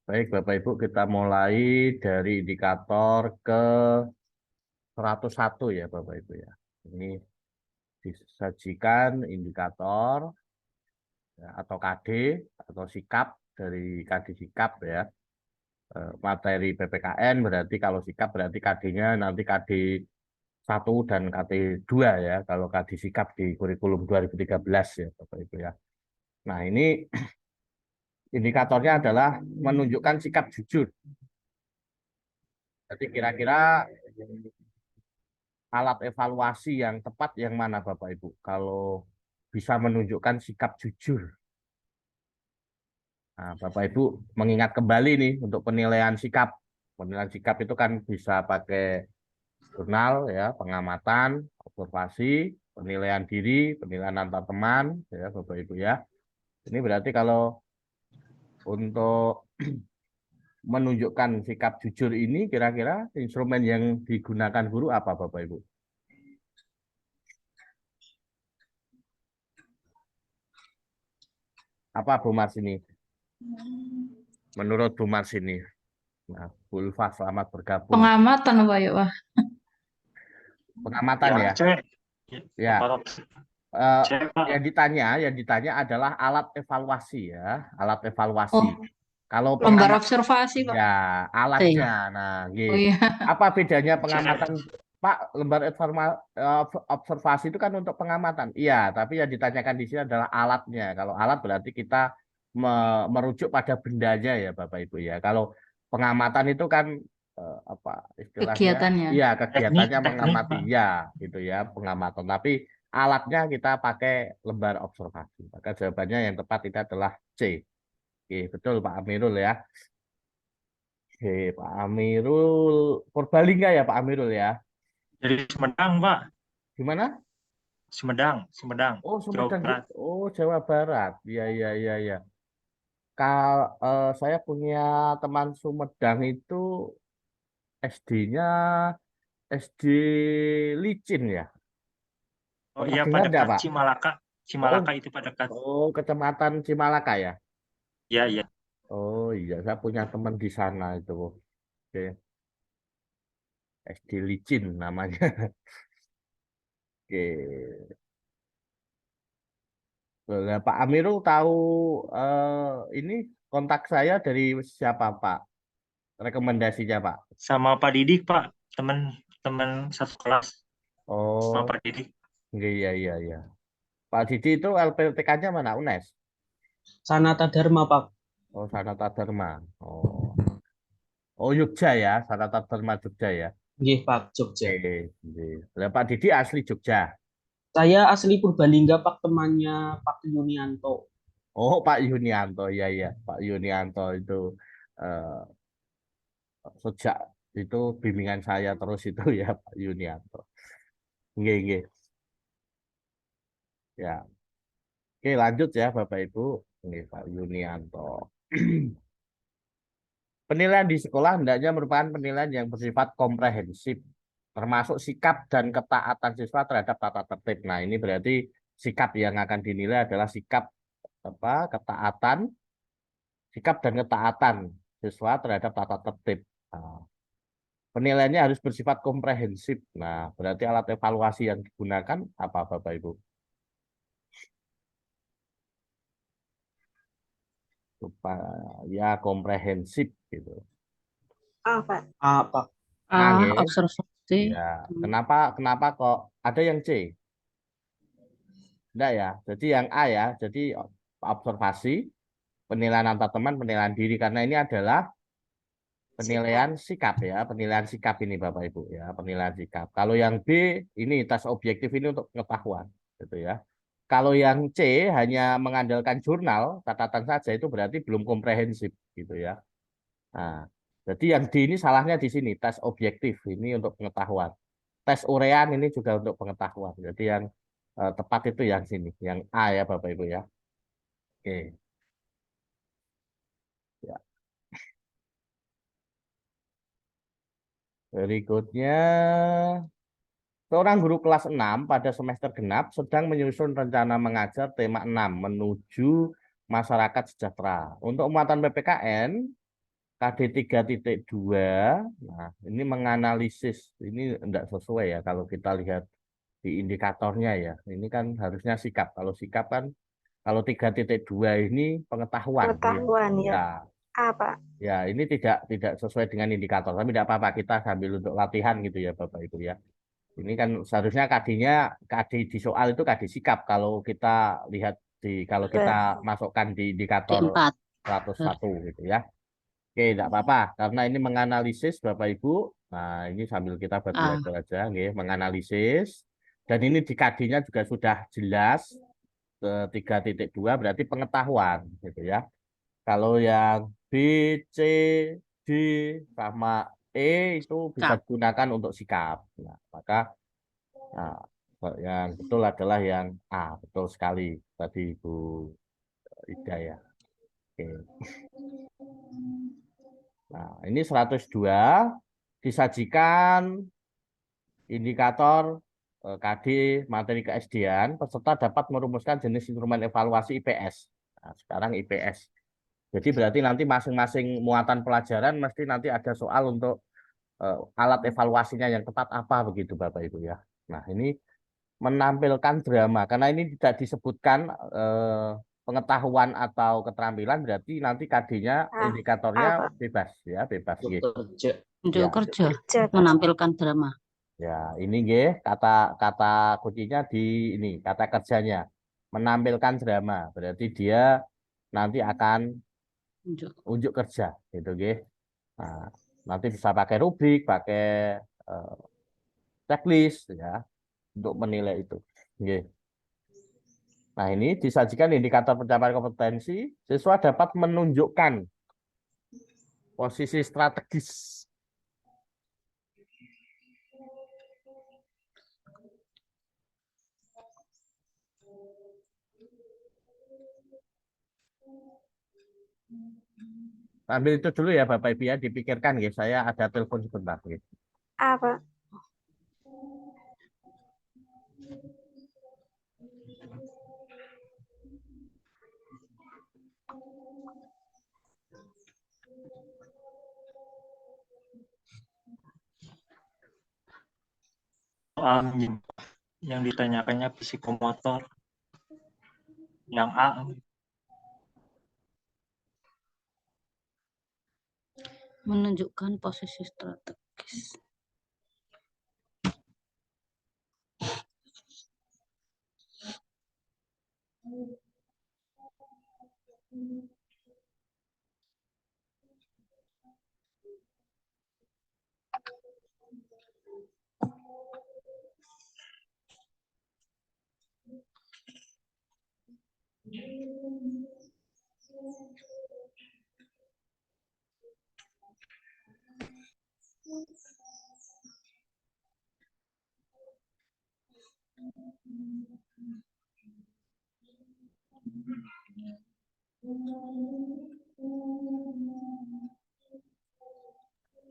Baik, Bapak Ibu, kita mulai dari indikator ke 101 ya, Bapak Ibu ya. Ini disajikan indikator ya, atau KD atau sikap dari KD sikap ya. Materi PPKN berarti kalau sikap berarti KD-nya nanti KD 1 dan KD 2 ya. Kalau KD sikap di kurikulum 2013 ya, Bapak Ibu ya. Nah, ini indikatornya adalah menunjukkan sikap jujur. Jadi kira-kira alat evaluasi yang tepat yang mana Bapak Ibu? Kalau bisa menunjukkan sikap jujur. Nah, Bapak Ibu mengingat kembali nih untuk penilaian sikap. Penilaian sikap itu kan bisa pakai jurnal ya, pengamatan, observasi, penilaian diri, penilaian antar teman ya Bapak Ibu ya. Ini berarti kalau untuk menunjukkan sikap jujur ini kira-kira instrumen yang digunakan guru apa Bapak Ibu? Apa Bu Mars ini? Menurut Bu Mars ini? Nah, Bu Ulfa selamat bergabung. Pengamatan Pak ya, Wah. Pengamatan Ya, ya. cek. Ya, Apa cek, Pak? yang ditanya adalah alat evaluasi ya, alat evaluasi. Oh, Kalau lembar pengamat observasi Pak. ya C. alatnya. Nah, Oh gitu. iya. Apa bedanya Cek. pengamatan Pak? Lembar observasi itu kan untuk pengamatan. Iya, tapi yang ditanyakan di sini adalah alatnya. Kalau alat berarti kita merujuk pada bendanya ya, Bapak Ibu ya. Kalau pengamatan itu kan apa istilahnya? Kegiatannya. Iya, Teknik, kegiatannya teknik, mengamati Pak. ya, gitu ya, pengamatan. Tapi alatnya kita pakai lembar observasi. Maka jawabannya yang tepat itu adalah C. Oke, betul Pak Amirul ya. Oke, Pak Amirul. Purbalingga ya Pak Amirul ya. Dari Sumedang, Pak. Gimana? Sumedang, Sumedang, Oh, Jawa Sumedang. Barat. Oh, Jawa Barat. Iya, iya, iya, iya. Saya punya teman Sumedang itu SD-nya SD Licin ya. Oh Pernah iya, Pak dengar nggak dekat Pak? Cimalaka. Oh, Cimalaka itu Pak dekat. oh, Kecamatan Cimalaka ya. Iya, iya. Oh iya, saya punya teman di sana itu. Oke, SD Licin namanya. Oke. Lah, Pak Amirul tahu ini kontak saya dari siapa Pak? Rekomendasinya Pak? Sama Pak Didik, Pak. Teman-teman satu kelas sama Oh, Pak Didik. iya iya iya iya. Pak Didi itu LPTK-nya mana? UNES? Sanata Dharma, Pak. Oh, Sanata Dharma. Oh. Oh, Jogja ya, Sanata Dharma Jogja ya. Nggih, Pak, Jogja. Oke, oke. Lah, Pak Didi asli Jogja. Saya asli Purbalingga, Pak, temannya Pak Yunianto. Oh, Pak Yunianto, iya iya, Pak Yunianto itu eh, sejak itu bimbingan saya terus itu ya Pak Yunianto. Nggih, nggih. Ya. Oke, lanjut ya Bapak Ibu. Nggih, Pak Yunianto. Penilaian di sekolah hendaknya merupakan penilaian yang bersifat komprehensif, termasuk sikap dan ketaatan siswa terhadap tata tertib. Nah, ini berarti sikap yang akan dinilai adalah sikap apa? Ketaatan, sikap dan ketaatan siswa terhadap tata tertib. Nah, penilaiannya harus bersifat komprehensif. Nah, berarti alat evaluasi yang digunakan apa, Bapak Ibu? Supaya komprehensif gitu. Apa? Pak. Nah, Ah, nggih. observasi. Ya, kenapa kok ada yang C? Enggak ya. Jadi yang A ya. Jadi observasi, penilaian antar teman, penilaian diri karena ini adalah penilaian sikap ya, penilaian sikap ini Bapak Ibu ya, penilaian sikap. Kalau yang B ini tes objektif ini untuk pengetahuan gitu ya. Kalau yang C hanya mengandalkan jurnal, catatan saja itu berarti belum komprehensif gitu ya. Nah, jadi yang D ini salahnya di sini, tes objektif ini untuk pengetahuan. Tes urean ini juga untuk pengetahuan. Jadi yang tepat itu yang sini, yang A ya Bapak Ibu ya. Oke. Ya. Berikutnya Seorang guru kelas 6 pada semester genap sedang menyusun rencana mengajar tema 6 menuju masyarakat sejahtera. Untuk muatan PPKN KD 3.2, nah ini menganalisis, ini tidak sesuai ya kalau kita lihat di indikatornya ya. Ini kan harusnya sikap. Kalau sikap kan kalau 3.2 ini pengetahuan. Pengetahuan ya. Ya, A, Pak. ya ini tidak sesuai dengan indikator, tapi tidak apa-apa kita sambil untuk latihan gitu ya Bapak Ibu ya. Ini kan seharusnya KD di soal itu KD sikap kalau kita lihat kalau kita masukkan di indikator D4. 101 gitu ya. Oke, tidak apa-apa karena ini menganalisis Bapak Ibu. Nah, ini sambil kita belajar aja nggih, menganalisis. Dan ini di KD-nya juga sudah jelas 3.2 berarti pengetahuan gitu ya. Kalau yang B, C, D sama E itu bisa digunakan untuk sikap. Nah, maka yang betul adalah yang A, betul sekali tadi Ibu Ida ya. Oke. Nah, ini 102 disajikan indikator KD materi ke-SD-an, peserta dapat merumuskan jenis instrumen evaluasi IPS. Nah, sekarang IPS. Jadi berarti nanti masing-masing muatan pelajaran mesti nanti ada soal untuk alat evaluasinya yang tepat apa begitu Bapak Ibu ya. Nah, ini menampilkan drama karena ini tidak disebutkan pengetahuan atau keterampilan berarti nanti KD-nya indikatornya bebas ya, bebas gitu. Untuk Ya. kerja, Pak. menampilkan drama. Ya, ini nggih kata kuncinya di ini, kata kerjanya menampilkan drama. Berarti dia nanti akan unjuk kerja gitu nggih. Nah, nanti bisa pakai rubrik, pakai checklist ya untuk menilai itu. Nggih. Nah, ini disajikan indikator pencapaian kompetensi, siswa dapat menunjukkan posisi strategis. Ambil itu dulu ya Bapak Ibu ya, dipikirkan ya. Saya ada telepon sebentar gitu. A, Pak. Soal yang ditanyakannya psikomotor. Yang A. Menunjukkan posisi strategis.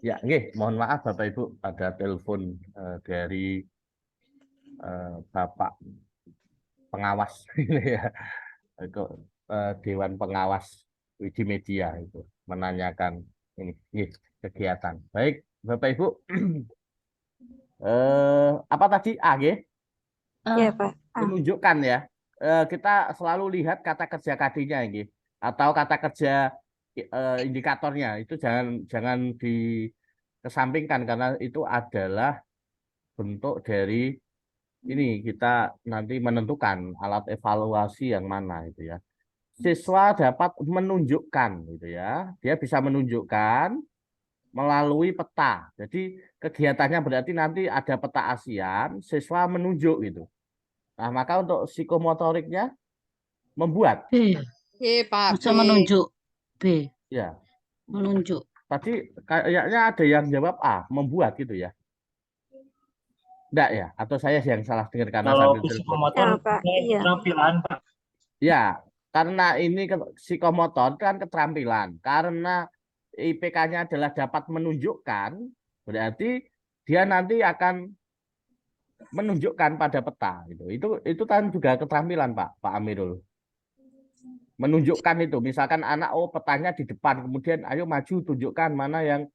Ya, nggih, mohon maaf Bapak Ibu, ada telepon dari Bapak pengawas ya. Dewan Pengawas Wikimedia itu menanyakan ini kegiatan. Baik, Bapak Ibu. Apa tadi A, nggih? Iya, Pak. Menunjukkan ya. Kita selalu lihat kata kerja KD-nya nggih atau kata kerja indikatornya itu jangan dikesampingkan karena itu adalah bentuk dari ini kita nanti menentukan alat evaluasi yang mana itu ya. Siswa dapat menunjukkan gitu ya. Dia bisa menunjukkan melalui peta. Jadi kegiatannya berarti nanti ada peta ASEAN, siswa menunjuk gitu. Nah, maka untuk psikomotoriknya membuat. B. Pak. Masa menunjuk. B. Ya. Menunjuk. Tadi kayaknya ada yang jawab A, membuat gitu ya. Enggak ya? Atau saya yang salah dengar karena Kalau sambil telepon. psikomotor Ya, Pak. Iya. keterampilan, Pak. Ya, karena ini psikomotor kan keterampilan. Karena IPK-nya adalah dapat menunjukkan, berarti dia nanti akan menunjukkan pada peta gitu. Itu kan juga keterampilan Pak Amirul. Menunjukkan itu, misalkan anak petanya di depan, kemudian ayo maju tunjukkan mana yang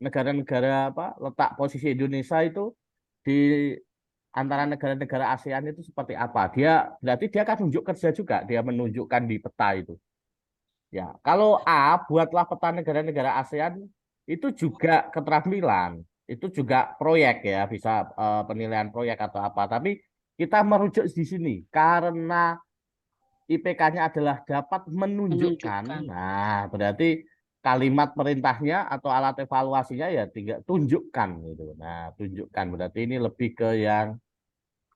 negara-negara letak posisi Indonesia itu di antara negara-negara ASEAN itu seperti apa. Berarti dia akan tunjuk kerja juga, dia menunjukkan di peta itu. Ya, kalau A buatlah peta negara-negara ASEAN itu juga keterampilan, itu juga proyek ya, bisa penilaian proyek atau apa. Tapi kita merujuk di sini karena IPK-nya adalah dapat menunjukkan. Menunjukkan. Nah, berarti kalimat perintahnya atau alat evaluasinya ya tinggal tunjukkan gitu. Nah, tunjukkan berarti ini lebih ke yang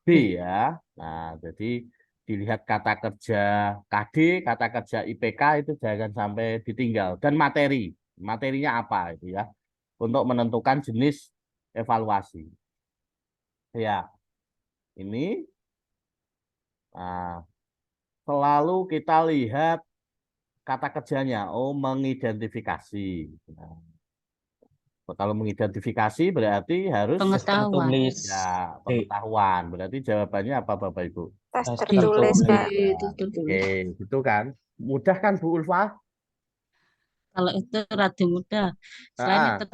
B ya. Nah, jadi dilihat kata kerja KD, kata kerja IPK itu jangan sampai ditinggal. Dan materinya apa itu ya, untuk menentukan jenis evaluasi. Ya, ini selalu kita lihat kata kerjanya. Mengidentifikasi. Nah, kalau mengidentifikasi berarti harus Pengetahuan. Tertulis. ya pengetahuan. Berarti jawabannya apa Bapak Ibu? tes Tes tertulis, tertulis. Pak. Itu tertulis. Oke, gitu kan. Mudah kan Bu Ulfa? Kalau itu rada mudah. Selain Ah, itu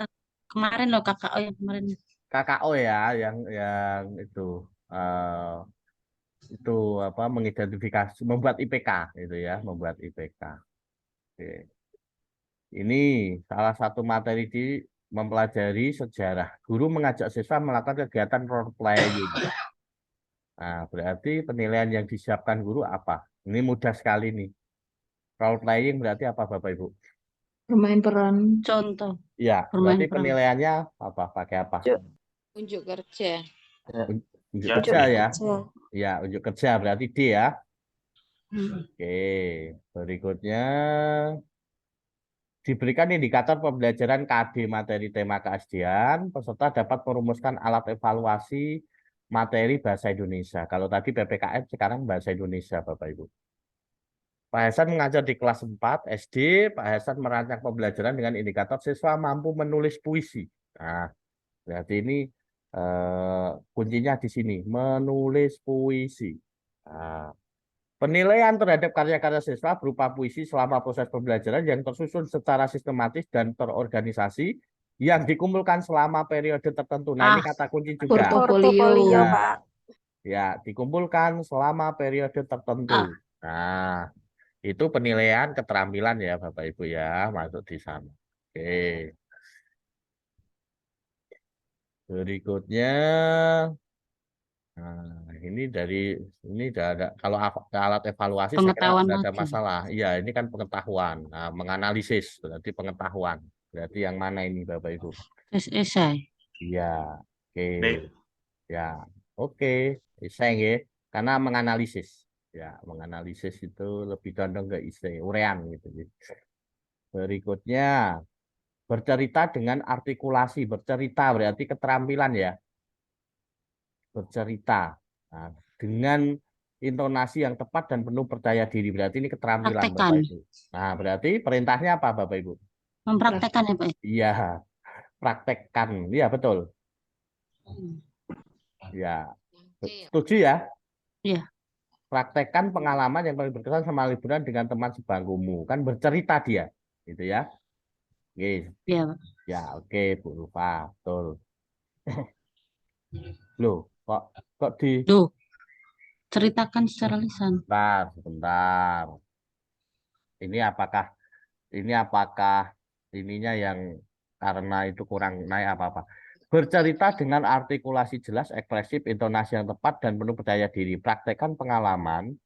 kemarin loh KKO yang kemarin. KKO ya yang eh, itu apa mengidentifikasi membuat IPK itu ya, membuat IPK. Oke. Ini salah satu materi di mempelajari sejarah. Guru mengajak siswa melakukan kegiatan role playing. Nah, berarti penilaian yang disiapkan guru apa? Ini mudah sekali nih. Role playing berarti apa Bapak Ibu? Bermain peran. Contoh. Ya, Bermain berarti peran. penilaiannya apa? Pakai apa? Unjuk kerja. Unjuk Ya, kerja ya. Kerja. Ya, unjuk kerja berarti D ya. Hmm. Oke, berikutnya diberikan indikator pembelajaran KD materi tema keasdian, peserta dapat merumuskan alat evaluasi materi bahasa Indonesia. Kalau tadi PPKN, sekarang bahasa Indonesia, Bapak Ibu. Pak Hasan mengajar di kelas 4 SD, Pak Hasan merancang pembelajaran dengan indikator siswa mampu menulis puisi. Nah, berarti ini kuncinya di sini, menulis puisi. Nah, penilaian terhadap karya-karya siswa berupa puisi selama proses pembelajaran yang tersusun secara sistematis dan terorganisasi yang dikumpulkan selama periode tertentu. Nah, ini kata kunci juga. Portofolio, Ya, Pak. ya, dikumpulkan selama periode tertentu. Nah, itu penilaian keterampilan ya, Bapak Ibu ya, masuk di sana. Oke. Berikutnya, nah, ini udah ada kalau alat evaluasi saya kira Pengetahuan nggak ada lagi. masalah. Iya, ini kan pengetahuan. Nah, menganalisis berarti pengetahuan. Berarti yang mana ini Bapak Ibu? Tes esai. Iya. Oke. B. Ya. Oke. Iseng ya. Karena menganalisis. Ya, menganalisis itu lebih condong ke iseng, urean gitu. Berikutnya bercerita dengan artikulasi. Bercerita berarti keterampilan ya. Bercerita. Nah, dengan intonasi yang tepat dan penuh percaya diri. Berarti ini keterampilan Praktekan. Bapak Ibu. Nah, berarti perintahnya apa Bapak Ibu? Mempraktekan ya Pak. Iya, praktekkan. Iya, betul. Ya, setuju ya? Iya. Praktekkan pengalaman yang paling berkesan sama liburan dengan teman sebangkumu. Kan bercerita dia. Gitu ya. Oke. Iya Pak. Ya, oke Bu Rufa. Betul. Loh, kok di Duh. Ceritakan secara lisan. sebentar. Ini apakah ininya yang karena itu kurang naik apa-apa. Bercerita dengan artikulasi jelas, ekspresif, intonasi yang tepat, dan penuh percaya diri. Praktekkan pengalaman.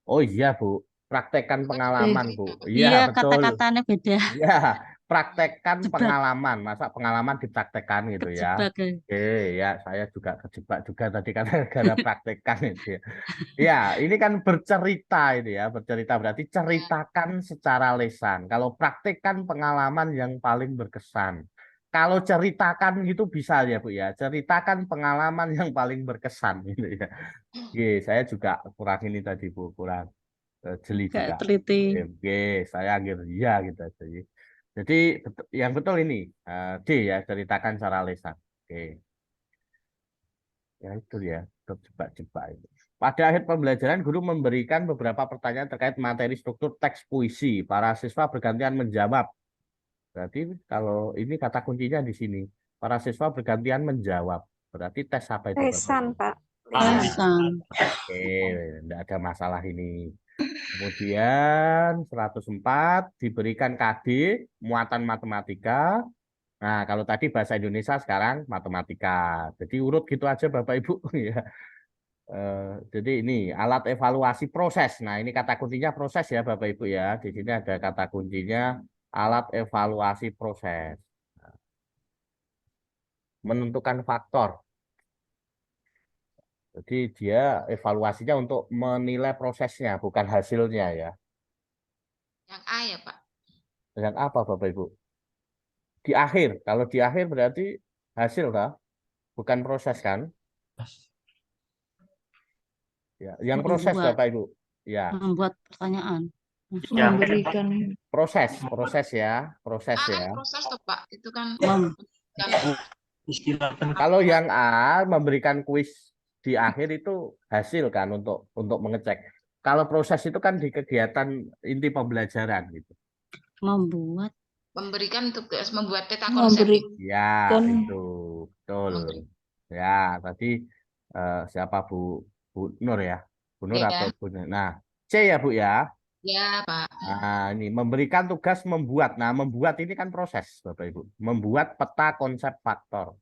Oh iya, Bu. Praktekkan pengalaman, Bu. Iya, Iya, betul. kata-katanya beda. Iya, praktekkan Jebak. pengalaman. Masa pengalaman dipraktekkan gitu ya. Kejebak. Oke, ya saya juga kejebak juga tadi karena gara praktekkan itu ya. Ya, ini kan bercerita itu ya, bercerita berarti ceritakan secara lisan. Kalau praktekkan pengalaman yang paling berkesan. Kalau ceritakan gitu bisa ya Bu ya, ceritakan pengalaman yang paling berkesan gitu ya. Oke, saya juga kurang ini tadi Bu, kurang jeli juga. Gak teliti. Oke, saya akhir ya gitu aja. Jadi yang betul ini D ya, ceritakan secara lisan. Oke. Ya itu ya, terjebak-jebak itu. Pada akhir pembelajaran, guru memberikan beberapa pertanyaan terkait materi struktur teks puisi. Para siswa bergantian menjawab. Berarti kalau ini kata kuncinya di sini. Para siswa bergantian menjawab. Berarti tes apa itu, Bapak Tesan, Ibu? Pak. Lisan. Oke, tidak ada masalah ini. Kemudian 104 diberikan KD, muatan matematika. Nah, kalau tadi bahasa Indonesia, sekarang matematika. Jadi urut gitu aja Bapak Ibu. Ya. Jadi ini alat evaluasi proses. Nah, ini kata kuncinya proses ya Bapak Ibu ya. Di sini ada kata kuncinya alat evaluasi proses. Menentukan faktor. Jadi dia evaluasinya untuk menilai prosesnya, bukan hasilnya ya. Yang A ya, Pak. Dengan apa Bapak Ibu? Di akhir. Kalau di akhir berarti hasil kah? Bukan proses kan? Ya, yang proses Membuat. Bapak Ibu. Ya, Membuat pertanyaan. Ya, Memberikan. proses ya, proses A kan ya. proses tuh, Pak. Itu kan Mem- istilah penting. Kalau yang A memberikan kuis di akhir itu hasil kan untuk mengecek. Kalau proses itu kan di kegiatan inti pembelajaran gitu. membuat memberikan tugas membuat peta konsep. Ya, Dan- itu betul. Ya, tadi siapa Bu Nur ya? Bu Nur Ya. atau Bu Nur? Nah, C ya Bu ya. Ya, Pak. Nah, ini memberikan tugas membuat. Nah, membuat ini kan proses, Bapak Ibu. Membuat peta konsep faktor.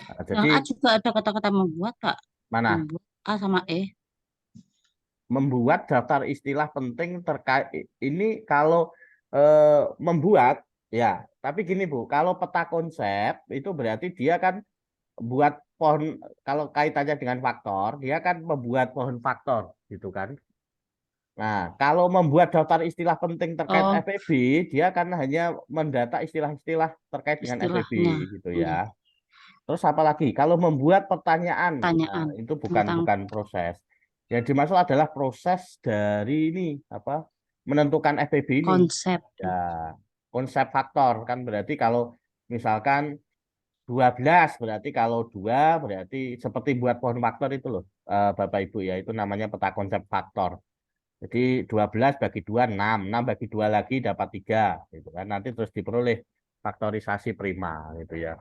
Nah, yang A jadi juga ada kata-kata membuat, Pak. mana? Membuat A sama E. Membuat daftar istilah penting terkait ini kalau membuat ya. Tapi gini Bu, kalau peta konsep itu berarti dia kan buat pohon, kalau kaitannya dengan faktor, dia kan membuat pohon faktor gitu kan. Nah, kalau membuat daftar istilah penting terkait Oh. FEB, dia kan hanya mendata istilah-istilah terkait dengan FEB Istilahnya. gitu ya. Terus apa lagi? Kalau membuat pertanyaan, Pertanyaan nah, itu tentang- bukan proses. Yang dimaksud adalah proses dari ini apa? Menentukan FEB ini. konsep. Ya, konsep faktor kan berarti kalau misalkan 12 berarti kalau 2 berarti seperti buat pohon faktor itu loh, Bapak Ibu ya, itu namanya peta konsep faktor. Jadi 12 bagi 2 6, 6 bagi 2 lagi dapat 3 gitu kan. Nanti terus diperoleh faktorisasi prima gitu ya.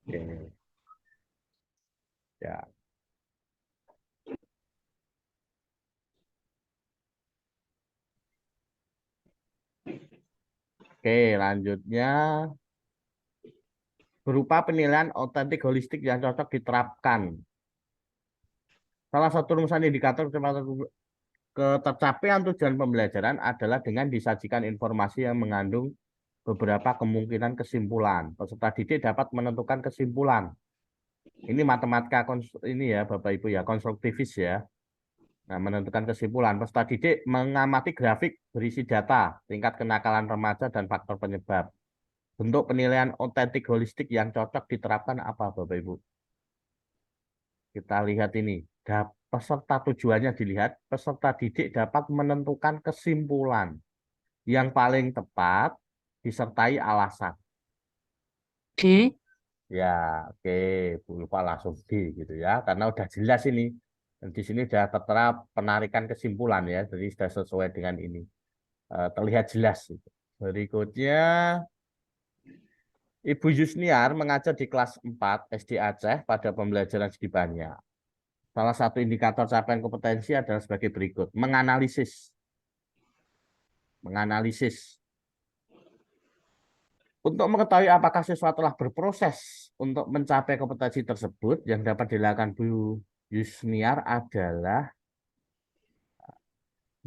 Oke. Ya. Oke, lanjutnya berupa penilaian otentik holistik yang cocok diterapkan. Salah satu rumusan indikator ketercapaian tujuan pembelajaran adalah dengan disajikan informasi yang mengandung beberapa kemungkinan kesimpulan. Peserta didik dapat menentukan kesimpulan. Ini matematika ini ya Bapak Ibu ya, konstruktivis ya. Nah, menentukan kesimpulan. Peserta didik mengamati grafik berisi data, tingkat kenakalan remaja dan faktor penyebab. Bentuk penilaian otentik holistik yang cocok diterapkan apa Bapak Ibu? Kita lihat ini. Peserta tujuannya dilihat, peserta didik dapat menentukan kesimpulan yang paling tepat disertai alasan. D. Ya, oke, Bu lupa langsung D gitu ya, karena udah jelas ini. Dan di sini sudah tertera penarikan kesimpulan ya, jadi sudah sesuai dengan ini. Terlihat jelas. Gitu. Berikutnya, Ibu Yusniar mengajar di kelas 4 SD Aceh pada pembelajaran segi banyak. Salah satu indikator capaian kompetensi adalah sebagai berikut. Menganalisis. Untuk mengetahui apakah siswa telah berproses untuk mencapai kompetensi tersebut, yang dapat dilakukan Bu Yusniar adalah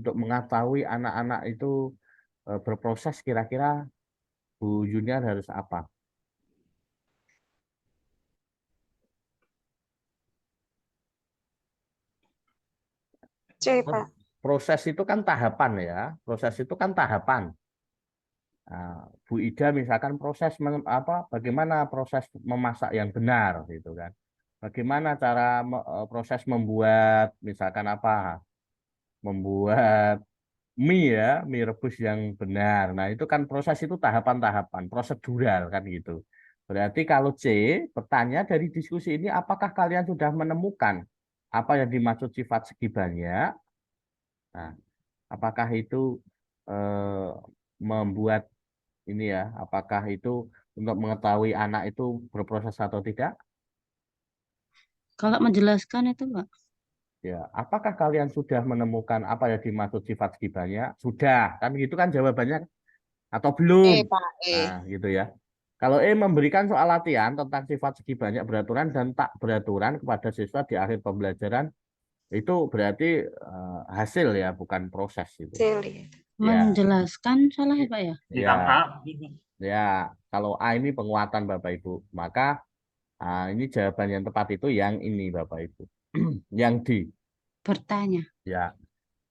untuk mengetahui anak-anak itu berproses, kira-kira Bu Yusniar harus apa? C, Pak. Proses itu kan tahapan ya. Proses itu kan tahapan. Nah, Bu Ida misalkan bagaimana proses memasak yang benar gitu kan. Bagaimana cara proses membuat misalkan membuat mie rebus yang benar. Nah, itu kan proses itu tahapan-tahapan, prosedural kan gitu. Berarti kalau C bertanya dari diskusi ini apakah kalian sudah menemukan apa yang dimaksud sifat segi banyak? Nah, apakah itu eh, membuat ini ya, apakah itu untuk mengetahui anak itu berproses atau tidak? Kalau menjelaskan itu, Pak. Ya, apakah kalian sudah menemukan apa yang dimaksud sifat segi banyak? Sudah, kan gitu kan jawabannya atau belum? Pak, Nah, gitu ya. Kalau E memberikan soal latihan tentang sifat segi banyak beraturan dan tak beraturan kepada siswa di akhir pembelajaran, itu berarti hasil ya, bukan proses itu. Cili. Ya, Menjelaskan salah ya, Pak ya? Bintang ya, A. ya. Kalau A ini penguatan Bapak Ibu, maka ini jawaban yang tepat itu yang ini Bapak Ibu. Yang D. Bertanya. Ya,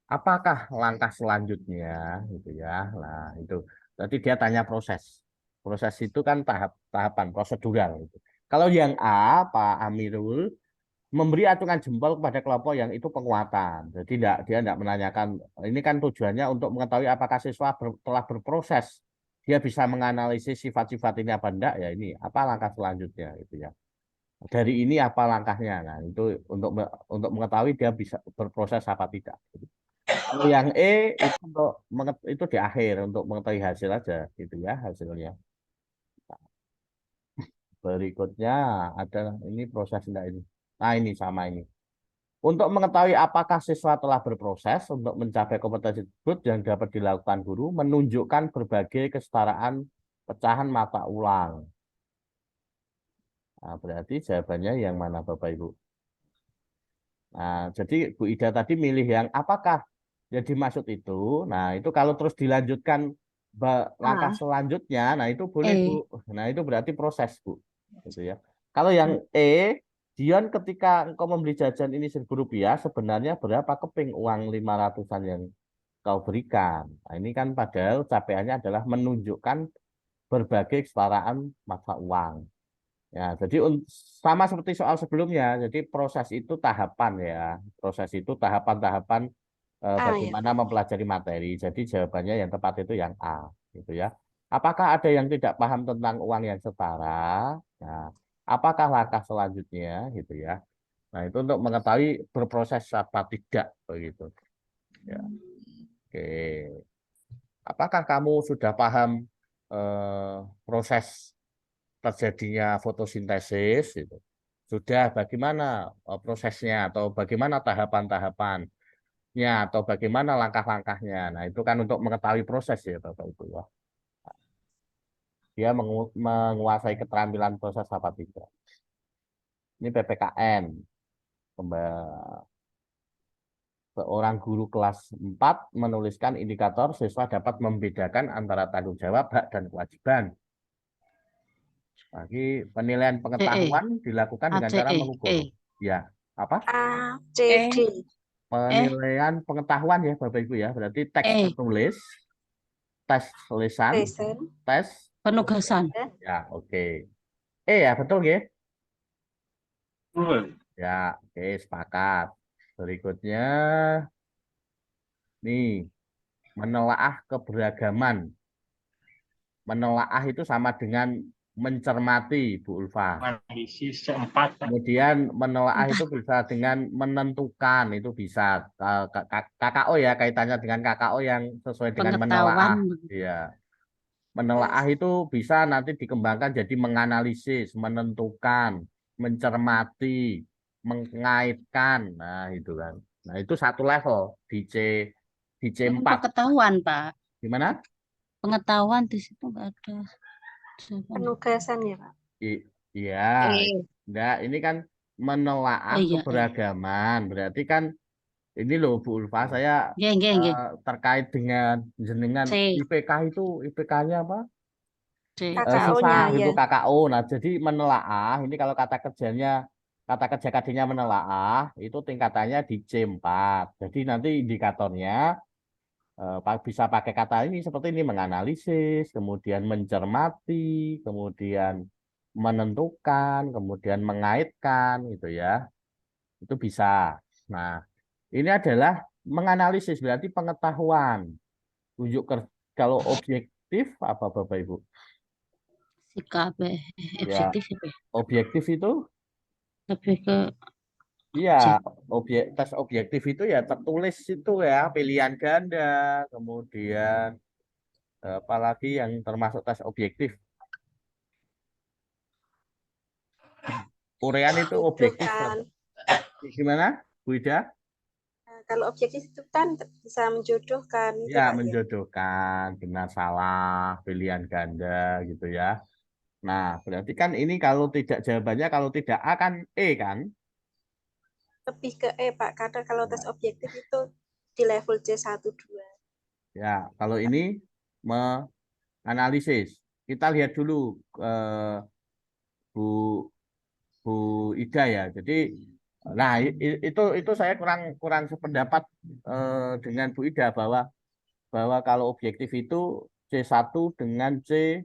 apakah langkah selanjutnya gitu ya. Nah, itu. Berarti dia tanya proses. Proses itu kan tahapan prosedural gitu. Kalau yang A, Pak Amirul memberi acungan jempol kepada kelompok yang itu penguatan. Jadi dia tidak menanyakan, ini kan tujuannya untuk mengetahui apakah siswa telah berproses. Dia bisa menganalisis sifat-sifat ini apa enggak ya, ini apa langkah selanjutnya gitu ya. Dari ini apa langkahnya. Nah, itu untuk mengetahui dia bisa berproses apa tidak. Kalau yang E itu itu di akhir untuk mengetahui hasil aja gitu ya hasilnya. Berikutnya ada ini proses enggak ini. Nah, ini sama ini. Untuk mengetahui apakah siswa telah berproses untuk mencapai kompetensi tersebut yang dapat dilakukan guru, menunjukkan berbagai kesetaraan pecahan mata ulang. Nah, berarti jawabannya yang mana Bapak Ibu? Nah, jadi Bu Ida tadi milih yang apakah yang dimaksud itu. Nah, itu kalau terus dilanjutkan langkah selanjutnya, nah itu boleh Bu. Nah, itu berarti proses Bu. Gitu ya. Kalau yang E, Dion ketika engkau membeli jajan ini Rp1.000, sebenarnya berapa keping uang 500-an yang kau berikan? Nah, ini kan padahal capaiannya adalah menunjukkan berbagai kesetaraan mata uang. Ya, jadi sama seperti soal sebelumnya. Jadi proses itu tahapan ya. Proses itu tahapan-tahapan bagaimana mempelajari materi. Jadi jawabannya yang tepat itu yang A, gitu ya. Apakah ada yang tidak paham tentang uang yang setara? Nah, apakah langkah selanjutnya, gitu ya. Nah, itu untuk mengetahui berproses apa tidak, begitu. Ya. Oke. Apakah kamu sudah paham proses terjadinya fotosintesis? Gitu. Sudah, bagaimana prosesnya atau bagaimana tahapan-tahapannya atau bagaimana langkah-langkahnya. Nah, itu kan untuk mengetahui proses ya, Bapak Ibu ya. Dia menguasai keterampilan proses apa tidak. Ini PPKN. Seorang guru kelas 4 menuliskan indikator siswa dapat membedakan antara tanggung jawab, hak, dan kewajiban. Bagi penilaian pengetahuan dilakukan dengan cara mengukur. Ya, apa? A, C, D. Penilaian pengetahuan ya Bapak Ibu ya. Berarti teks tertulis, tes lisan, tes Penugasan. ya, oke. Ya, betul ya? Ya, oke, sepakat. Berikutnya, nih, menelaah keberagaman. Menelaah itu sama dengan mencermati, Bu Ulfa. Analisis keempat. Kemudian menelaah itu bisa dengan menentukan, itu bisa. KKO ya, kaitannya dengan KKO yang sesuai dengan menelaah. Iya. Menelaah itu bisa nanti dikembangkan jadi menganalisis, menentukan, mencermati, mengaitkan. Nah, itu kan. Nah, itu satu level di C4. Pengetahuan, Pak. Gimana? Pengetahuan di situ nggak ada. Penugasan ya, Pak. Iya. Enggak, ini kan menelaah keberagaman. Berarti kan ini loh Bu Ulfa, saya terkait dengan jenengan IPK itu, IPK-nya apa? Susah gitu KKO. Nah, jadi menelaah, ini kalau kata kerja KD-nya menelaah, itu tingkatannya di C4. Jadi nanti indikatornya bisa pakai kata ini seperti ini, menganalisis, kemudian mencermati, kemudian menentukan, kemudian mengaitkan gitu ya. Itu bisa. Nah, ini adalah menganalisis berarti pengetahuan. Kalau objektif apa Bapak Ibu? sikap Ya, objektif itu objektif itu lebih ke ya objek. tes objektif itu ya tertulis itu ya pilihan ganda, kemudian apalagi yang termasuk tes objektif. Urean itu objektif. Menjodohkan. Gimana, Bu Ida? Nah, kalau objektif itu kan bisa menjodohkan itu Ya, Pak ya. menjodohkan benar salah, pilihan ganda gitu ya. Nah, berarti kan ini kalau tidak jawabannya kalau tidak A kan E kan? Lebih ke Pak, karena kalau tes Ya, objektif itu di level C1 2. ya, kalau ini menganalisis. Kita lihat dulu Bu Bu Ida ya. Jadi, nah itu saya kurang kurang sependapat dengan Bu Ida bahwa kalau objektif itu C1 dengan C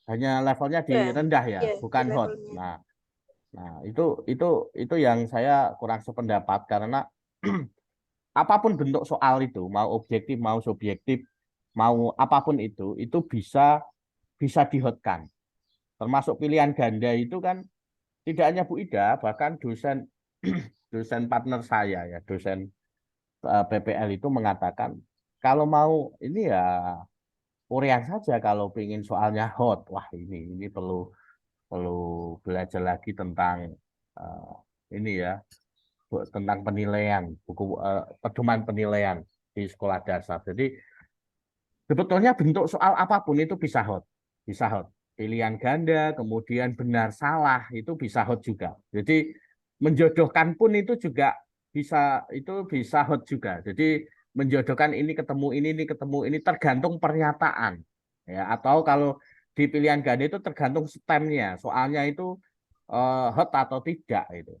hanya levelnya di Ya, rendah ya, ya di bukan hot. levelnya. Nah itu yang saya kurang sependapat karena apapun bentuk soal itu, mau objektif, mau subjektif, mau apapun itu bisa dihotkan. Termasuk pilihan ganda itu kan tidak hanya Bu Ida, bahkan dosen dosen partner saya ya, dosen PPL itu mengatakan kalau mau ini ya Korean saja kalau ingin soalnya hot. Wah, ini perlu perlu belajar lagi tentang eh, ini ya, tentang penilaian, buku pedoman penilaian di sekolah dasar. Jadi sebetulnya bentuk soal apapun itu bisa hot. Bisa hot. Pilihan ganda, kemudian benar salah itu bisa hot juga. Jadi menjodohkan pun itu juga bisa hot juga. Jadi menjodohkan ini ketemu ini tergantung pernyataan. Ya, atau kalau di pilihan ganda itu tergantung stemnya. Soalnya itu hot atau tidak itu.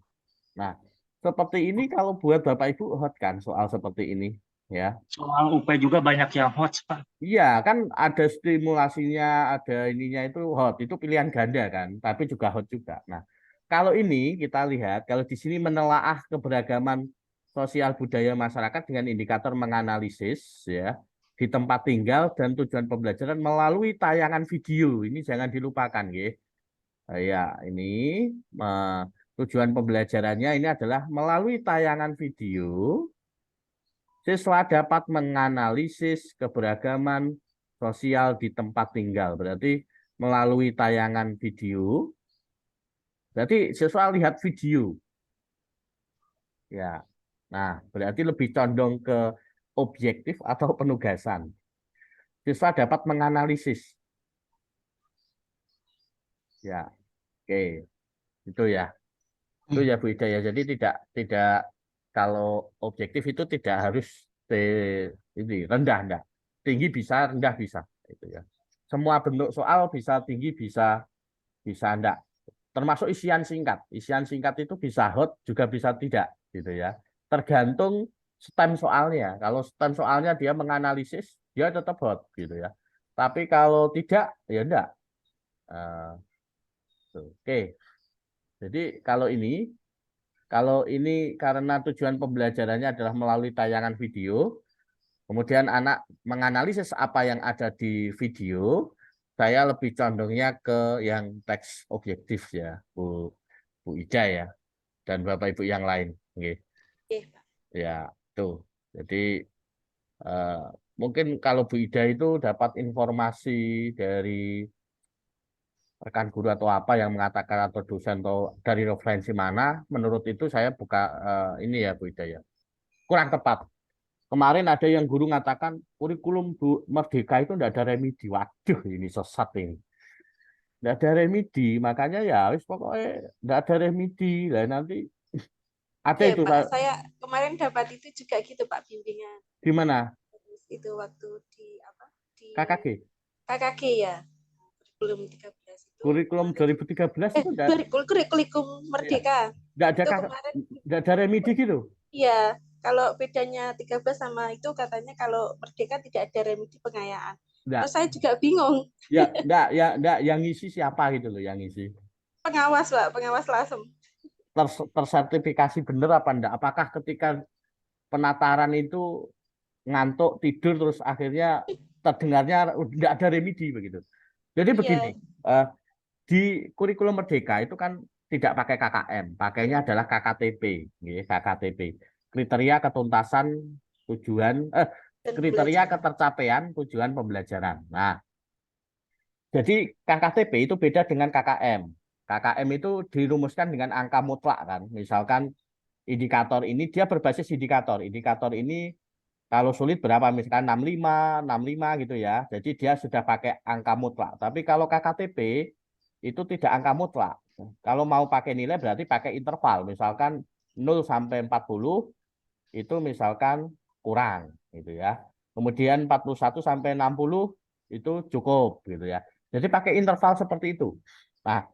Nah, seperti ini kalau buat Bapak Ibu hot kan soal seperti ini ya. Soal UP juga banyak yang hot, Pak. Iya, kan ada stimulasinya, ada ininya itu hot, itu pilihan ganda kan, tapi juga hot juga. Nah, kalau ini kita lihat, kalau di sini menelaah keberagaman sosial budaya masyarakat dengan indikator menganalisis ya di tempat tinggal dan tujuan pembelajaran melalui tayangan video. Ini jangan dilupakan, ya. Ya, ini tujuan pembelajarannya ini adalah melalui tayangan video. Siswa dapat menganalisis keberagaman sosial di tempat tinggal. Berarti melalui tayangan video. Berarti siswa lihat video. Ya. Nah, berarti lebih condong ke objektif atau penugasan. Siswa dapat menganalisis. Ya. Oke. Itu ya. Itu ya Bu Ida ya. Jadi tidak kalau objektif itu tidak harus ini rendah enggak. Tinggi bisa, rendah bisa itu ya. Semua bentuk soal bisa tinggi bisa enggak. Termasuk isian singkat. Isian singkat itu bisa hot juga bisa tidak gitu ya. Tergantung stem soalnya. Kalau stem soalnya dia menganalisis, dia tetap hot gitu ya. Tapi kalau tidak ya enggak. Oke. Jadi kalau ini karena tujuan pembelajarannya adalah melalui tayangan video, kemudian anak menganalisis apa yang ada di video, saya lebih condongnya ke yang teks objektif ya, Bu Ida ya, dan Bapak Ibu yang lain. Oke. Oke, Pak. Ya, tuh. Jadi mungkin kalau Bu Ida itu dapat informasi dari rekan guru atau apa yang mengatakan atau dosen atau dari referensi mana, menurut itu saya buka ini ya Bu Ida ya. Kurang tepat. Kemarin ada yang guru mengatakan kurikulum Bu Merdeka itu tidak ada remedi. Waduh, ini sesat ini. Tidak ada remedi, makanya ya wis pokoknya tidak ada remedi. Lah nanti ada Iya, itu Pak. Saya kemarin dapat itu juga gitu, Pak, bimbingan. di mana? Itu waktu di apa? Di KKG. KKG ya. Kurikulum 13 itu. Kurikulum 2013 itu Kurikulum Merdeka. tidak ada Itu kemarin tidak ada remedi gitu. iya, kalau bedanya 13 sama itu katanya kalau Merdeka tidak ada remedi pengayaan. Enggak. Terus saya juga bingung. Ya, enggak yang ngisi siapa gitu loh yang ngisi. Pengawas, Pak, pengawas Lasem. Tersertifikasi bener apa enggak? Apakah ketika penataran itu ngantuk tidur terus akhirnya terdengarnya enggak ada remedi begitu? Jadi Iya. begini, di kurikulum Merdeka itu kan tidak pakai KKM, pakainya adalah KKTP, ya, KKTP. Kriteria ketuntasan tujuan, Dan kriteria belajar. ketercapaian tujuan pembelajaran. Nah, jadi KKTP itu beda dengan KKM. KKM itu dirumuskan dengan angka mutlak kan. Misalkan indikator ini dia berbasis indikator. Indikator ini kalau sulit berapa? Misalkan 65, 65 gitu ya. Jadi dia sudah pakai angka mutlak. Tapi kalau KKTP itu tidak angka mutlak. Kalau mau pakai nilai berarti pakai interval. Misalkan 0 sampai 40 itu misalkan kurang gitu ya. Kemudian 41 sampai 60 itu cukup gitu ya. Jadi pakai interval seperti itu. Nah,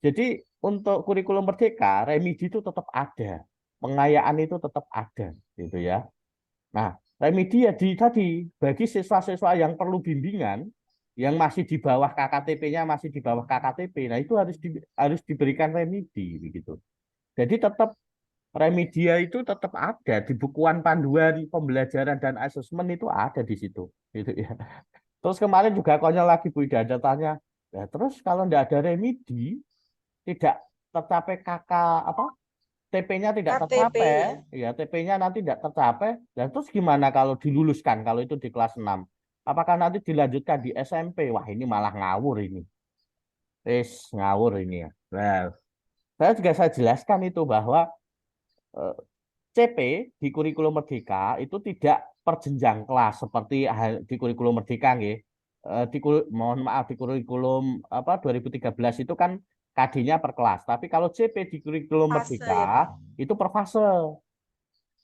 jadi untuk kurikulum Merdeka, remedi itu tetap ada. Pengayaan itu tetap ada gitu ya. Nah, remedi ya tadi bagi siswa-siswa yang perlu bimbingan yang masih di bawah KKTP-nya masih di bawah KKTP. Nah, itu harus diberikan remedi begitu. Jadi tetap remedia itu tetap ada di bukuan panduan pembelajaran dan asesmen itu ada di situ gitu ya. Terus kemarin juga konyol lagi Bu Ida ada tanya, ya terus kalau tidak ada remedi tidak tercapai KK apa TP-nya tidak KTP tercapai, ya. ya TP-nya nanti tidak tercapai, dan terus gimana kalau diluluskan kalau itu di kelas 6? Apakah nanti dilanjutkan di SMP? Wah, ini malah ngawur ini. Ngawur ini ya. Nah, saya jelaskan itu bahwa CP di kurikulum Merdeka itu tidak perjenjang kelas seperti di kurikulum Merdeka nggih. Mohon maaf di kurikulum apa 2013 itu kan KD-nya per kelas. Tapi kalau CP di kurikulum Fase ya, Pak. Merdeka itu per fase.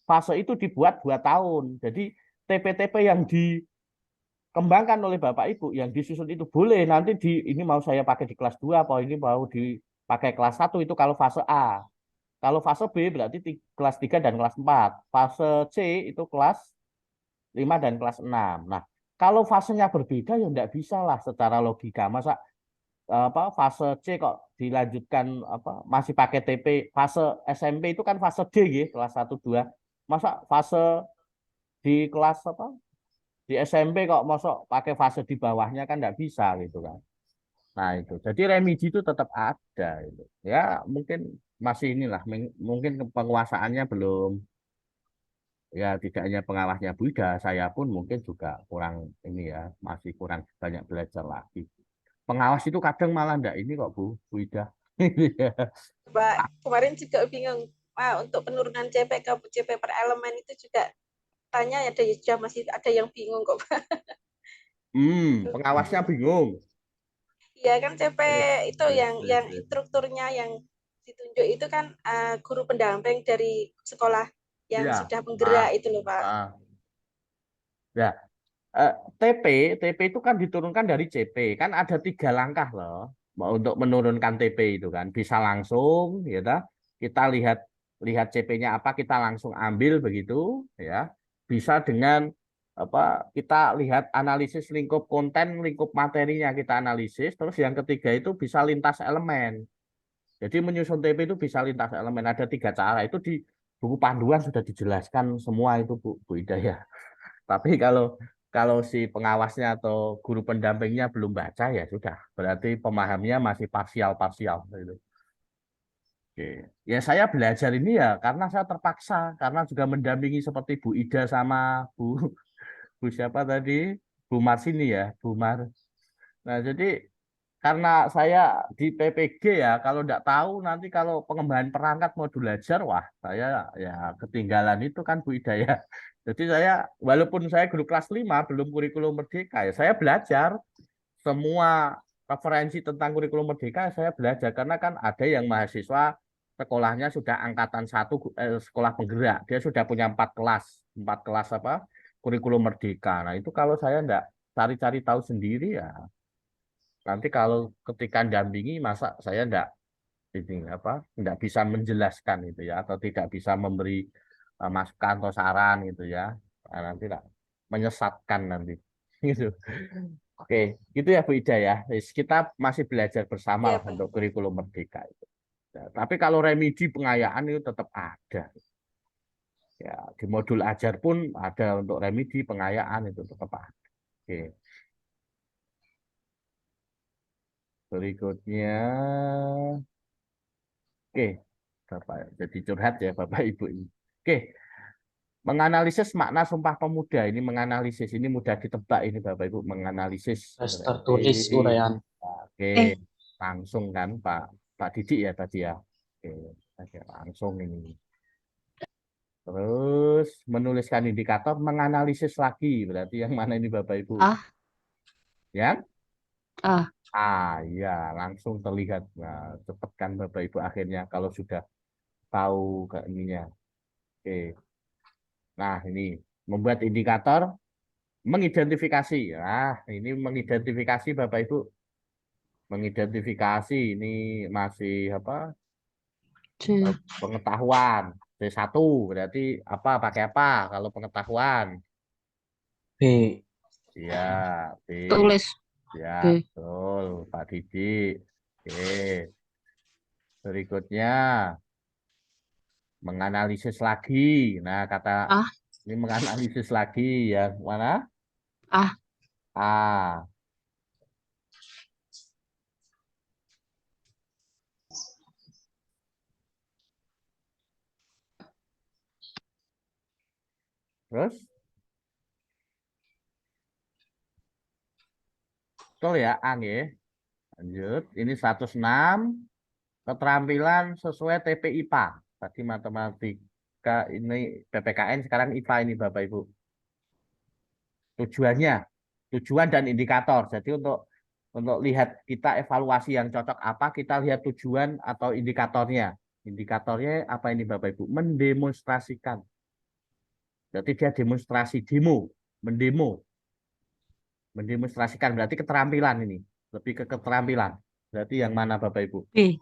Fase itu dibuat 2 tahun. Jadi TP-TP yang dikembangkan oleh Bapak Ibu yang disusun itu boleh nanti ini mau saya pakai di kelas 2 apa ini mau dipakai kelas 1 itu kalau fase A. Kalau fase B berarti kelas 3 dan kelas 4. Fase C itu kelas 5 dan kelas 6. Nah, kalau fasenya berbeda ya enggak bisa lah secara logika. Masa apa fase C kok dilanjutkan apa masih pakai TP, fase SMP itu kan fase D ya, kelas 1 2. Masa fase di kelas apa? Di SMP kok masuk pakai fase di bawahnya kan enggak bisa gitu kan. Nah itu, jadi remedi itu tetap ada. Itu. Ya mungkin masih inilah, mungkin penguasaannya belum, ya tidak hanya pengawasnya Bu Ida, saya pun mungkin juga kurang ini ya, masih kurang banyak belajar lagi. Pengawas itu kadang malah enggak ini kok Bu Ida. Pak, kemarin juga bingung. Untuk penurunan CP ke CP per elemen itu juga tanya ada sudah masih ada yang bingung kok, Pak. Pengawasnya bingung. Iya kan CP itu Yes, yang yes, yes. instrukturnya yang ditunjuk itu kan guru pendamping dari sekolah yang Ya, sudah menggerak itu loh Pak. Ya, TP itu kan diturunkan dari CP, kan ada 3 langkah loh untuk menurunkan TP itu kan. Bisa langsung, ya kita lihat CP-nya apa, kita langsung ambil begitu, ya. Bisa dengan apa? Kita lihat analisis lingkup konten, lingkup materinya kita analisis. Terus yang ketiga itu bisa lintas elemen. Jadi menyusun TP itu bisa lintas elemen. Ada 3 cara. Itu di buku panduan sudah dijelaskan semua itu Bu Ida ya. Tapi kalau si pengawasnya atau guru pendampingnya belum baca ya sudah, berarti pemahamnya masih parsial-parsial gitu. Oke. Ya saya belajar ini ya karena saya terpaksa, karena juga mendampingi seperti Bu Ida sama Bu siapa tadi? Bu Marsini ya, Bu Mar. Nah, jadi karena saya di PPG ya, kalau tidak tahu nanti kalau pengembangan perangkat mau belajar, wah saya ya ketinggalan itu kan Bu Ida ya. Jadi saya, walaupun saya guru kelas 5, belum kurikulum Merdeka ya, saya belajar semua referensi tentang kurikulum Merdeka, saya belajar. Karena kan ada yang mahasiswa sekolahnya sudah angkatan 1, sekolah penggerak, dia sudah punya 4 kelas apa kurikulum Merdeka. Nah itu kalau saya enggak cari-cari tahu sendiri ya, nanti kalau ketika dampingi masa saya enggak bisa menjelaskan itu ya atau tidak bisa memberi masukan atau saran gitu ya. Nah, nanti lah menyesatkan nanti gitu. Oke, gitu ya Bu Ida ya. Kita masih belajar bersama Iya lah Pak. untuk kurikulum Merdeka itu. Ya, tapi kalau remedi pengayaan itu tetap ada. Ya, di modul ajar pun ada untuk remedi pengayaan itu tetap ada. Oke. Berikutnya, oke, Bapak jadi curhat ya Bapak Ibu ini. Oke, menganalisis makna Sumpah Pemuda ini menganalisis ini mudah ditebak ini Bapak Ibu menganalisis. Terus tertulis uraian. Oke, langsung kan Pak Didik ya tadi ya. Oke, langsung ini. Terus menuliskan indikator menganalisis lagi berarti yang mana ini Bapak Ibu? Yang ya langsung terlihat. Nah, cepat kan Bapak Ibu akhirnya kalau sudah tahu ke ininya. Oke. Nah, ini membuat indikator mengidentifikasi. Nah, ini mengidentifikasi Bapak Ibu. Mengidentifikasi ini masih apa? Pengetahuan. C1 berarti apa pakai apa kalau pengetahuan? B. Ya, B. Tulis. Ya, B. betul, Pak Didik. Oke. Berikutnya menganalisis lagi. Nah, kata ini menganalisis lagi yang mana? A. Terus? Betul ya, A ya. Lanjut, ini 106 keterampilan sesuai TP IPA. Tadi matematika ini PPKN sekarang IPA ini Bapak Ibu. Tujuan dan indikator. Jadi untuk lihat kita evaluasi yang cocok apa, kita lihat tujuan atau indikatornya. Indikatornya apa ini Bapak Ibu? Mendemonstrasikan. Berarti dia mendemonstrasikan berarti keterampilan ini. Lebih ke keterampilan. Berarti yang mana Bapak Ibu? B.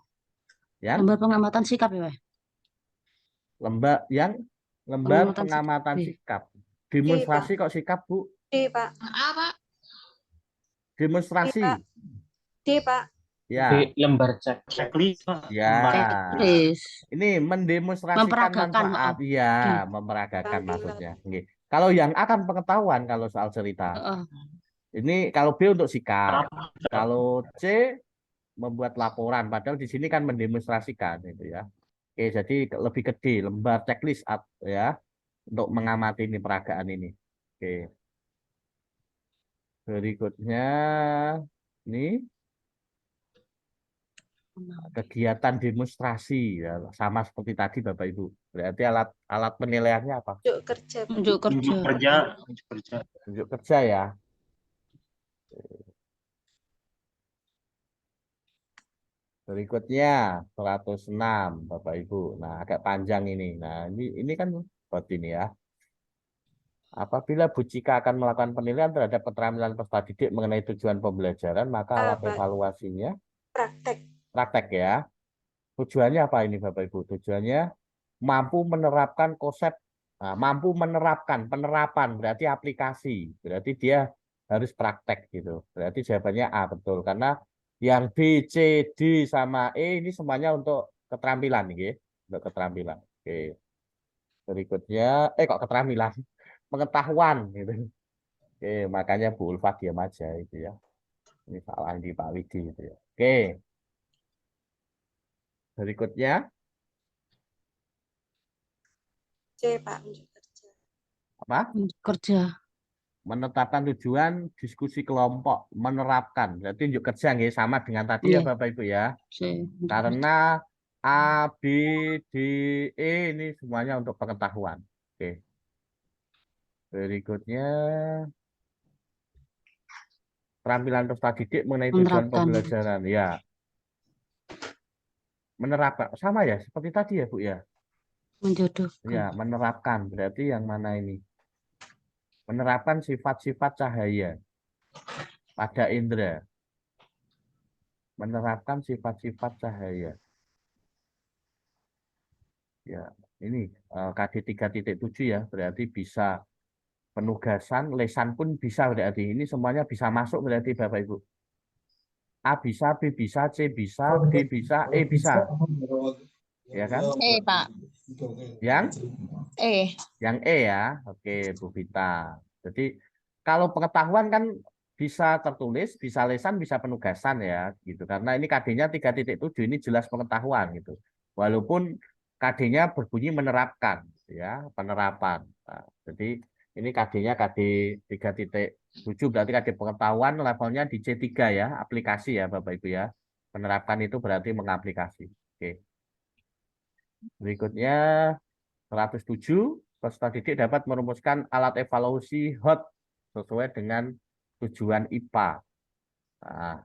Ya? Lembar pengamatan sikap ya, Pak? Lembar pengamatan sikap. Demonstrasi kok sikap, Bu? D, Pak. Demonstrasi. D, Pak. Ya. B. Lembar Checklist. Ya. Ini mendemonstrasikan memperagakan, manfaat. Iya, memperagakan maksudnya. Oke. Kalau yang akan pengetahuan kalau soal cerita. Ini kalau B untuk sikap. Kalau C membuat laporan. Padahal di sini kan mendemonstrasikan itu ya. Oke, jadi lebih ke D, lembar checklist ya untuk mengamati ini peragaan ini. Oke. Berikutnya ini kegiatan demonstrasi ya, sama seperti tadi Bapak Ibu. Berarti alat penilaiannya apa? Unjuk kerja. Unjuk kerja ya. Berikutnya 106 Bapak Ibu. Nah, agak panjang ini. Nah, ini kan buat ini ya. Apabila Bu Cika akan melakukan penilaian terhadap keterampilan peserta didik mengenai tujuan pembelajaran, maka alat evaluasinya praktek ya. Tujuannya apa ini Bapak Ibu? Tujuannya mampu menerapkan konsep, penerapan berarti aplikasi, berarti dia harus praktek gitu. Berarti jawabannya A betul karena yang B, C, D sama E ini semuanya untuk keterampilan nih, untuk keterampilan. Oke. Berikutnya kok keterampilan? Pengetahuan gitu. Oke, makanya Bu Ulfa diam aja itu ya. Ini salah di Pak Widi itu ya. Oke. Berikutnya C, Pak. Unjuk kerja. apa? Unjuk kerja. Menetapkan tujuan diskusi kelompok, menerapkan. Berarti unjuk kerja nggih sama dengan tadi ya Bapak Ibu ya. Karena A, B, D, E ini semuanya untuk pengetahuan. Oke. Berikutnya keterampilan peserta didik mengenai tujuan pembelajaran ya. Menerapkan sama ya seperti tadi ya Bu ya. Menjodohkan. Ya, menerapkan berarti yang mana ini? Menerapkan sifat-sifat cahaya pada indera. Menerapkan sifat-sifat cahaya. Ya, ini KD 3.7 ya, berarti bisa penugasan, lesan pun bisa berarti. Ini semuanya bisa masuk berarti Bapak Ibu. A bisa, B bisa, C bisa, D bisa, E bisa. Ya kan? E, Pak. Yang? E. Yang E ya. Oke, Bu Vita. Jadi kalau pengetahuan kan bisa tertulis, bisa lisan, bisa penugasan ya gitu. Karena ini KD-nya 3.7 ini jelas pengetahuan gitu. Walaupun KD-nya berbunyi menerapkan gitu ya, penerapan. Nah, jadi ini KD-nya KD 3.7 berarti KD pengetahuan levelnya di C3 ya, aplikasi ya Bapak Ibu ya. Menerapkan itu berarti mengaplikasi. Oke. Berikutnya 107, peserta didik dapat merumuskan alat evaluasi HOT sesuai dengan tujuan IPA. Nah,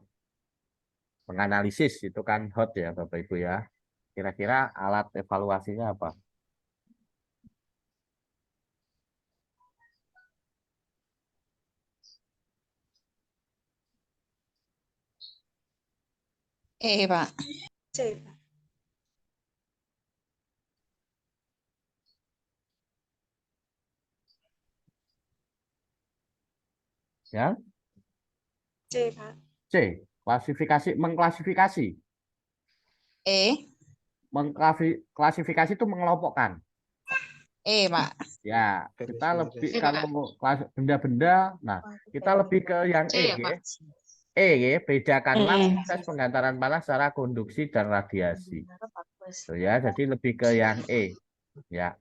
menganalisis itu kan HOT ya Bapak Ibu ya. Kira-kira alat evaluasinya apa? Pak. C, Pak. Ya, C, Pak. C. Klasifikasi, mengklasifikasi. Mengklasifikasi itu mengelompokkan. Pak. Ya, kita lebih kalau benda-benda, nah kita lebih ke yang E, ya. Ya, bedakanlah proses penghantaran panas secara konduksi dan radiasi. So, ya, jadi lebih ke yang E, ya.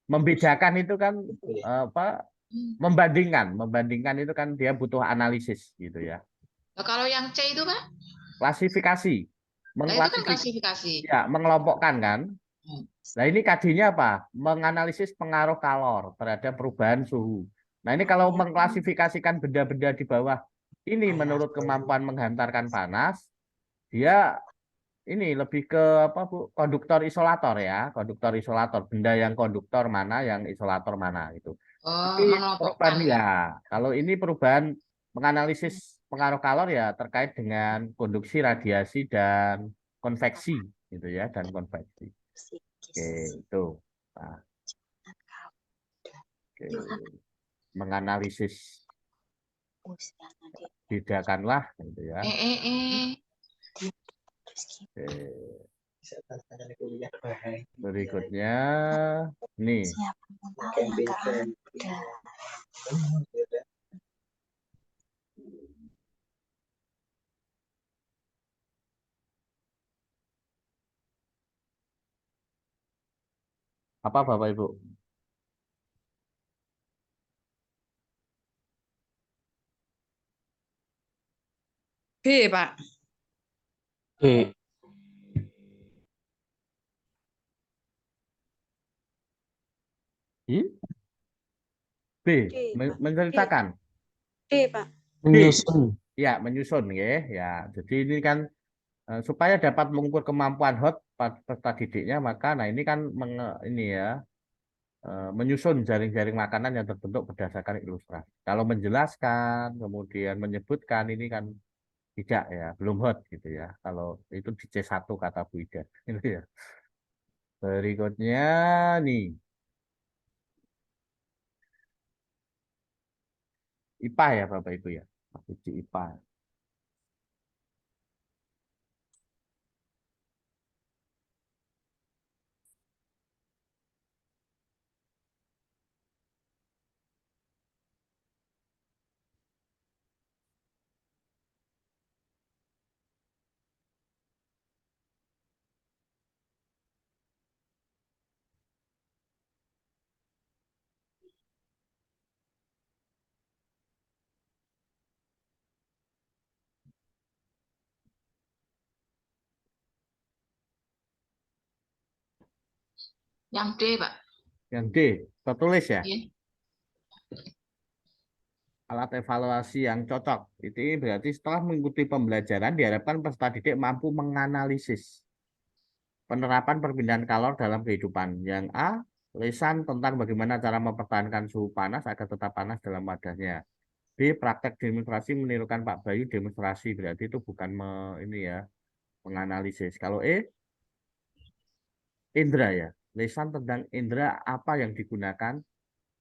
Membedakan itu kan apa? Membandingkan itu kan dia butuh analisis gitu ya. Kalau yang C itu Pak? Klasifikasi, Nah, itu kan klasifikasi. ya, mengelompokkan kan. Nah, ini KD-nya apa? Menganalisis pengaruh kalor terhadap perubahan suhu. Nah, ini kalau mengklasifikasikan benda-benda di bawah ini menurut kemampuan menghantarkan panas, dia ini lebih ke apa Bu? Konduktor isolator ya, konduktor isolator. Benda yang konduktor mana, yang isolator mana itu. Jadi perubahan ya. Kalau ini perubahan menganalisis pengaruh kalor ya terkait dengan konduksi, radiasi dan konveksi gitu ya, dan konveksi. Oke, itu. Nah, oke. Menganalisis bedakanlah gitu ya. Oke. Berikutnya nih. Apa Bapak Ibu? B, Pak. B. B, menceritakan. D, Pak. Menyusun. Ya, menyusun ya. Jadi ini kan supaya dapat mengukur kemampuan HOT peserta didiknya, maka nah ini kan ini ya menyusun jaring-jaring makanan yang terbentuk berdasarkan ilustrasi. Kalau menjelaskan, kemudian menyebutkan ini kan tidak ya, belum HOT gitu ya. Kalau itu di C1 kata Bu Ida. Itu ya. Berikutnya nih. IPA ya Bapak Ibu ya. Uji IPA. Yang D, Pak. Yang D, tertulis ya. Iya. Alat evaluasi yang cocok. Itu berarti setelah mengikuti pembelajaran diharapkan peserta didik mampu menganalisis penerapan perpindahan kalor dalam kehidupan. Yang A, lisan tentang bagaimana cara mempertahankan suhu panas agar tetap panas dalam wadahnya. B, praktek demonstrasi menirukan Pak Bayu demonstrasi. Berarti itu bukan ini ya, menganalisis. Kalau E, indra ya. Lisan tentang indra apa yang digunakan.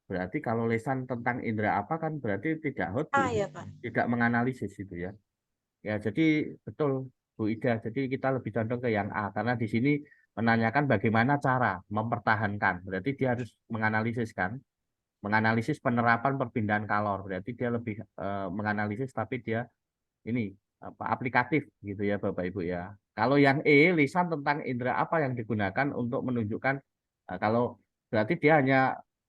Berarti kalau lisan tentang indra apa kan berarti tidak HOT, Ya, Pak. tidak menganalisis itu ya. Ya, jadi betul Bu Ida. Jadi kita lebih condong ke yang A karena di sini menanyakan bagaimana cara mempertahankan. Berarti dia harus menganalisis kan. menganalisis penerapan perpindahan kalor. Berarti dia lebih menganalisis, tapi dia ini aplikatif gitu ya Bapak Ibu ya. Kalau yang E, lisan tentang indera apa yang digunakan untuk menunjukkan, kalau berarti dia hanya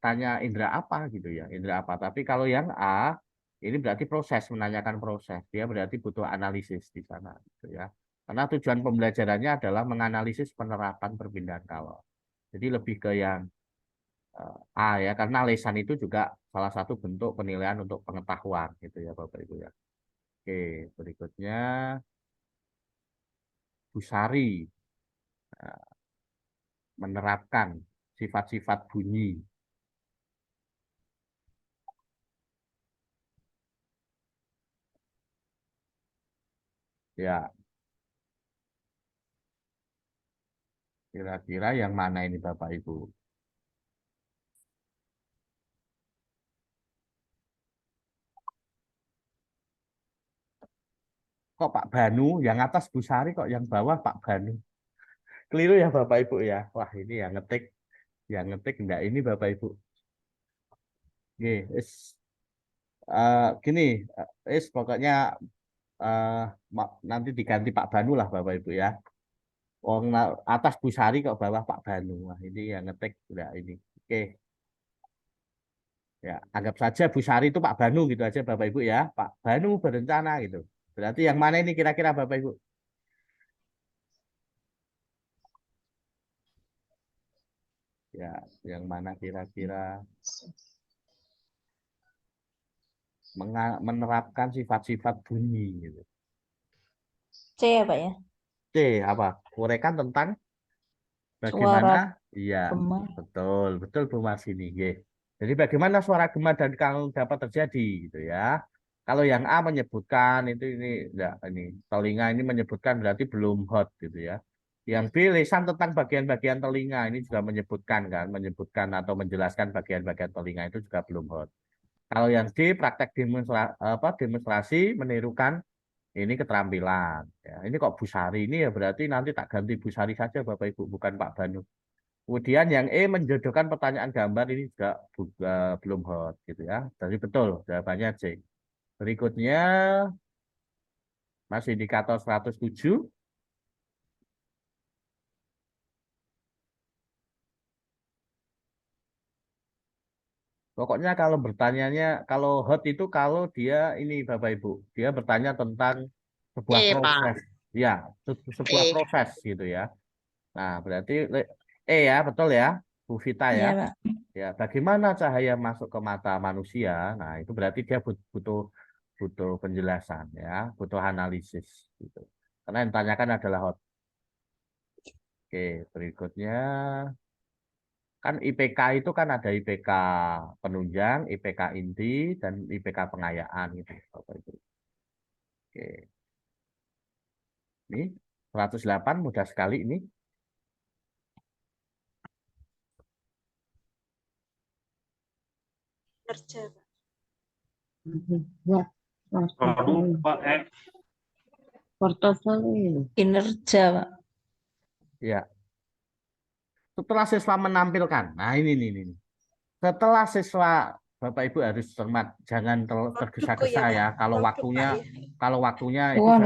tanya indera apa gitu ya, indera apa. Tapi kalau yang A, ini berarti proses, menanyakan proses. Dia berarti butuh analisis di sana gitu ya. Karena tujuan pembelajarannya adalah menganalisis penerapan perpindahan kalor. Jadi lebih ke yang A ya, karena lisan itu juga salah satu bentuk penilaian untuk pengetahuan gitu ya Bapak Ibu ya. Oke, berikutnya Busari menerapkan sifat-sifat bunyi. Ya, kira-kira yang mana ini Bapak Ibu? Kok Pak Banu, yang atas Busari, kok yang bawah Pak Banu? Keliru ya Bapak Ibu ya. Wah, ini yang ngetik enggak ini Bapak Ibu. Gini, pokoknya nanti diganti Pak Banu lah Bapak Ibu ya. Atas Busari kok bawah Pak Banu. Wah, ini yang ngetik enggak ini. Oke. Ya, anggap saja Busari itu Pak Banu gitu aja Bapak Ibu ya. Pak Banu berencana gitu. Berarti yang mana ini kira-kira Bapak Ibu? Ya, yang mana kira-kira menerapkan sifat-sifat bunyi gitu. C ya Pak ya? C apa? Uraikan tentang Suara bagaimana? Iya, gema. betul Bu Marsini. Jadi bagaimana suara gema dan kalau dapat terjadi gitu ya. Kalau yang A menyebutkan ini enggak, ini telinga ini menyebutkan berarti belum hot gitu ya. Yang B lisan tentang bagian-bagian telinga ini juga menyebutkan atau menjelaskan bagian-bagian telinga itu juga belum hot. Kalau yang D praktek demonstrasi menirukan ini keterampilan. Ya, ini kok Busari ini ya berarti nanti tak ganti Busari saja Bapak Ibu, bukan Pak Banu. Kemudian yang E menjodohkan pertanyaan gambar ini juga belum hot gitu ya. Jadi betul jawabannya C. Berikutnya masih indikator 107. Pokoknya kalau bertanyanya, kalau hot itu kalau dia ini Bapak Ibu, dia bertanya tentang sebuah Pak. proses. Ya, sebuah E. proses gitu ya. Nah, berarti ya, betul ya, Bu Vita ya. Iya Pak. Ya, bagaimana cahaya masuk ke mata manusia? Nah, itu berarti dia butuh penjelasan ya, butuh analisis gitu. Karena yang ditanyakan adalah hot. Oke, berikutnya kan IPK itu kan ada IPK penunjang, IPK inti, dan IPK pengayaan gitu Bapak Ibu. Oke. Ini 108 mudah sekali ini. Kerja, Pak. Portofolio. Kinerja Pak. Ya. Setelah siswa menampilkan, nah ini. Setelah siswa, Bapak Ibu harus cermat, jangan tergesa-gesa ya. Kalau waktunya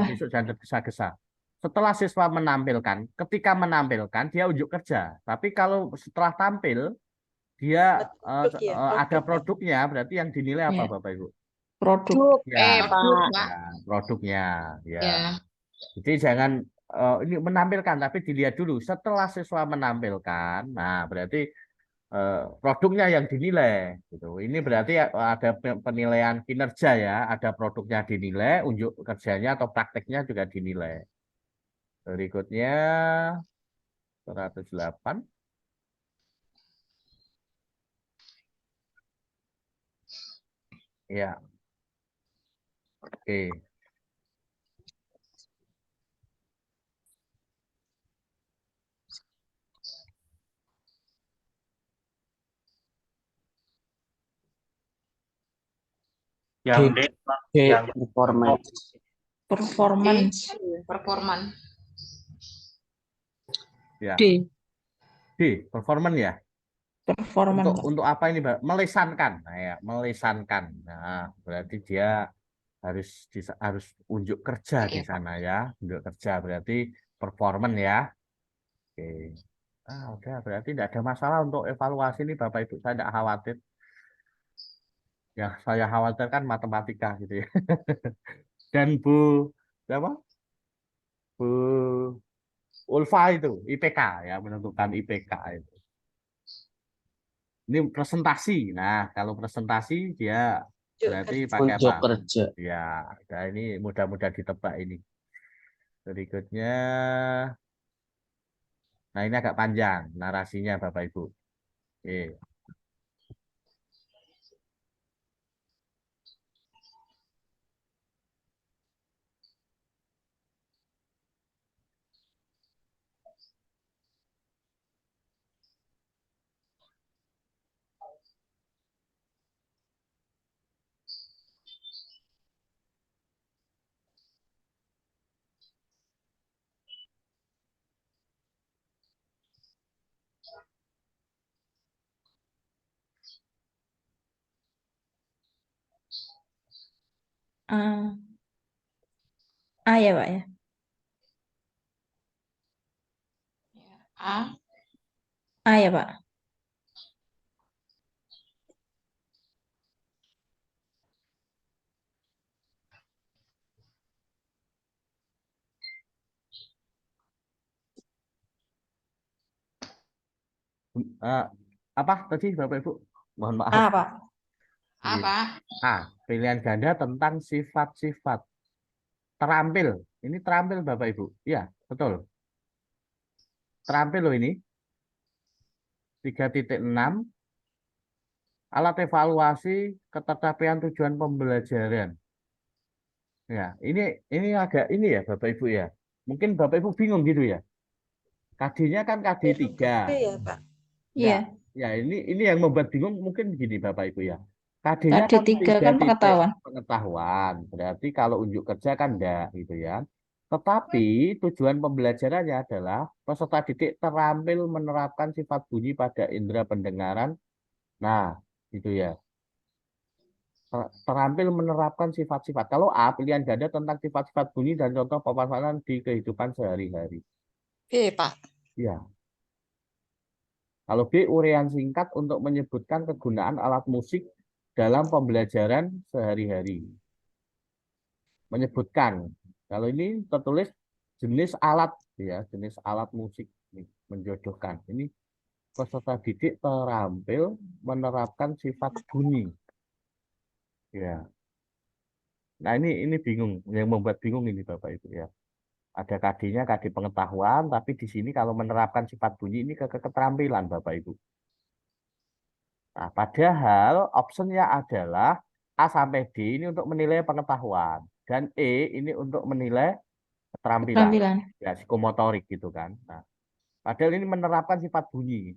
itu jangan tergesa-gesa. Setelah siswa menampilkan, ketika menampilkan dia unjuk kerja. Tapi kalau setelah tampil dia ada produknya, berarti yang dinilai apa Bapak Ibu? Produk. Ya, Pak. produknya. Ya. Ya. Jadi jangan ini menampilkan, tapi dilihat dulu. Setelah siswa menampilkan, nah berarti produknya yang dinilai gitu. Ini berarti ada penilaian kinerja ya, ada produknya dinilai, unjuk kerjanya atau prakteknya juga dinilai. Berikutnya 108. Ya. Oke. Yang D, yang performance. Performance. Performan. Ya. D. D, performance ya. Performan, Pak. Untuk apa ini, Mbak? Melisankan. Nah, ya, melisankan. Nah, berarti dia harus unjuk kerja di Iya, Pak. sana ya. Unjuk kerja berarti performan ya. Oke. Udah berarti tidak ada masalah untuk evaluasi ini Bapak Ibu. Saya tidak khawatir. Yang saya khawatirkan matematika gitu ya. Dan Bu apa? Bu Ulfa itu IPK ya, menentukan IPK itu. Ini presentasi. Nah, kalau presentasi dia Yuk, berarti kerja. pakai Unjuk apa? kerja. Ya, nah ini mudah-mudah ditebak ini. Berikutnya, nah ini agak panjang narasinya Bapak Ibu. Oke. A. A ya, Pak ya. A. A ya, Pak. Eh, apa tadi Bapak Ibu? Mohon maaf. A, Pak. A, Iya. Pak. A. Pilihan ganda tentang sifat-sifat terampil. Ini terampil Bapak Ibu. Iya, betul. Terampil loh ini. 3.6 alat evaluasi ketercapaian tujuan pembelajaran. Ya, ini agak ini ya Bapak Ibu ya. Mungkin Bapak Ibu bingung gitu ya. KD-nya kan KD 3. Iya, Pak. Iya. Ya, ini yang membuat bingung mungkin gini Bapak Ibu ya. KD-nya KD kan 3 3 kan titik pengetahuan. pengetahuan. Berarti kalau unjuk kerja kan enggak gitu ya. Tetapi tujuan pembelajarannya adalah peserta didik terampil menerapkan sifat bunyi pada indera pendengaran. Nah, gitu ya. Terampil menerapkan sifat-sifat. Kalau A, pilihan ganda tentang sifat-sifat bunyi dan contoh pemanfaatan di kehidupan sehari-hari. B, Pak. Ya. Kalau B, uraian singkat untuk menyebutkan kegunaan alat musik dalam pembelajaran sehari-hari. Menyebutkan. Kalau ini tertulis jenis alat, ya, jenis alat musik. Menjodohkan. Ini peserta didik terampil menerapkan sifat bunyi. Ya. Nah, ini bingung. Yang membuat bingung ini Bapak Ibu ya. Ada KD-nya, KD pengetahuan, tapi di sini kalau menerapkan sifat bunyi ini ke keterampilan Bapak Ibu. Nah, padahal optionnya adalah A sampai D ini untuk menilai pengetahuan dan E ini untuk menilai keterampilan, Keterampilan. ya psikomotorik gitu kan. Nah, padahal ini menerapkan sifat bunyi.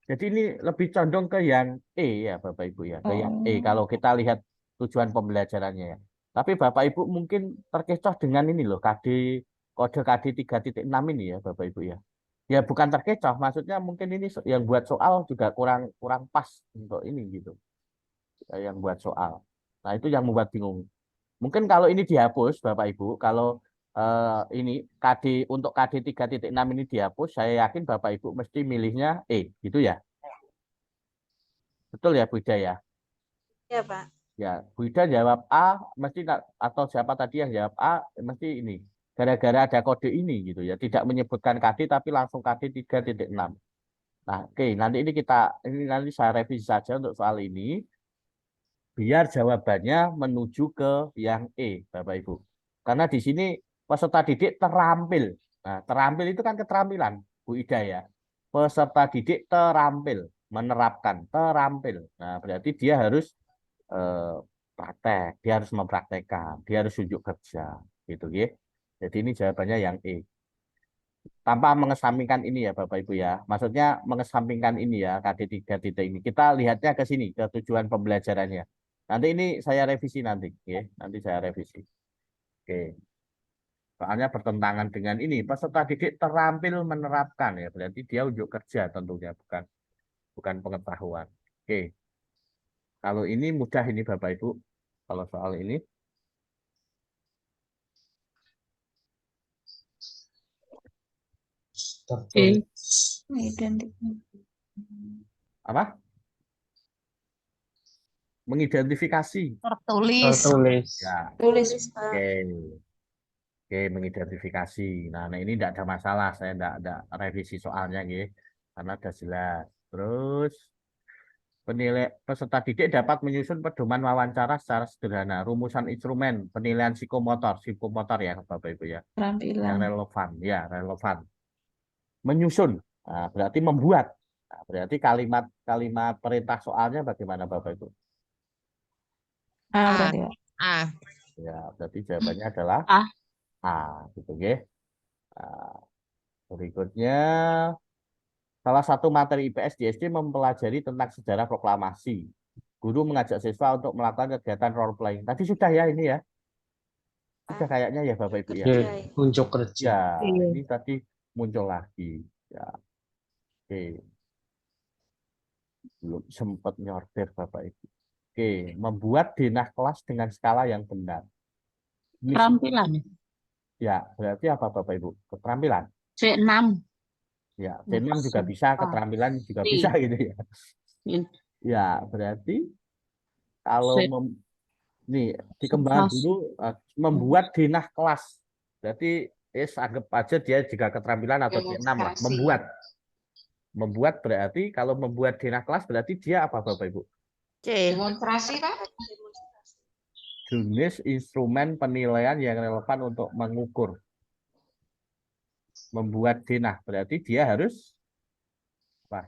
Jadi ini lebih condong ke yang E ya Bapak Ibu ya, ke yang E Oh. kalau kita lihat tujuan pembelajarannya ya. Tapi Bapak Ibu mungkin terkecoh dengan ini loh, kode KD 3.6 ini ya Bapak Ibu ya. Ya bukan terkecoh, maksudnya mungkin ini yang buat soal juga kurang pas untuk ini gitu. Yang buat soal. Nah, itu yang membuat bingung. Mungkin kalau ini dihapus Bapak Ibu, kalau ini untuk KD 3.6 ini dihapus, saya yakin Bapak Ibu mesti milihnya E, gitu ya. Betul ya Bu Ida ya? Iya, Pak. Ya, Bu Ida jawab A, mesti atau siapa tadi yang jawab A, mesti ini. Gara-gara ada kode ini gitu ya, tidak menyebutkan KD tapi langsung KD 3.6. Nah, oke, ini nanti saya revisi saja untuk soal ini biar jawabannya menuju ke yang E, Bapak Ibu. Karena di sini peserta didik terampil. Nah, terampil itu kan keterampilan, Bu Ida ya. Peserta didik terampil, menerapkan, terampil. Nah, berarti dia harus praktek, dia harus mempraktekkan, dia harus unjuk kerja, gitu ya. Jadi ini jawabannya yang E. Tanpa mengesampingkan ini ya Bapak Ibu ya. Maksudnya mengesampingkan ini ya KD 3 titik ini. Kita lihatnya ke sini, ke tujuan pembelajarannya. Nanti ini saya revisi nanti, ya. Nanti saya revisi. Oke. Soalnya bertentangan dengan ini, peserta didik terampil menerapkan ya. Berarti dia unjuk kerja tentunya, bukan pengetahuan. Oke. Kalau ini mudah ini Bapak Ibu. Kalau soal ini. Tertulis. Identik. Apa? Mengidentifikasi. Tertulis. Tertulis. Ya. Tulis. Pak. Oke. Oke, mengidentifikasi. Nah, ini tidak ada masalah. Saya tidak ada revisi soalnya, gitu. Karena sudah jelas. Terus, peserta didik dapat menyusun pedoman wawancara secara sederhana. Rumusan instrumen penilaian psikomotor ya, Bapak Ibu ya. Yang Keterampilan. relevan, ya, relevan. Menyusun, nah, berarti membuat. Nah, berarti kalimat perintah soalnya bagaimana, Bapak Ibu? A berarti, Pak. A. Ya, berarti jawabannya adalah A. Gitu ya. Berikutnya, salah satu materi IPS di SD mempelajari tentang sejarah proklamasi. Guru mengajak siswa untuk melakukan kegiatan role playing. Tadi sudah ya ini ya. Sudah kayaknya ya Bapak Ibu ya. Oke, unjuk kerja. Ya, Iya. ini tadi muncul lagi. Ya. Oke. Belum sempat nyortir Bapak Ibu. Oke, membuat denah kelas dengan skala yang benar. Ini, Keterampilan. ya, berarti apa Bapak Ibu? Keterampilan. C6. Ya, C6 juga bisa, keterampilan juga Iya. bisa gitu ya. Iya. Ya, berarti kalau nih dikembangkan Kelas. dulu membuat denah kelas. Berarti anggap aja dia juga keterampilan atau C6 lah. Demonstrasi. Membuat berarti kalau membuat denah kelas berarti dia apa Bapak Ibu? C. Demonstrasi, Pak. Jenis instrumen penilaian yang relevan untuk mengukur. Membuat denah berarti dia harus apa?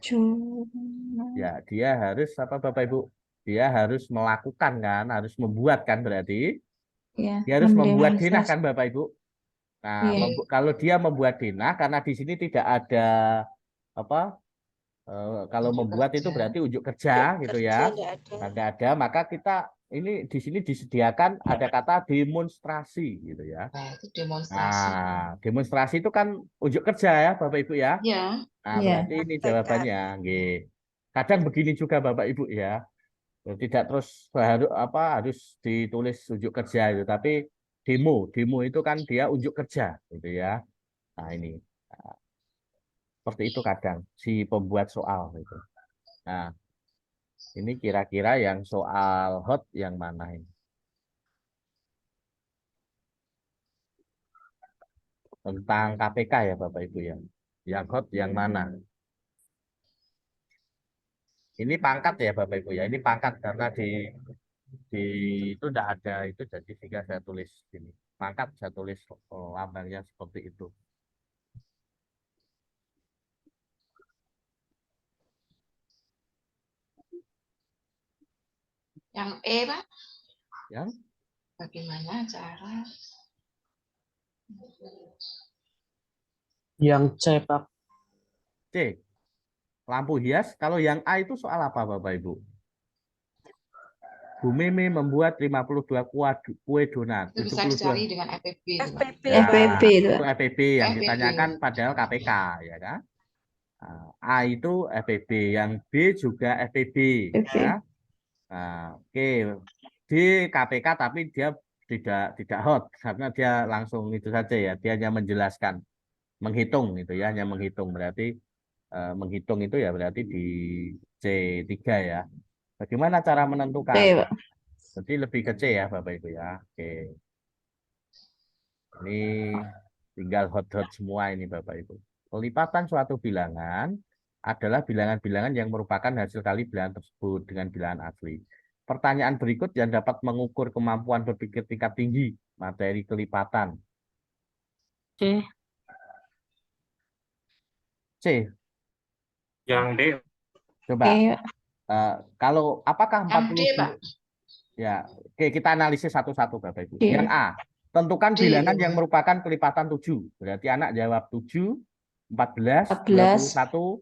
Ya, dia harus apa Bapak Ibu? Dia harus melakukan kan, harus membuat kan berarti. Ya, Dia harus membuat denah mendemonstrasi. kan Bapak Ibu. Nah, Iya. kalau dia membuat denah karena di sini tidak ada apa? Kalau Unjuk membuat itu kerja. berarti unjuk kerja gitu ya. Nggak ada. Tidak ada, maka kita ini di sini disediakan ada kata demonstrasi gitu ya. Nah, itu demonstrasi. Nah, demonstrasi itu kan unjuk kerja ya Bapak Ibu ya. Ya. Nah, Iya. berarti ini jawabannya. Nggih. Kadang begini juga Bapak Ibu ya. Tidak terus harus ditulis unjuk kerja itu, tapi demo itu kan dia unjuk kerja gitu ya. Nah, ini. Nah, seperti itu kadang si pembuat soal gitu. Nah, ini kira-kira yang soal hot yang mana ini? Tentang KPK ya Bapak Ibu ya. Yang hot yang mana? Ini pangkat ya Bapak Ibu ya. Ini pangkat karena di itu tidak ada itu, jadi sehingga saya tulis ini. Pangkat saya tulis lambangnya seperti itu. Yang E, Pak. Yang Bagaimana cara? Yang C, Pak. C. Lampu hias. Kalau yang A itu soal apa Bapak Ibu? Bu Mimi membuat 52 kue donat. Itu bisa 72. dicari dengan FPB. itu, Pak. FPP. Ya, FPP itu, itu Pak. FPB yang FPB. ditanyakan padahal KPK ya kan. Nah, A itu FPB, yang B juga FPB ya. Nah, oke. D KPK tapi dia tidak hot karena dia langsung itu saja ya. Dia hanya menjelaskan, menghitung itu ya, hanya menghitung berarti menghitung itu ya berarti di C3 ya. Bagaimana cara menentukan? C, Pak. Jadi lebih ke C ya Bapak Ibu ya. Oke. Ini tinggal hot-hot semua ini Bapak Ibu. Pelipatan suatu bilangan adalah bilangan-bilangan yang merupakan hasil kali bilangan tersebut dengan bilangan asli. Pertanyaan berikut yang dapat mengukur kemampuan berpikir tingkat tinggi, materi kelipatan. C. C. Yang D. Coba. Iya. Kalau apakah Yang D, 40 Pak. ya, oke kita analisis satu-satu Bapak Ibu. D. Yang A, tentukan D. bilangan yang merupakan kelipatan 7. Berarti anak jawab 7, 14, 14. 21,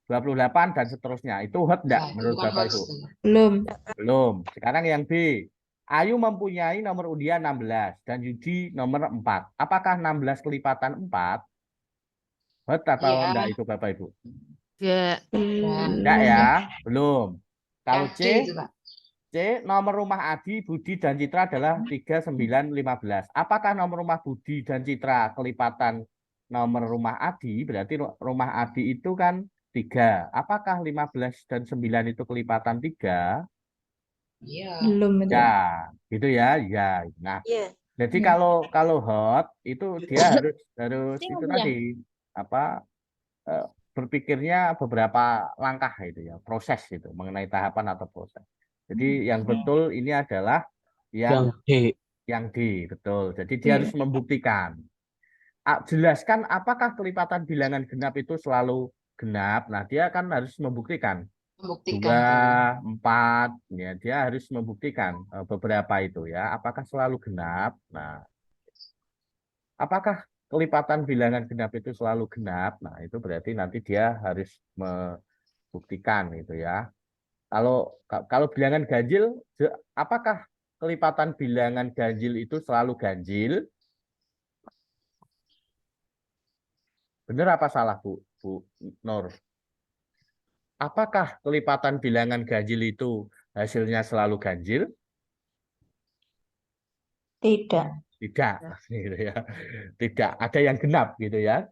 28 dan seterusnya. Itu hot enggak Nah, itu menurut bukan Bapak hoax, Ibu? itu. Belum. Belum. Sekarang yang B. Ayu mempunyai nomor undian 16 dan Yudi nomor 4. Apakah 16 kelipatan 4? Hot atau Iya. enggak itu Bapak Ibu? Ya. Enggak ya, belum. Kalau Yang D C, itu, Pak. C nomor rumah Adi, Budi, dan Citra adalah 3, 9, 15. Apakah nomor rumah Budi dan Citra kelipatan nomor rumah Adi? Berarti rumah Adi itu kan 3. Apakah 15 dan 9 itu kelipatan 3? Iya. Belum itu. Ya, gitu ya. Ya. Nah, Iya. jadi Ya. kalau hot itu dia harus itu tadi apa berpikirnya beberapa langkah itu ya, proses itu mengenai tahapan atau proses. Jadi yang betul ini adalah Yang yang D. D, betul. Jadi dia harus Iya. membuktikan. Jelaskan apakah kelipatan bilangan genap itu selalu genap. Nah, dia kan harus membuktikan. Membuktikan 2, dulu. 4, ya dia harus membuktikan beberapa itu ya. Apakah selalu genap? Nah, apakah kelipatan bilangan genap itu selalu genap? Nah, itu berarti nanti dia harus membuktikan itu ya. Kalau bilangan ganjil, apakah kelipatan bilangan ganjil itu selalu ganjil? Benar apa salah, Bu Nur? Apakah kelipatan bilangan ganjil itu hasilnya selalu ganjil? Tidak. Tidak, gitu ya. Tidak, ada yang genap gitu ya.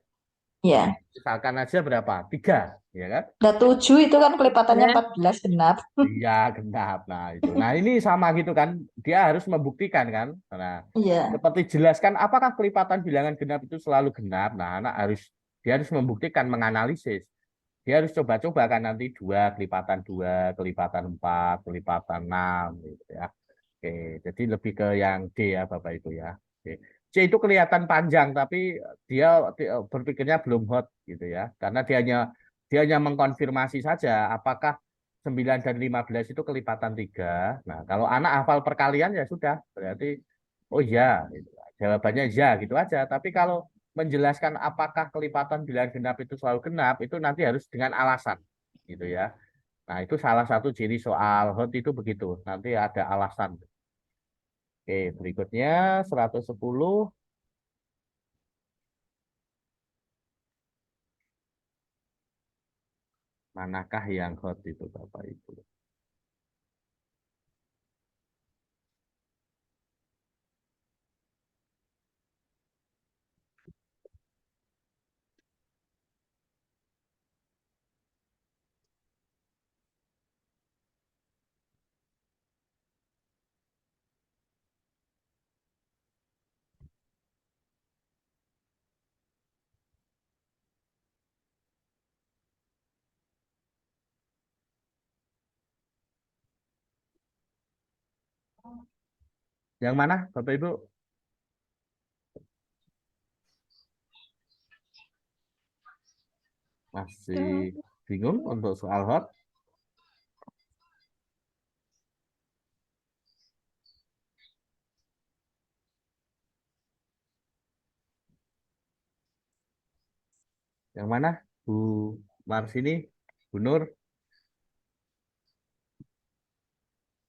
Ya. Misalkan aja berapa? 3, ya kan? Nah, 7 itu kan kelipatannya Ya. 14 genap. Iya, genap. Nah, itu. Nah, ini sama gitu kan. Dia harus membuktikan kan. Nah, Iya. seperti jelaskan apakah kelipatan bilangan genap itu selalu genap. Nah, dia harus membuktikan, menganalisis. Dia harus coba-coba kan nanti 2, kelipatan 4, kelipatan 6 gitu ya. Oke, jadi lebih ke yang D ya Bapak Ibu ya. Oke. C itu kelihatan panjang tapi dia berpikirnya belum hot gitu ya. Karena dia hanya mengkonfirmasi saja apakah 9 dan 15 itu kelipatan 3. Nah, kalau anak hafal perkalian ya sudah, berarti oh iya gitu. Jawabannya ya gitu aja. Tapi kalau menjelaskan apakah kelipatan bilangan genap itu selalu genap, itu nanti harus dengan alasan gitu ya. Nah, itu salah satu ciri soal hot itu begitu. Nanti ada alasan. Oke, berikutnya 110. Manakah yang hot itu Bapak Ibu? Yang mana Bapak Ibu? Masih bingung untuk soal hot? Yang mana? Bu Marsini, Bu Nur?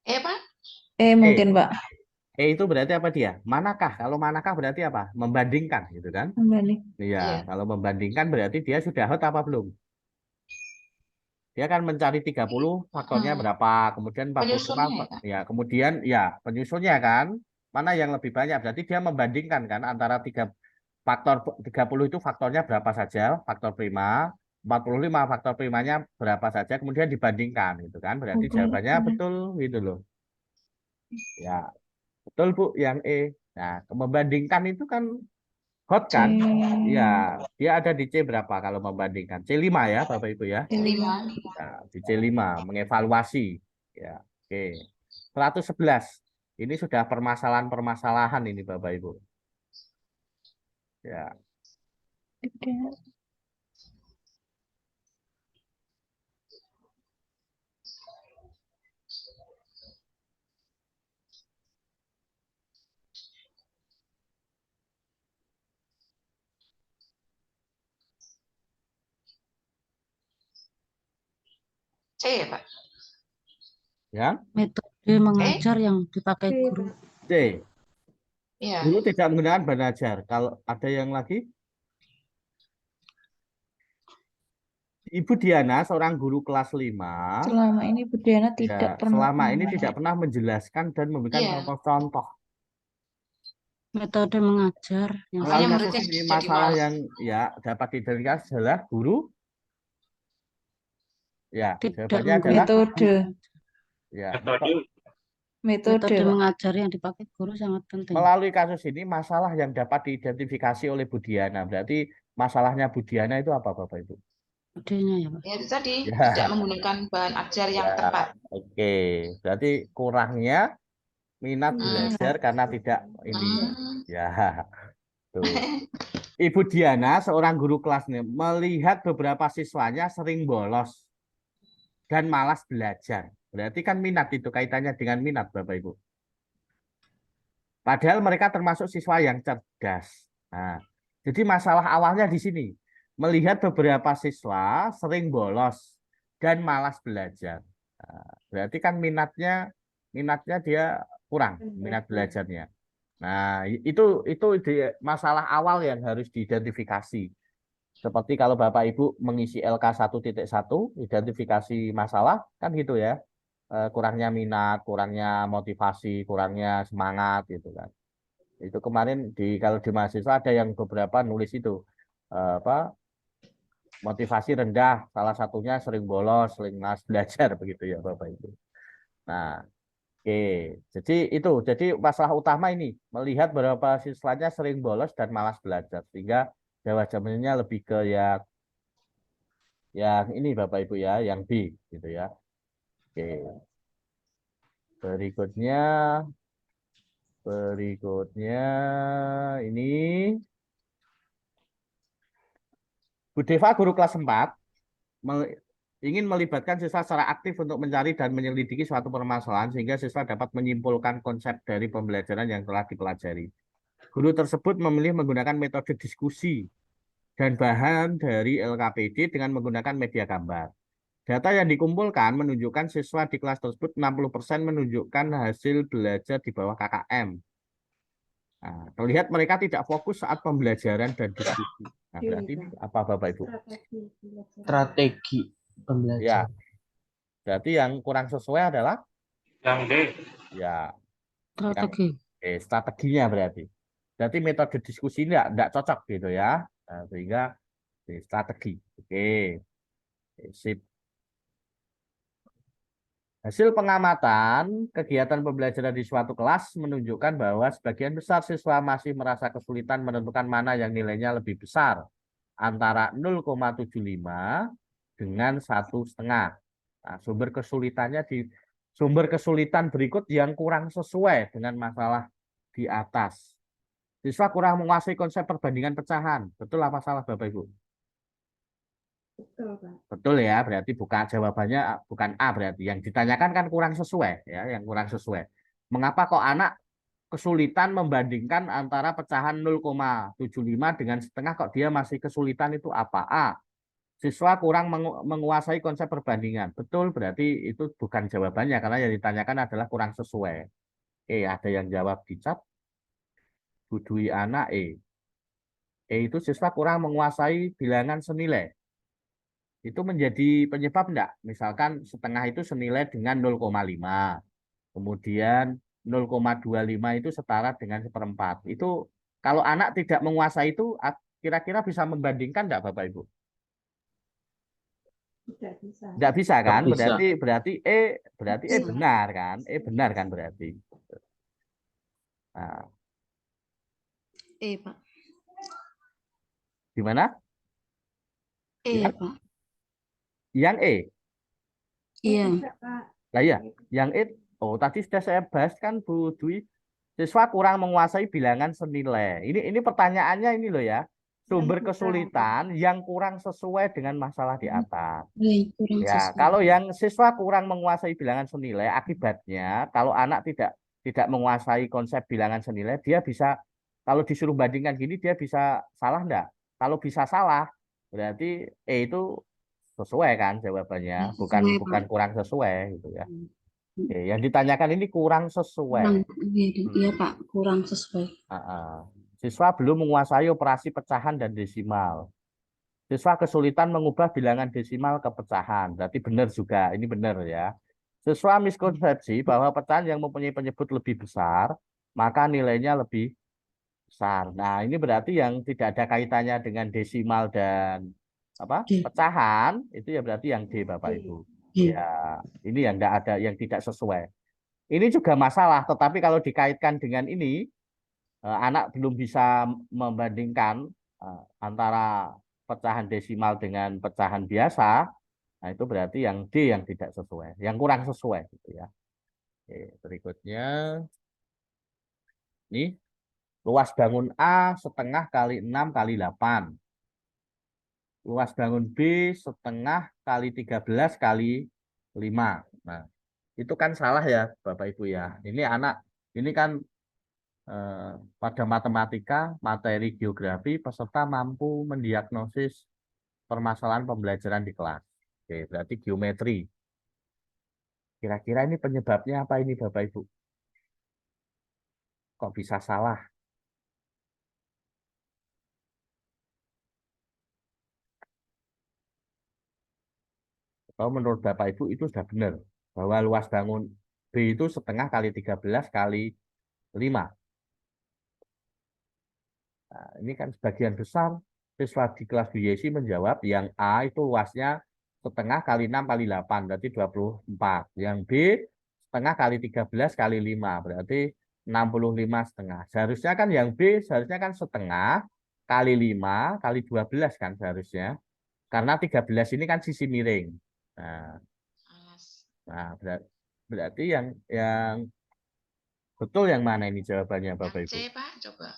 Pak? Mungkin Pak. Itu berarti apa dia? Manakah? Kalau manakah berarti apa? Membandingkan gitu kan? Kembali. Iya, Iya. kalau membandingkan berarti dia sudah hot apa belum? Dia kan mencari 30 faktornya Hmm. berapa, kemudian 45, Penyusunnya ya, Kak? ya kemudian ya penyusunnya kan, mana yang lebih banyak, berarti dia membandingkan kan antara faktor 30 itu faktornya berapa saja, faktor prima, 45 faktor primanya berapa saja, kemudian dibandingkan gitu kan, berarti Oke. jawabannya betul gitu loh. Ya, betul Bu yang E. Nah, membandingkan itu kan hot kan? Ya, dia ada di C berapa kalau membandingkan? C5 ya, Bapak Ibu ya. 5. Nah, di C5 mengevaluasi. Ya, oke. 111. Ini sudah permasalahan-permasalahan ini Bapak Ibu. Ya, C ya, Pak? ya. Metode mengajar yang dipakai guru. C. Iya. Guru tidak menggunakan belajar. Kalau ada yang lagi? D. Ibu Diana seorang guru kelas 5 Selama ini Bu Diana ya, tidak pernah selama ini mengajar. tidak pernah menjelaskan dan memberikan Iya. contoh-contoh. Metode mengajar yang Melalui Makanya kasus muridnya ini jadi masalah malas. yang ya dapat didapatkan adalah guru ya tidak jawabannya adalah Metode. ya metode Pak. mengajar yang dipakai guru sangat penting. melalui kasus ini masalah yang dapat diidentifikasi oleh Bu Diana. Berarti masalahnya Bu Diana itu apa Bapak Ibu? Metodenya ya Pak. Ya itu tadi Ya. tidak menggunakan bahan ajar yang Ya, tepat. oke. Berarti kurangnya minat belajar karena tidak ini. Ya. Tuh. Ibu Diana seorang guru kelas nih, melihat beberapa siswanya sering bolos dan malas belajar. Berarti kan minat itu kaitannya dengan minat Bapak Ibu. Padahal mereka termasuk siswa yang cerdas. Nah, jadi masalah awalnya di sini. Melihat beberapa siswa sering bolos dan malas belajar. Nah, berarti kan minatnya dia kurang, minat belajarnya. Nah, itu masalah awal yang harus diidentifikasi. Seperti kalau Bapak Ibu mengisi LK 1.1, identifikasi masalah, kan gitu ya. Kurangnya minat, kurangnya motivasi, kurangnya semangat gitu kan. Itu kemarin kalau di mahasiswa ada yang beberapa nulis itu motivasi rendah, salah satunya sering bolos, sering malas belajar begitu ya Bapak Ibu. Nah, oke. Jadi masalah utama ini melihat beberapa siswanya sering bolos dan malas belajar sehingga jawabannya lebih ke yang ini Bapak Ibu ya, yang B gitu ya. Oke. Berikutnya ini Bu Deva guru kelas 4 ingin melibatkan siswa secara aktif untuk mencari dan menyelidiki suatu permasalahan sehingga siswa dapat menyimpulkan konsep dari pembelajaran yang telah dipelajari. Guru tersebut memilih menggunakan metode diskusi dan bahan dari LKPD dengan menggunakan media gambar. Data yang dikumpulkan menunjukkan siswa di kelas tersebut 60% menunjukkan hasil belajar di bawah KKM. Nah, terlihat mereka tidak fokus saat pembelajaran dan diskusi. Nah, berarti ini apa Bapak Ibu? Strategi Ya, pembelajaran. berarti yang kurang sesuai adalah Yang D. ya Strategi. strateginya berarti. Berarti metode diskusi ini enggak cocok gitu ya. Nah, sehingga strategi. Oke. Sip. Hasil pengamatan kegiatan pembelajaran di suatu kelas menunjukkan bahwa sebagian besar siswa masih merasa kesulitan menentukan mana yang nilainya lebih besar antara 0,75 dengan 1,5. Nah, sumber kesulitan berikut yang kurang sesuai dengan masalah di atas. Siswa kurang menguasai konsep perbandingan pecahan. Betul apa salah Bapak Ibu? Betul, Pak. Betul ya, berarti jawabannya bukan A berarti. Yang ditanyakan kan kurang sesuai ya, yang kurang sesuai. Mengapa kok anak kesulitan membandingkan antara pecahan 0,75 dengan setengah, kok dia masih kesulitan, itu apa? A. Siswa kurang menguasai konsep perbandingan. Betul, berarti itu bukan jawabannya karena yang ditanyakan adalah kurang sesuai. Ada yang jawab di chat. Budui anak itu siswa kurang menguasai bilangan senilai. Itu menjadi penyebab enggak? Misalkan setengah itu senilai dengan 0,5. Kemudian 0,25 itu setara dengan 1/4. Itu kalau anak tidak menguasai itu kira-kira bisa membandingkan enggak Bapak Ibu? Tidak bisa. Enggak bisa kan? Nggak bisa. Berarti benar kan? Benar kan berarti. Nah, Pak. gimana? Ya. Pak. Yang Iya. Lah ya, yang tadi sudah saya bahas kan Bu Dwi, siswa kurang menguasai bilangan senilai. Ini pertanyaannya ini loh ya. Sumber kesulitan yang kurang sesuai dengan masalah di atas. Ya, kalau yang siswa kurang menguasai bilangan senilai, akibatnya kalau anak tidak menguasai konsep bilangan senilai, dia bisa, kalau disuruh bandingkan gini, dia bisa salah enggak? Kalau bisa salah, berarti itu sesuai kan jawabannya, bukan kurang sesuai gitu ya. Oke, yang ditanyakan ini kurang sesuai. Iya Pak, kurang sesuai. Siswa belum menguasai operasi pecahan dan desimal. Siswa kesulitan mengubah bilangan desimal ke pecahan. Berarti benar juga. Ini benar ya. Siswa miskonsepsi bahwa pecahan yang mempunyai penyebut lebih besar, maka nilainya lebih besar. Nah, ini berarti yang tidak ada kaitannya dengan desimal dan apa D. pecahan, itu ya berarti yang D, Bapak Ibu. D. Ya, ini yang tidak ada, yang tidak sesuai. Ini juga masalah, tetapi kalau dikaitkan dengan ini, anak belum bisa membandingkan antara pecahan desimal dengan pecahan biasa. Nah, itu berarti yang D yang tidak sesuai, yang kurang sesuai gitu ya. Oke, berikutnya ini luas bangun A setengah kali 6 kali 8. Luas bangun B setengah kali 13 kali 5. Nah, itu kan salah ya Bapak Ibu ya. Ini anak, ini kan pada matematika, materi geografi, peserta mampu mendiagnosis permasalahan pembelajaran di kelas. Oke, berarti geometri. Kira-kira ini penyebabnya apa ini Bapak Ibu? Kok bisa salah? Kalau menurut Bapak Ibu itu sudah benar. Bahwa luas bangun B itu setengah kali 13 kali 5. Nah, ini kan sebagian besar siswa di kelas BYC menjawab yang A itu luasnya setengah kali 6 kali 8, berarti 24. Yang B setengah kali 13 kali 5, berarti 65 setengah. Seharusnya kan yang B seharusnya kan setengah kali 5 kali 12 kan seharusnya. Karena 13 ini kan sisi miring. Nah berarti yang betul yang mana ini jawabannya Bapak Ibu? C, Pak, coba.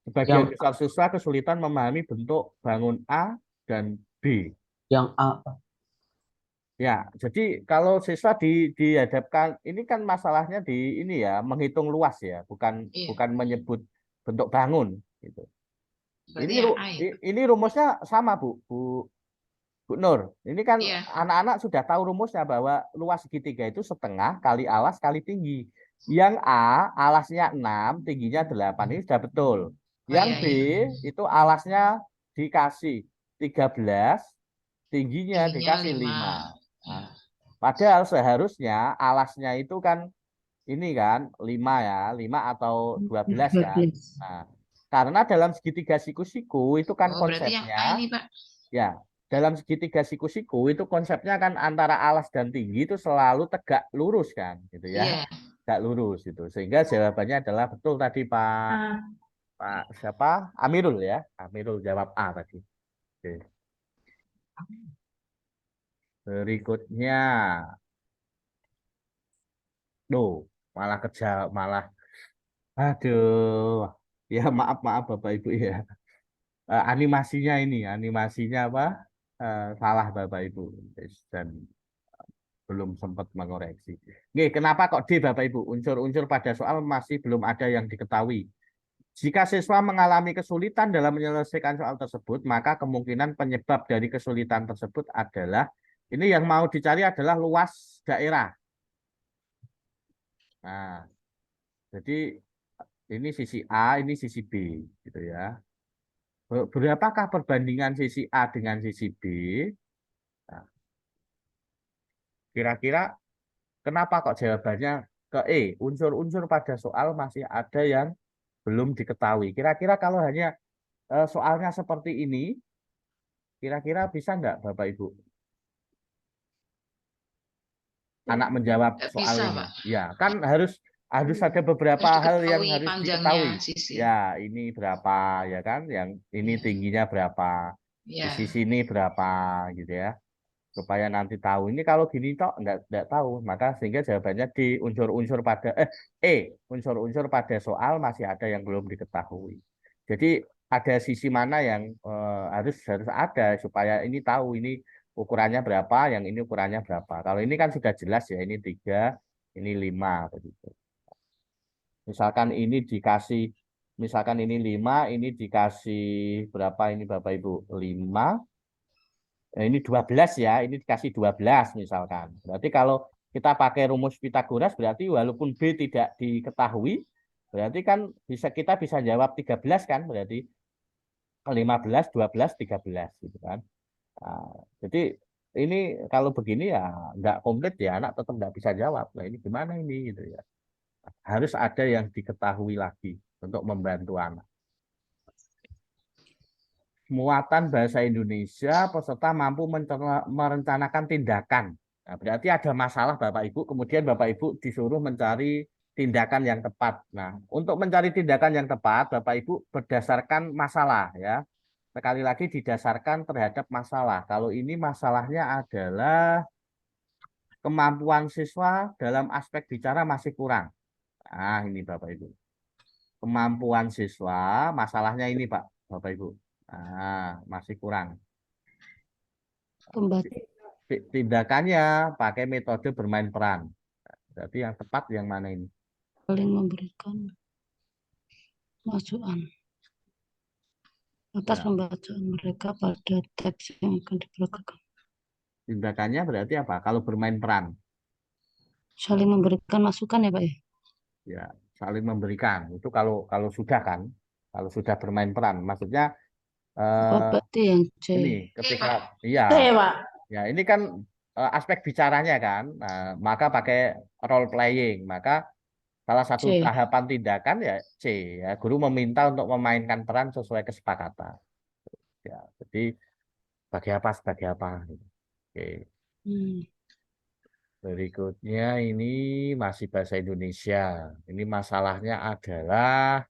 Sebagian besar siswa kesulitan memahami bentuk bangun A dan B. Yang A, Pak. Ya, jadi kalau siswa dihadapkan, ini kan masalahnya di ini ya, menghitung luas ya, bukan menyebut bentuk bangun gitu. Ini rumusnya sama Bu Nur. Ini kan anak-anak sudah tahu rumusnya bahwa luas segitiga itu setengah kali alas kali tinggi. Yang A alasnya 6, tingginya 8, ini sudah betul. Yang B itu alasnya dikasih 13, tingginya dikasih 5. Nah, padahal seharusnya alasnya itu kan ini kan 5 ya, 5 atau 12 kan. Nah, karena dalam segitiga siku-siku itu kan konsepnya yang A ini, Pak. Ya, dalam segitiga siku-siku itu konsepnya kan antara alas dan tinggi itu selalu tegak lurus kan, gitu ya. Tegak lurus itu. Sehingga jawabannya adalah betul tadi Pak siapa? Amirul ya. Amirul jawab A tadi. Oke. Berikutnya. Malah aduh. Ya maaf Bapak Ibu ya. Animasinya apa? Salah Bapak Ibu. Dan belum sempat mengoreksi. Oke, kenapa kok D Bapak Ibu? Unsur-unsur pada soal masih belum ada yang diketahui. Jika siswa mengalami kesulitan dalam menyelesaikan soal tersebut, maka kemungkinan penyebab dari kesulitan tersebut adalah, ini yang mau dicari adalah luas daerah. Nah, jadi ini sisi A, ini sisi B, gitu ya. Berapakah perbandingan sisi A dengan sisi B? Nah, kira-kira kenapa kok jawabannya ke E? Unsur-unsur pada soal masih ada yang belum diketahui. Kira-kira kalau hanya soalnya seperti ini, kira-kira bisa nggak Bapak Ibu? Anak menjawab soal bisa, ini. Pak. Ya, kan harus ada beberapa hal yang harus diketahui. Sisi. Ya, ini berapa ya kan? Yang ini tingginya berapa? Di sisi ini berapa gitu ya. Supaya nanti tahu. Ini kalau gini tok enggak tahu, maka sehingga jawabannya di unsur-unsur pada unsur-unsur pada soal masih ada yang belum diketahui. Jadi ada sisi mana yang harus ada supaya ini tahu ini ukurannya berapa, yang ini ukurannya berapa. Kalau ini kan sudah jelas ya, ini 3, ini 5 begitu. Misalkan ini dikasih, misalkan ini 5, ini dikasih berapa ini Bapak Ibu? 5. Ini 12 ya, ini dikasih 12 misalkan. Berarti kalau kita pakai rumus Pythagoras berarti walaupun B tidak diketahui, berarti kan kita bisa jawab 13 kan, berarti 15, 12, 13 gitu kan. Nah, jadi ini kalau begini ya nggak komplit ya, anak tetap nggak bisa jawab. Nah ini gimana ini gitu ya. Harus ada yang diketahui lagi untuk membantu anak. Muatan bahasa Indonesia, peserta mampu merencanakan tindakan. Nah, berarti ada masalah Bapak Ibu, kemudian Bapak Ibu disuruh mencari tindakan yang tepat. Nah, untuk mencari tindakan yang tepat, Bapak Ibu berdasarkan masalah ya. Sekali lagi didasarkan terhadap masalah. Kalau ini masalahnya adalah kemampuan siswa dalam aspek bicara masih kurang. Nah, ini Bapak Ibu. Kemampuan siswa, masalahnya ini Pak, Bapak Ibu. Nah, masih kurang. Pembaca Tindakannya pakai metode bermain peran. Berarti yang tepat yang mana ini? saling memberikan masukan atas Ya. pembacaan mereka pada teks yang akan diperagakan. Tindakannya berarti apa? Kalau bermain peran, Saling memberikan masukan ya Pak ya? ya saling memberikan. Itu kalau sudah kan, kalau sudah bermain peran, maksudnya Oh, berarti yang C. ini ketika iya, Pak. ya ini kan aspek bicaranya kan, nah, maka pakai role playing, maka salah satu C. tahapan tindakan ya C ya, guru meminta untuk memainkan peran sesuai kesepakatan. Ya, jadi sebagai apa gitu. Oke. Berikutnya ini masih bahasa Indonesia. Ini masalahnya adalah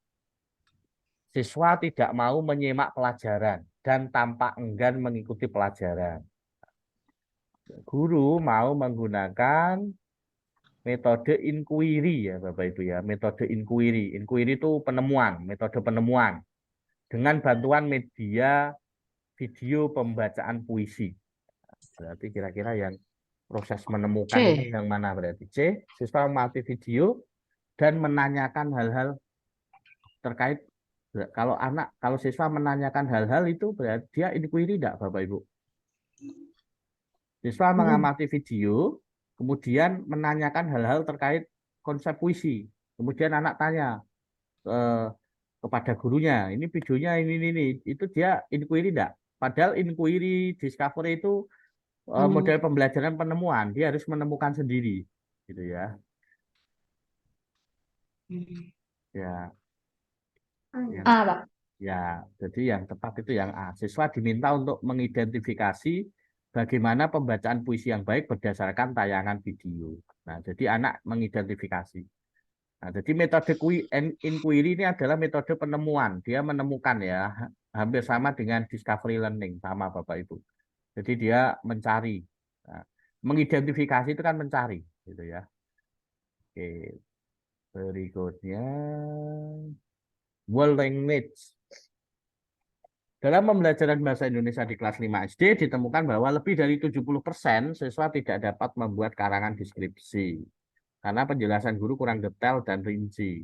siswa tidak mau menyimak pelajaran dan tampak enggan mengikuti pelajaran. Guru mau menggunakan metode inquiry ya Bapak Ibu ya, metode inquiry. Inquiry itu penemuan, metode penemuan dengan bantuan media video pembacaan puisi. Berarti kira-kira yang proses menemukan C. ini yang mana berarti? C, siswa mengamati video dan menanyakan hal-hal terkait. Kalau siswa menanyakan hal-hal itu berarti dia inquiry tidak Bapak Ibu? Siswa mengamati video, kemudian menanyakan hal-hal terkait konsep puisi. Kemudian anak tanya kepada gurunya, ini videonya ini. Itu dia inquiry tidak? Padahal inquiry discovery itu model pembelajaran penemuan, dia harus menemukan sendiri, gitu ya. Ya. A, Pak. Ya, jadi yang tepat itu yang A. Siswa diminta untuk mengidentifikasi bagaimana pembacaan puisi yang baik berdasarkan tayangan video. Nah, jadi anak mengidentifikasi. Nah, jadi metode inquiry ini adalah metode penemuan. Dia menemukan ya, hampir sama dengan discovery learning, sama Bapak Ibu. Jadi dia mencari. Nah, mengidentifikasi itu kan mencari, gitu ya. Oke, berikutnya world language. Dalam pembelajaran bahasa Indonesia di kelas 5 SD ditemukan bahwa lebih dari 70% siswa tidak dapat membuat karangan deskripsi karena penjelasan guru kurang detail dan rinci.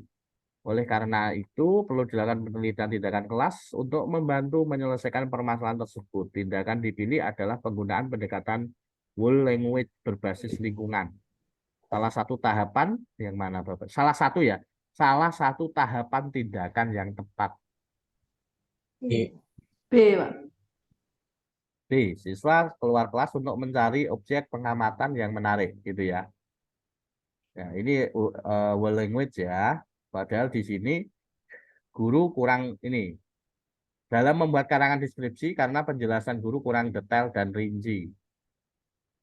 Oleh karena itu, perlu dilakukan penelitian tindakan kelas untuk membantu menyelesaikan permasalahan tersebut. Tindakan dipilih adalah penggunaan pendekatan whole language berbasis lingkungan. Salah satu tahapan yang mana Bapak? Salah satu ya, salah satu tahapan tindakan yang tepat. B, Pak. B. Siswa keluar kelas untuk mencari objek pengamatan yang menarik, gitu ya. Ya, ini world language ya. Padahal di sini guru kurang ini dalam membuat karangan deskripsi karena penjelasan guru kurang detail dan rinci.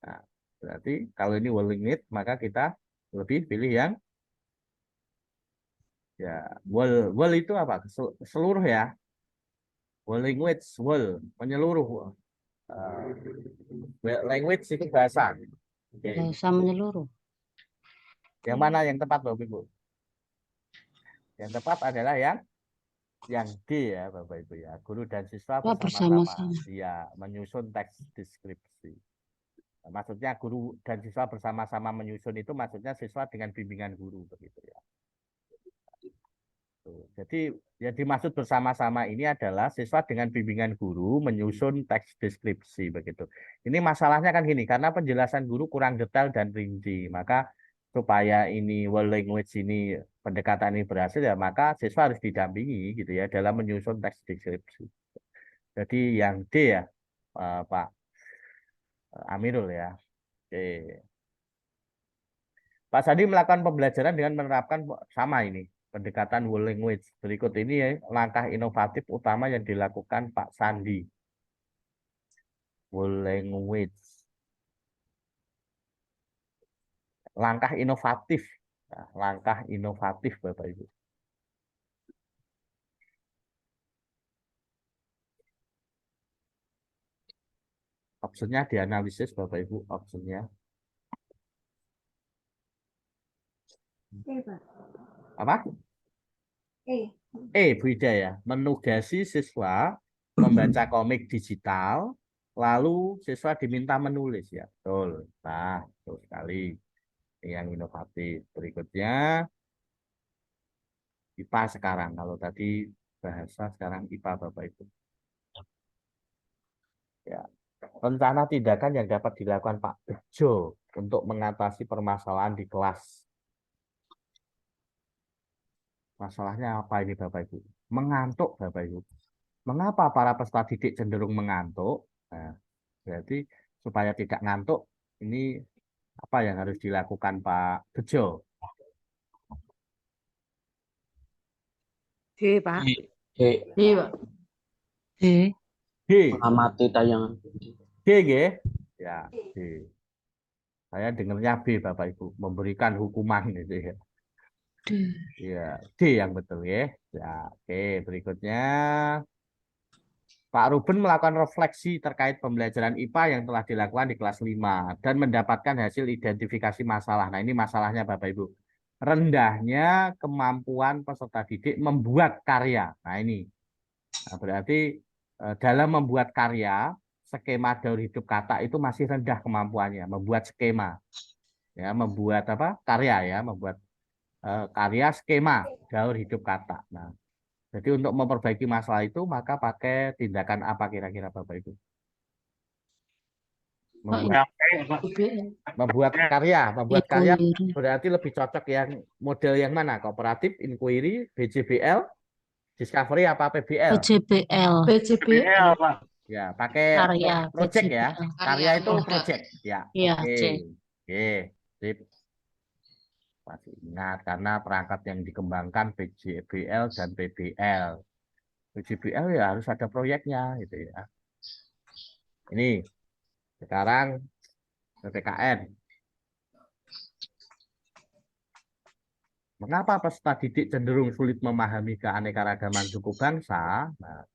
Nah, berarti kalau ini world language maka kita lebih pilih yang ya world itu apa? Seluruh ya. World language, world menyeluruh. Language itu bahasa. Oke. Bahasa menyeluruh. Yang mana yang tepat Bapak Ibu? Yang tepat adalah yang D ya Bapak Ibu ya. Guru dan siswa bersama-sama ya menyusun teks deskripsi. Nah, maksudnya guru dan siswa bersama-sama menyusun itu maksudnya siswa dengan bimbingan guru begitu ya. Jadi yang dimaksud bersama-sama ini adalah siswa dengan bimbingan guru menyusun teks deskripsi begitu. Ini masalahnya kan gini, karena penjelasan guru kurang detail dan rinci, maka supaya ini world language ini pendekatan ini berhasil ya maka siswa harus didampingi gitu ya dalam menyusun teks deskripsi. Jadi yang D ya Pak. Amirul ya. Oke. Pak Sandi melakukan pembelajaran dengan menerapkan sama ini, pendekatan whole language. Berikut ini ya, langkah inovatif utama yang dilakukan Pak Sandi. Whole language. Langkah inovatif. Nah, langkah inovatif Bapak Ibu. Opsinya dianalisis Bapak Ibu, opsinya. Apa? Bu Ida ya, menugasi siswa membaca komik digital, lalu siswa diminta menulis ya, betul. Nah, betul sekali. Ini yang inovatif. Berikutnya IPA sekarang. Kalau tadi bahasa, sekarang IPA Bapak Ibu. Ya. Rencana tindakan yang dapat dilakukan Pak Bejo untuk mengatasi permasalahan di kelas. Masalahnya apa ini Bapak Ibu? Mengantuk Bapak Ibu. Mengapa para peserta didik cenderung mengantuk? Nah, berarti supaya tidak ngantuk, ini apa yang harus dilakukan Pak Bejo? D, Pak. D. Pak. D. D. Mengamati tayangan. D, nggih? Ya, D. Saya dengarnya B, Bapak Ibu. Memberikan hukuman gitu ya. D. Ya, D yang betul ya. Ya, oke, berikutnya. Pak Ruben melakukan refleksi terkait pembelajaran IPA yang telah dilakukan di kelas 5 dan mendapatkan hasil identifikasi masalah. Nah, ini masalahnya Bapak Ibu. Rendahnya kemampuan peserta didik membuat karya. Nah, ini. Nah, berarti dalam membuat karya, skema daur hidup kata itu masih rendah kemampuannya. Membuat skema. Ya, membuat apa? Karya ya, membuat karya skema daur hidup kata. Nah, jadi untuk memperbaiki masalah itu maka pakai tindakan apa kira-kira Bapak Ibu? Membuat karya, berarti lebih cocok yang model yang mana? Kooperatif, inquiry, BJBL, discovery apa PBL? BJBL. Pak. Ya, pakai Karya, project ya. BJBL. Karya itu project. Ya, Iya, oke. C. Oke, sip. Masih ingat karena perangkat yang dikembangkan BJBL dan PBL. BJBL ya harus ada proyeknya gitu ya. Ini sekarang PPKN. Mengapa peserta didik cenderung sulit memahami keanekaragaman suku bangsa? Nah,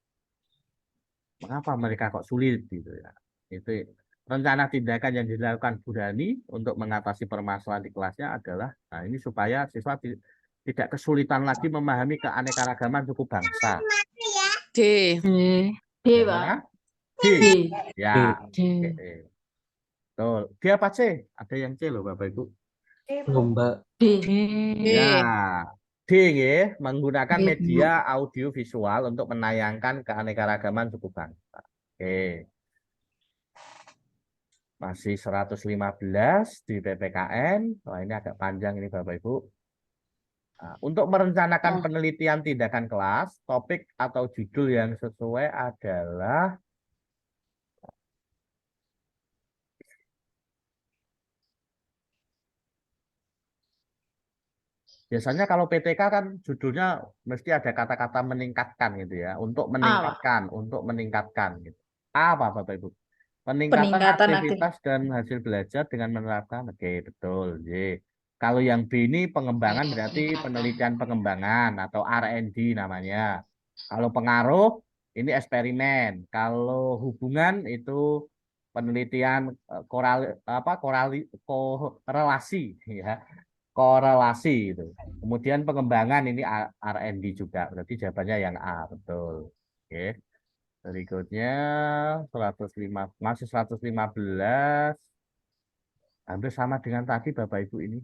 mengapa mereka kok sulit gitu ya? Itu rencana tindakan yang dilakukan Bu Rani untuk mengatasi permasalahan di kelasnya adalah, nah ini supaya siswa tidak kesulitan lagi memahami keanekaragaman suku bangsa. D. D, Pak. D. Ya. D. Oke. Tuh, dia apa C? Ada yang C loh Bapak Ibu. Lomba. D. Ya. D ya, menggunakan media audio visual untuk menayangkan keanekaragaman suku bangsa. Oke. Masih 115 di PPKN. Wah, ini agak panjang ini Bapak Ibu. Nah, untuk merencanakan penelitian tindakan kelas, topik atau judul yang sesuai adalah biasanya kalau PTK kan judulnya mesti ada kata-kata meningkatkan gitu ya, untuk meningkatkan gitu. Apa Bapak Ibu? Peningkatan aktivitas dan hasil belajar dengan menerapkan. Oke, betul. J. Kalau yang B ini pengembangan berarti penelitian pengembangan atau R&D namanya. Kalau pengaruh ini eksperimen. Kalau hubungan itu penelitian korelasi ya. Korelasi itu. Kemudian pengembangan ini R&D juga. Berarti jawabannya yang A, betul. Oke. Berikutnya 105, masih 115. Hampir sama dengan tadi Bapak Ibu ini.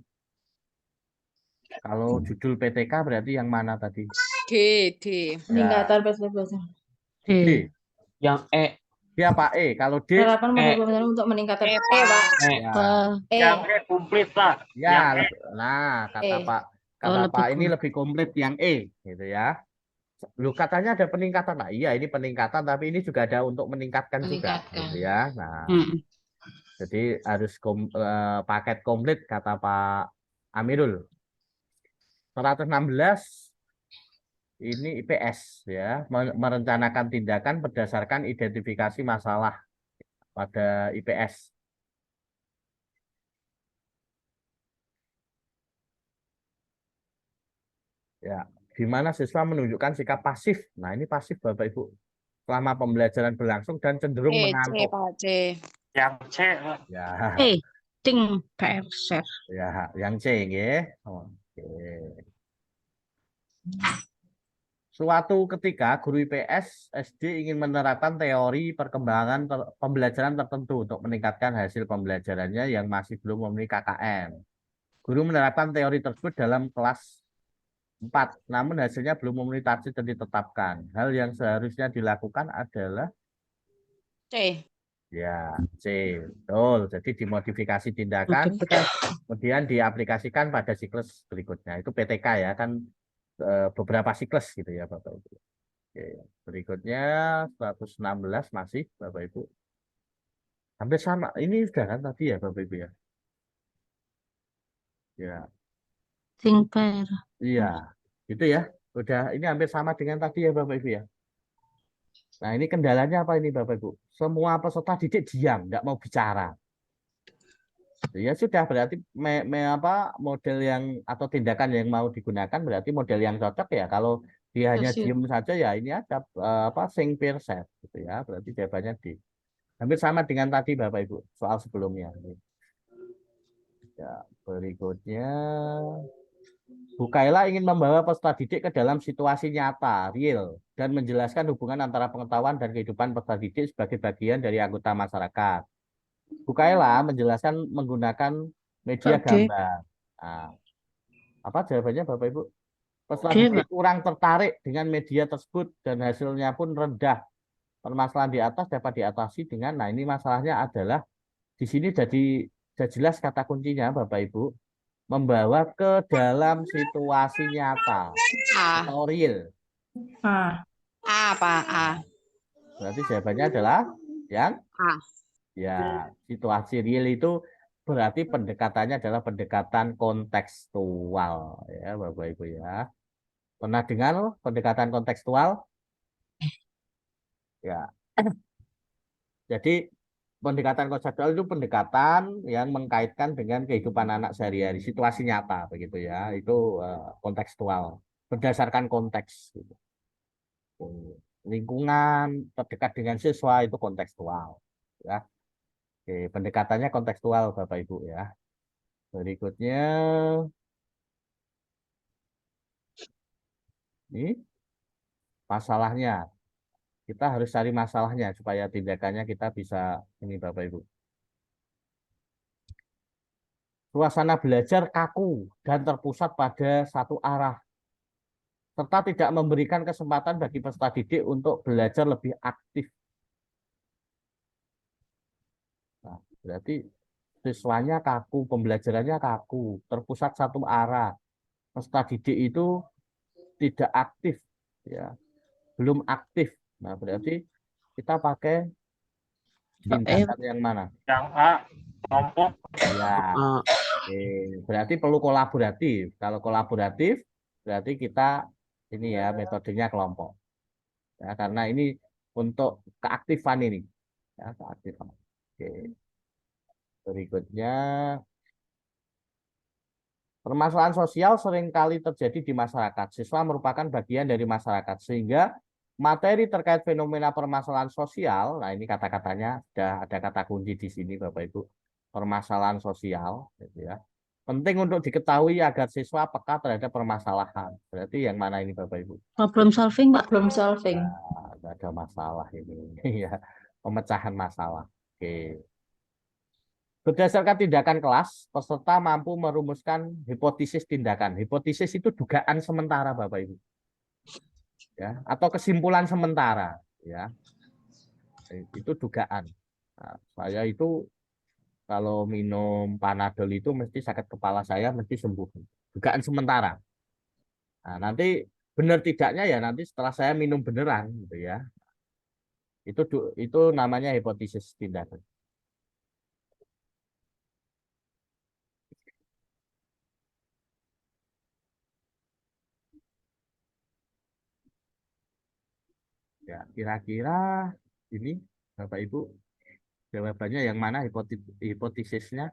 Kalau judul PTK berarti yang mana tadi? D. Peningkatan belajar. D. Yang E. Dia Pak E. Kalau D. Penerapan model pembelajaran untuk meningkatkan Pak. Ya. Yang E komplit Pak. Ya, nah kata Pak ini lebih komplit yang E, gitu ya. Lu katanya ada peningkatan. Nah, iya ini peningkatan, tapi ini juga ada untuk meningkatkan juga, gitu ya. Nah, Jadi harus paket komplit kata Pak Amirul. 116 ini IPS ya, merencanakan tindakan berdasarkan identifikasi masalah pada IPS. Ya, di mana siswa menunjukkan sikap pasif. Nah, ini pasif Bapak Ibu. Selama pembelajaran berlangsung dan cenderung C, mengantuk. Pak, C. Yang C, Pak. Ya, Ting PR share. ya, yang C nggih. Oke. Suatu ketika guru IPS SD ingin menerapkan teori perkembangan pembelajaran tertentu untuk meningkatkan hasil pembelajarannya yang masih belum memenuhi KKM. Guru menerapkan teori tersebut dalam kelas 4, namun hasilnya belum memenuhi target yang ditetapkan. Hal yang seharusnya dilakukan adalah C. ya C, betul. Jadi dimodifikasi tindakan, kemudian diaplikasikan pada siklus berikutnya. Itu PTK ya, kan beberapa siklus gitu ya Bapak Ibu. Oke, berikutnya 116 masih Bapak Ibu. Hampir sama. Ini sudah kan tadi ya Bapak Ibu ya. Ya, Ting PR. iya. Itu ya. Udah ini hampir sama dengan tadi ya Bapak Ibu ya. Nah, ini kendalanya apa ini Bapak Ibu? Semua peserta didik diam, nggak mau bicara. Ya sudah, berarti model yang atau tindakan yang mau digunakan berarti model yang cocok ya. Kalau dia hanya Sosial. diem saja ya ini ada sing peer set gitu ya. Berarti jawabannya D. Hampir sama dengan tadi Bapak Ibu soal sebelumnya. Ya, berikutnya Bu Kaila ingin membawa peserta didik ke dalam situasi nyata, real, dan menjelaskan hubungan antara pengetahuan dan kehidupan peserta didik sebagai bagian dari anggota masyarakat. Bu Kaila menjelaskan menggunakan media Pak D. gambar. Nah, apa jawabannya Bapak Ibu? Peserta D, didik Pak. kurang tertarik dengan media tersebut dan hasilnya pun rendah. Permasalahan di atas dapat diatasi dengan, nah ini masalahnya adalah di sini jadi jelas kata kuncinya Bapak Ibu, membawa ke dalam situasi nyata A. atau real. A. A, Pak, A. Berarti jawabannya adalah yang A. ya, situasi real itu berarti pendekatannya adalah pendekatan kontekstual ya Bapak Ibu ya. Pernah dengar pendekatan kontekstual? Ya. Jadi pendekatan konseptual itu pendekatan yang mengkaitkan dengan kehidupan anak sehari-hari, situasi nyata begitu ya. Itu kontekstual, berdasarkan konteks gitu. Lingkungan terdekat dengan siswa itu kontekstual ya. Oke, pendekatannya kontekstual Bapak Ibu ya. Berikutnya ini masalahnya. Kita harus cari masalahnya supaya tindakannya kita bisa ini Bapak Ibu. Suasana belajar kaku dan terpusat pada satu arah, serta tidak memberikan kesempatan bagi peserta didik untuk belajar lebih aktif. Nah, berarti siswanya kaku, pembelajarannya kaku, terpusat satu arah. Peserta didik itu tidak aktif, ya, belum aktif. Nah, berarti kita pakai tindakan yang mana? Yang A, kelompok. Ya, berarti perlu kolaboratif. Kalau kolaboratif, berarti kita ini ya metodenya kelompok. Ya, karena ini untuk keaktifan ini. Ya, keaktifan. Oke. Berikutnya, permasalahan sosial seringkali terjadi di masyarakat. Siswa merupakan bagian dari masyarakat, sehingga materi terkait fenomena permasalahan sosial, nah ini kata-katanya sudah ada kata kunci di sini Bapak Ibu. Permasalahan sosial, gitu ya. Penting untuk diketahui agar siswa peka terhadap permasalahan. Berarti yang mana ini Bapak Ibu? Problem solving, Pak. Problem solving. Nah, nggak ada masalah ini. Ya, pemecahan masalah. Oke. Berdasarkan tindakan kelas, peserta mampu merumuskan hipotesis tindakan. Hipotesis itu dugaan sementara, Bapak Ibu. Ya, atau kesimpulan sementara, ya. Itu dugaan. Nah, saya itu kalau minum Panadol itu mesti sakit kepala saya mesti sembuh. Dugaan sementara. Nah, nanti benar tidaknya ya nanti setelah saya minum beneran gitu ya. Itu namanya hipotesis tindakan. Ya, kira-kira ini Bapak Ibu jawabannya yang mana hipotesisnya?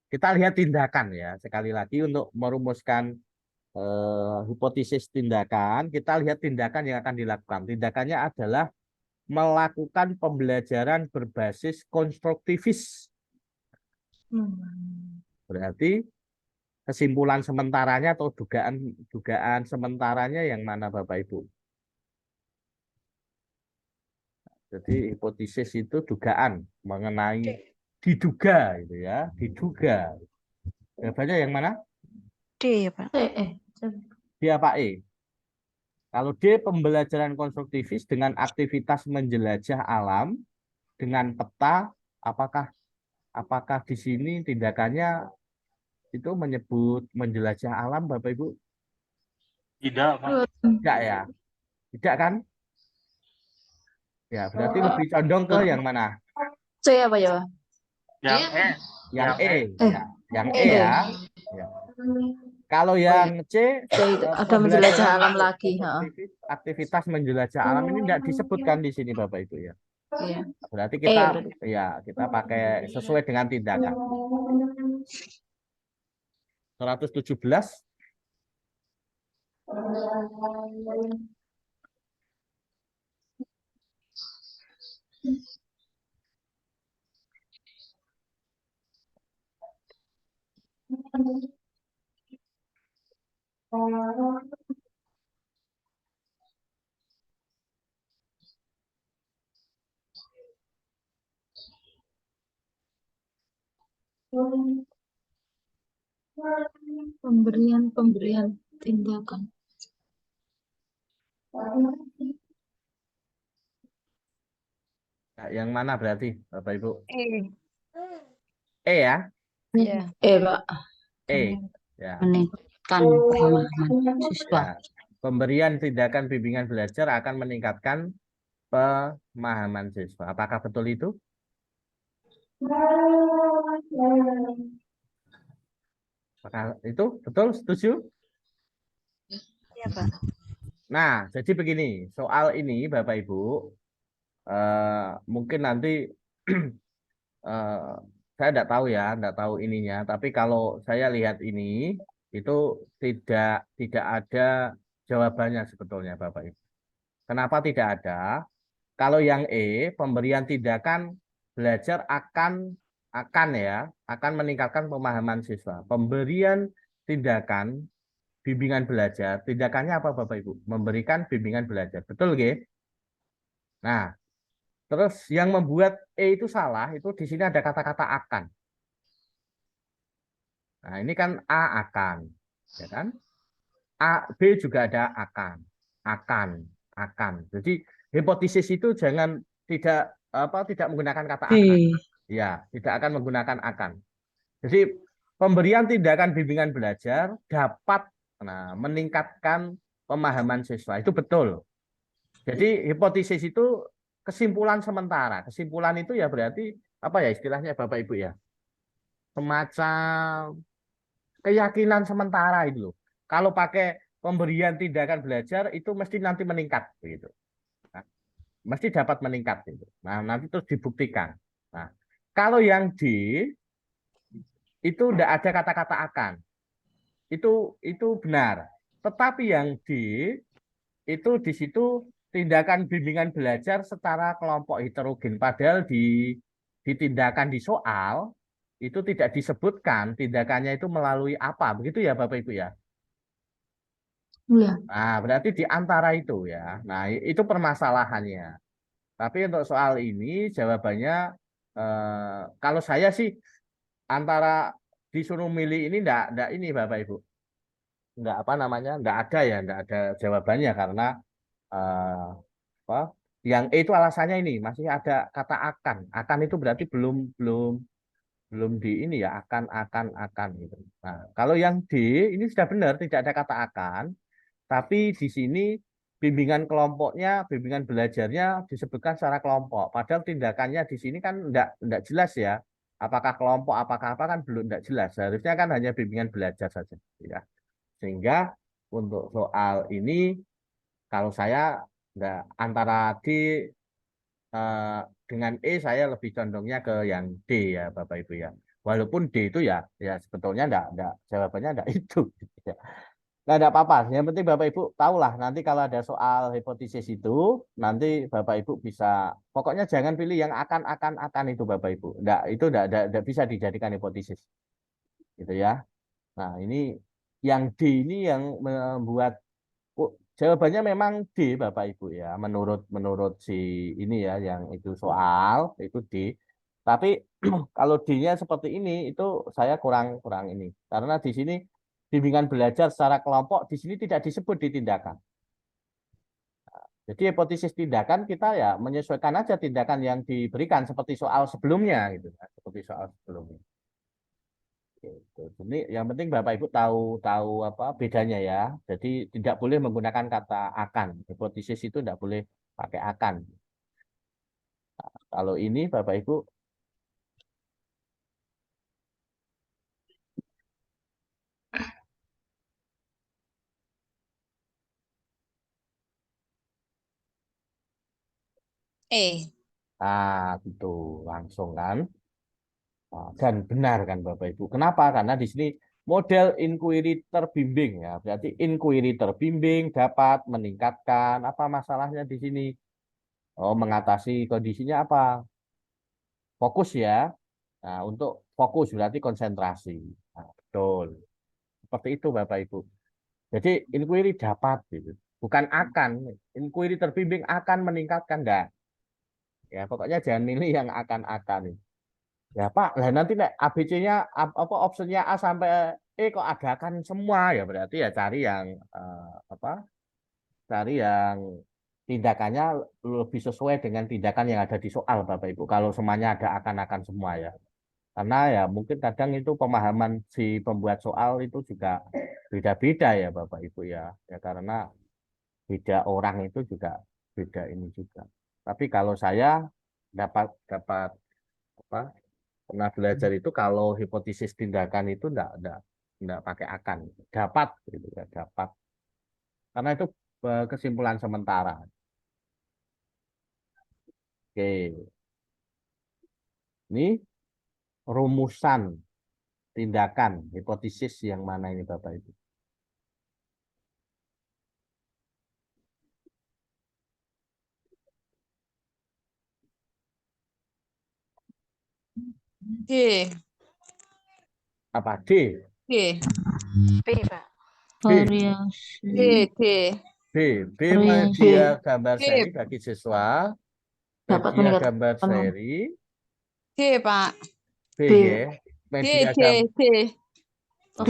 Kita lihat tindakan ya. Sekali lagi untuk merumuskan hipotesis tindakan, kita lihat tindakan yang akan dilakukan. Tindakannya adalah melakukan pembelajaran berbasis konstruktivis. Berarti kesimpulan sementaranya atau dugaan sementaranya yang mana Bapak Ibu? Jadi hipotesis itu dugaan mengenai diduga itu ya, diduga. Jawabannya yang mana? D ya Pak. Dia Pak E. Kalau D pembelajaran konstruktivis dengan aktivitas menjelajah alam dengan peta, apakah di sini tindakannya itu menyebut menjelajah alam Bapak Ibu? Tidak, Pak. Tidak ya. Tidak kan? Ya, berarti lebih condong ke yang mana? C apa ya? Yang E. Yang E. Ya. Yang E E. ya. Ya. Kalau yang C, ada menjelajah alam lagi. aktivitas menjelajah alam ini tidak disebutkan di sini Bapak Ibu ya. Iya. Berarti kita pakai sesuai dengan tindakan. 117. Pemberian tindakan. Nah, yang mana berarti Bapak Ibu? E. E ya? Iya. E Pak. E. Ya. Meningkatkan pemahaman siswa. Ya. Pemberian tindakan bimbingan belajar akan meningkatkan pemahaman siswa. Apakah betul itu? Apakah itu betul? Setuju? Iya, Pak. Nah, jadi begini, soal ini Bapak Ibu, mungkin nanti saya tidak tahu ininya. Tapi kalau saya lihat ini, itu tidak ada jawabannya sebetulnya Bapak Ibu. Kenapa tidak ada? Kalau yang E, pemberian tindakan belajar akan meningkatkan pemahaman siswa. Pemberian tindakan bimbingan belajar, tindakannya apa Bapak Ibu? Memberikan bimbingan belajar. Betul nggih? Nah, terus yang membuat E itu salah, itu di sini ada kata-kata akan. Nah, ini kan A akan, ya kan? B juga ada akan. Jadi hipotesis itu tidak menggunakan kata akan. Ya, tidak akan menggunakan akan. Jadi pemberian tindakan bimbingan belajar dapat meningkatkan pemahaman siswa. Itu betul. Jadi hipotesis itu kesimpulan sementara. Kesimpulan itu ya berarti apa ya istilahnya Bapak Ibu ya? Semacam keyakinan sementara itu loh. Kalau pakai pemberian tindakan belajar itu mesti nanti meningkat begitu. Nah, mesti dapat meningkat gitu. Nah, nanti terus dibuktikan. Nah, kalau yang D itu tidak ada kata-kata akan. Itu benar. Tetapi yang D itu di situ tindakan bimbingan belajar secara kelompok heterogen. Padahal di tindakan di soal itu tidak disebutkan tindakannya itu melalui apa. Begitu ya Bapak Ibu ya? Iya. Nah, berarti di antara itu ya. Nah, itu permasalahannya. Tapi untuk soal ini jawabannya kalau saya sih antara disuruh milih ini enggak ini Bapak Ibu. Enggak enggak ada jawabannya karena yang E itu alasannya ini masih ada kata akan. Akan itu berarti belum di ini ya akan gitu. Nah, kalau yang D ini sudah benar tidak ada kata akan, tapi di sini bimbingan kelompoknya, bimbingan belajarnya disebutkan secara kelompok. Padahal tindakannya di sini kan enggak jelas ya. Apakah kelompok, apakah apa kan belum enggak jelas. Seharusnya kan hanya bimbingan belajar saja ya. Sehingga untuk soal ini kalau saya Enggak, antara D dengan E saya lebih condongnya ke yang D ya Bapak Ibu ya. Walaupun D itu ya sebetulnya enggak jawabannya enggak itu gitu ya. Nggak ada apa-apa. Yang penting Bapak Ibu tahulah nanti kalau ada soal hipotesis itu nanti Bapak Ibu bisa pokoknya jangan pilih yang akan itu Bapak Ibu. Itu enggak bisa dijadikan hipotesis. Gitu ya. Nah, ini yang D ini yang membuat jawabannya memang D Bapak Ibu ya. Menurut si ini ya yang itu soal itu D. Tapi kalau D-nya seperti ini itu saya kurang ini. Karena di sini bimbingan belajar secara kelompok di sini tidak disebut di tindakan. Jadi hipotesis tindakan kita ya menyesuaikan aja tindakan yang diberikan seperti soal sebelumnya gitu, seperti soal sebelumnya. Gitu. Jadi yang penting Bapak Ibu tahu apa bedanya ya. Jadi tidak boleh menggunakan kata akan. Hipotesis itu tidak boleh pakai akan. Nah, kalau ini Bapak Ibu gitu langsung kan. Dan benar kan Bapak Ibu. Kenapa? Karena di sini model inquiry terbimbing ya. Berarti inquiry terbimbing dapat meningkatkan apa masalahnya di sini? Oh, mengatasi kondisinya apa? Fokus ya. Nah, untuk fokus berarti konsentrasi. Nah, betul. Seperti itu Bapak Ibu. Jadi inquiry dapat gitu. Bukan akan. Inquiry terbimbing akan meningkatkan enggak. Ya, pokoknya jangan milih yang akan. Ya Pak, lah nanti nek ABC-nya apa opsinya A sampai E kok ada kan semua ya berarti ya cari yang apa? Cari yang tindakannya lebih sesuai dengan tindakan yang ada di soal Bapak Ibu. Kalau semuanya ada akan semua ya. Karena ya mungkin kadang itu pemahaman si pembuat soal itu juga beda-beda ya Bapak Ibu ya. Ya karena beda orang itu juga beda ini juga. Tapi kalau saya dapat apa? Pernah belajar itu kalau hipotesis tindakan itu enggak pakai akan, dapat gitu ya, dapat. Karena itu kesimpulan sementara. Oke. Ini rumusan tindakan hipotesis yang mana ini Bapak Ibu? D. Apa D? D. B, Pak. B. Variasi. D. B Variasi. media gambar B. seri bagi siswa. Dapat Media meningkatkan gambar seri. D, Pak. B B. ya. D. Media D. gambar. D.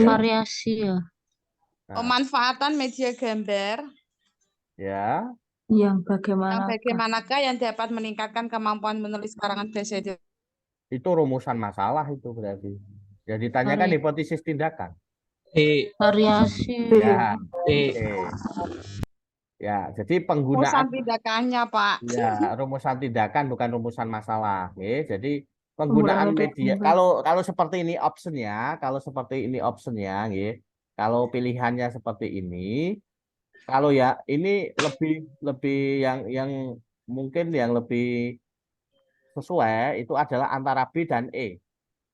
Variasi ya. Pemanfaatan media gambar Ya. Yang yang bagaimanakah? bagaimanakah yang dapat meningkatkan kemampuan menulis karangan bahasa Indonesia? Itu rumusan masalah itu berarti. Ya ditanyakan hipotesis tindakan. E. Variasi. Ya. E. Ya, jadi Rumusan penggunaan tindakannya, Pak. ya rumusan tindakan bukan rumusan masalah. Oke, jadi penggunaan media gambar. kalau seperti ini optionnya, nggih. Kalau pilihannya seperti ini, kalau ya ini lebih lebih yang mungkin yang lebih sesuai itu adalah antara B dan E.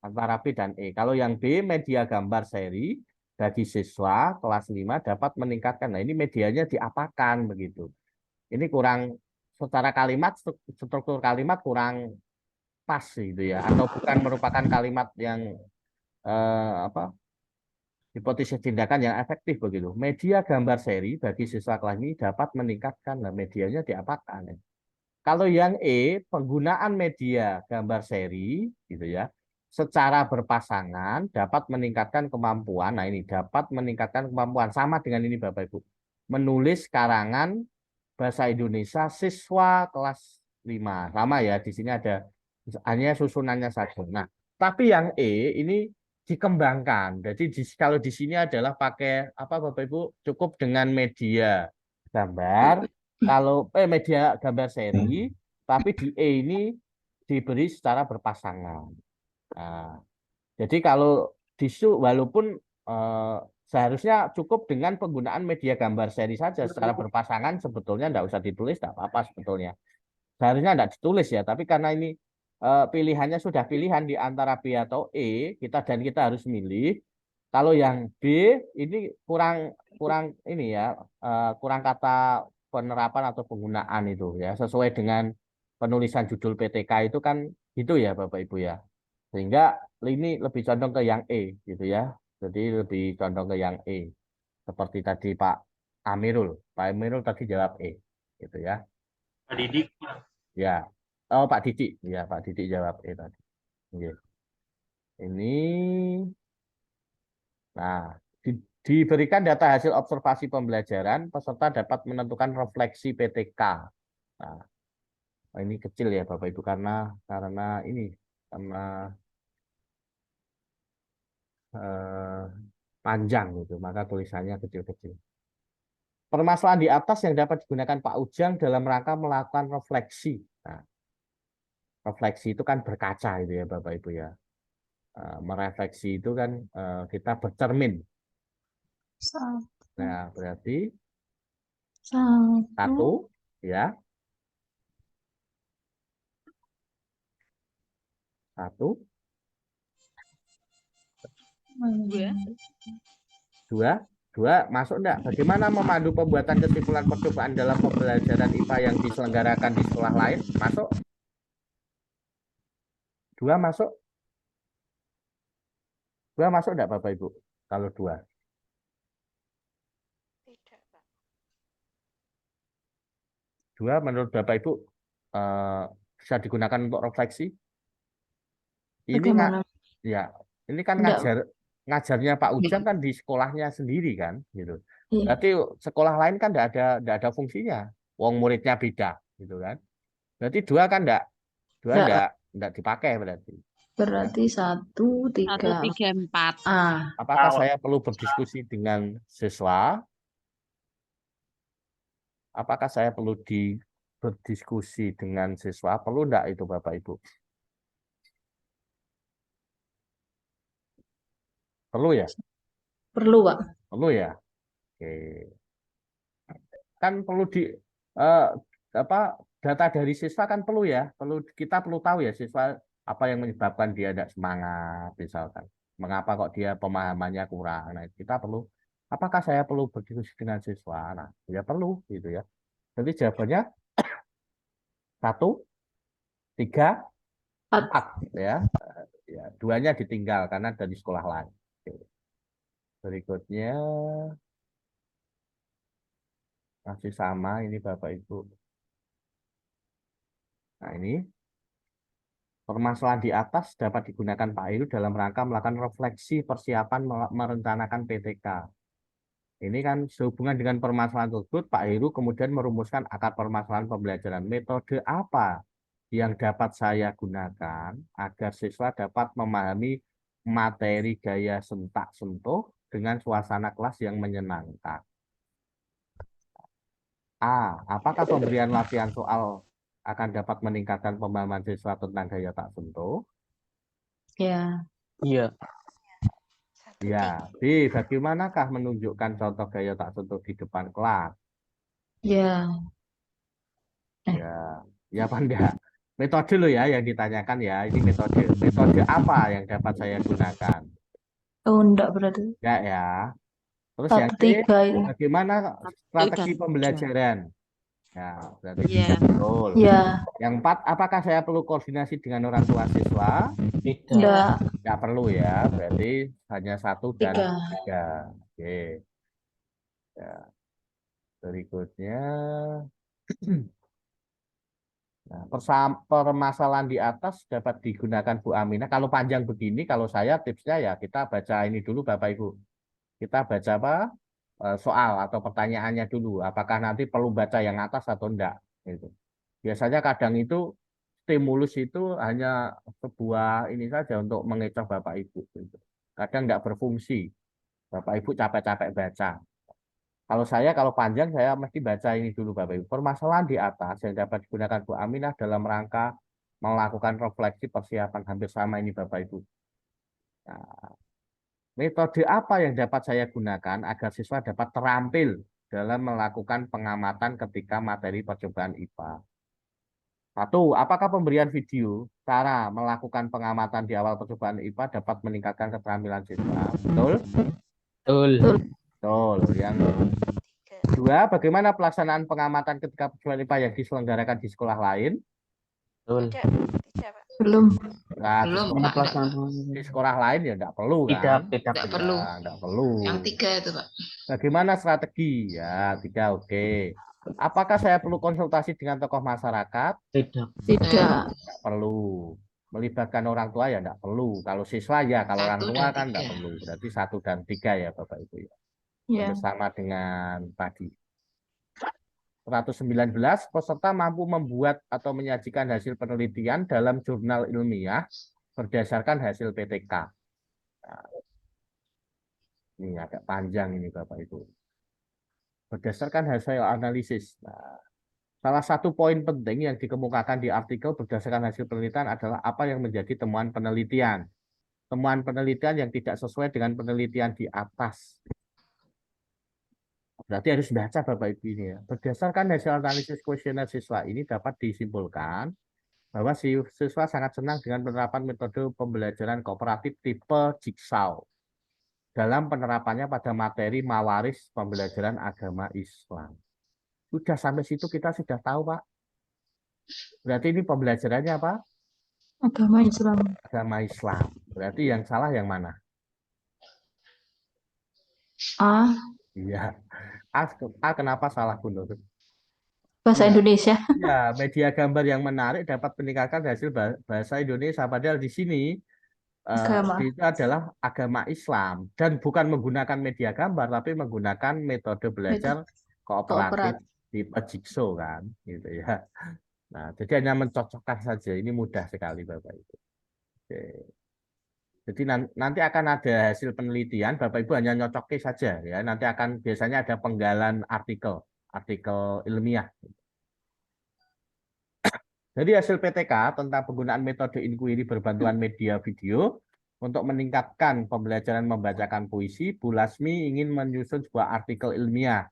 Antara B dan E. Kalau yang B media gambar seri bagi siswa kelas 5 dapat meningkatkan. Nah, ini medianya diapakan begitu. Ini kurang secara kalimat struktur kalimat kurang pas gitu ya atau bukan merupakan kalimat yang apa hipotesis tindakan yang efektif begitu. Media gambar seri bagi siswa kelas ini dapat meningkatkan. Nah, medianya diapakan ya. Kalau yang E, penggunaan media gambar seri gitu ya, secara berpasangan dapat meningkatkan kemampuan. Nah, ini dapat meningkatkan kemampuan sama dengan ini Bapak Ibu. Menulis karangan bahasa Indonesia siswa kelas 5. Sama ya, di sini ada hanya susunannya saja. Nah, tapi yang E ini dikembangkan. Jadi kalau di sini adalah pakai apa Bapak Ibu? Cukup dengan media gambar. Kalau media gambar seri, tapi di E ini diberi secara berpasangan. Nah, jadi kalau walaupun seharusnya cukup dengan penggunaan media gambar seri saja. Secara berpasangan sebetulnya tidak usah ditulis, tidak apa-apa sebetulnya. Seharusnya tidak ditulis ya, tapi karena ini pilihannya sudah pilihan di antara B atau E, kita harus milih. Kalau yang B ini kurang ini ya, kurang kata penerapan atau penggunaan itu ya, sesuai dengan penulisan judul PTK itu kan gitu ya Bapak Ibu ya. Sehingga ini lebih condong ke yang E gitu ya. Jadi lebih condong ke yang E. Seperti tadi Pak Amirul. Pak Amirul tadi jawab E gitu ya. Pak Didik. Ya. Oh, Pak Didik. Ya, Pak Didik jawab E tadi. Oke. Ini nah, diberikan data hasil observasi pembelajaran, peserta dapat menentukan refleksi PTK. Nah, ini kecil ya Bapak Ibu karena ini karena panjang gitu, maka tulisannya kecil-kecil. Permasalahan di atas yang dapat digunakan Pak Ujang dalam rangka melakukan refleksi. Nah, refleksi itu kan berkaca itu ya Bapak Ibu ya. Merefleksi itu kan kita bercermin. Nah, berarti satu ya. Satu. Dua masuk enggak? Bagaimana memandu pembuatan kesimpulan percobaan dalam pembelajaran IPA yang diselenggarakan di sekolah lain? Masuk? Dua masuk? Dua masuk enggak Bapak Ibu? Kalau dua. Tidak, Pak. Dua menurut Bapak Ibu bisa digunakan untuk refleksi? Ini Bagaimana? ya, ini kan Enggak. ngajarnya Pak Ujang kan di sekolahnya sendiri kan, gitu. Iya. Berarti sekolah lain kan enggak ada fungsinya. Wong muridnya beda, gitu kan. Berarti dua kan enggak dipakai berarti. Berarti 1, 3, 1, 3, 4. Apakah saya perlu berdiskusi dengan siswa? Apakah saya perlu berdiskusi dengan siswa? Perlu enggak itu Bapak Ibu? Perlu ya? Perlu, Pak. Perlu ya? Oke. Kan perlu data dari siswa kan perlu ya. Kita perlu tahu ya siswa apa yang menyebabkan dia tidak semangat misalkan. Mengapa kok dia pemahamannya kurang. Nah, kita perlu apakah saya perlu berdiskusi dengan siswa? Nah, ya perlu gitu ya. Jadi jawabannya 1, 3, 4 ya. Ya, duanya ditinggal karena dari sekolah lain. Oke. Berikutnya masih sama ini Bapak Ibu. Nah, ini permasalahan di atas dapat digunakan Pak Heru dalam rangka melakukan refleksi persiapan merencanakan PTK. Ini kan sehubungan dengan permasalahan tersebut, Pak Heru kemudian merumuskan akar permasalahan pembelajaran. Metode apa yang dapat saya gunakan agar siswa dapat memahami materi gaya sentak-sentuh dengan suasana kelas yang menyenangkan? A. Apakah pemberian latihan soal akan dapat meningkatkan pemahaman siswa tentang gaya tak sentuh? Ya. Iya. Ya. B. Bagaimanakah menunjukkan contoh gaya tak sentuh di depan kelas? Ya. Ya. Ya apa enggak? Metode lo ya yang ditanyakan ya. Ini metode. Metode apa yang dapat saya gunakan? Oh, enggak berarti. Ya ya. Terus Tahap yang C. 3 itu. Bagaimana strategi Udah. pembelajaran? Ya, berarti Iya. betul. Ya. Yang 4, apakah saya perlu koordinasi dengan orang tua siswa? Tidak. Enggak. Nggak perlu ya, berarti hanya 1 dan 3. 3. Oke. Ya. Berikutnya, nah, permasalahan di atas dapat digunakan Bu Aminah. Kalau panjang begini, kalau saya tipsnya ya kita baca ini dulu Bapak Ibu. Kita baca apa? Soal atau pertanyaannya dulu. Apakah nanti perlu baca yang atas atau enggak? Gitu. Biasanya kadang itu stimulus itu hanya sebuah ini saja untuk mengecoh Bapak Ibu. Gitu. Kadang enggak berfungsi. Bapak Ibu capek-capek baca. Kalau panjang saya mesti baca ini dulu Bapak Ibu. Permasalahan di atas yang dapat digunakan Bu Aminah dalam rangka melakukan refleksi persiapan hampir sama ini Bapak Ibu. Nah, Metode apa yang dapat saya gunakan agar siswa dapat terampil dalam melakukan pengamatan ketika materi percobaan IPA? Satu, apakah pemberian video cara melakukan pengamatan di awal percobaan IPA dapat meningkatkan keterampilan siswa? Betul? Betul. Betul. Yang kedua, bagaimana pelaksanaan pengamatan ketika percobaan IPA yang diselenggarakan di sekolah lain? Betul. Tidak, Pak. Belum. Nah, Belum, Gimana Pak. pelaksanaan di sekolah lain ya tidak perlu tidak kan? tidak Tidak perlu. Ya, tidak perlu. Yang 3 itu, Pak. Bagaimana strategi? Ya, 3 oke. Apakah saya perlu konsultasi dengan tokoh masyarakat? tidak Tidak. Tidak perlu. Melibatkan orang tua ya tidak perlu. Kalau siswa ya, kalau orang 1 tua dan kan tidak 3. perlu. Berarti 1 dan 3 ya Bapak Ibu ya. Ya. Bersama dengan tadi. 119, peserta mampu membuat atau menyajikan hasil penelitian dalam jurnal ilmiah berdasarkan hasil PTK. Nah, ini agak panjang ini Bapak Ibu. Berdasarkan hasil analisis. Nah, salah satu poin penting yang dikemukakan di artikel berdasarkan hasil penelitian adalah apa yang menjadi temuan penelitian. Temuan penelitian yang tidak sesuai dengan penelitian di atas. Berarti harus baca Bapak Ibu ini ya. Berdasarkan hasil analisis kuesioner siswa ini dapat disimpulkan bahwa siswa sangat senang dengan penerapan metode pembelajaran kooperatif tipe Jigsaw dalam penerapannya pada materi mawaris pembelajaran agama Islam. Sudah sampai situ kita sudah tahu, Pak. Berarti ini pembelajarannya apa? Agama Islam. Agama Islam. Berarti yang salah yang mana? A. Iya. A kenapa salah, Bu Nur? Bahasa Iya. Indonesia. Ya, media gambar yang menarik dapat meningkatkan hasil bahasa Indonesia. Padahal di sini Agama. itu adalah agama Islam dan bukan menggunakan media gambar, tapi menggunakan metode belajar kooperatif tipe Jigsaw kan, gitu ya. Nah, jadi hanya mencocokkan saja. Ini mudah sekali Bapak Ibu. Oke. Jadi nanti akan ada hasil penelitian, Bapak Ibu hanya nyocokin saja ya. Nanti akan biasanya ada penggalan artikel ilmiah. Jadi hasil PTK tentang penggunaan metode inquiry berbantuan media video untuk meningkatkan pembelajaran membacakan puisi, Bu Lasmi ingin menyusun sebuah artikel ilmiah.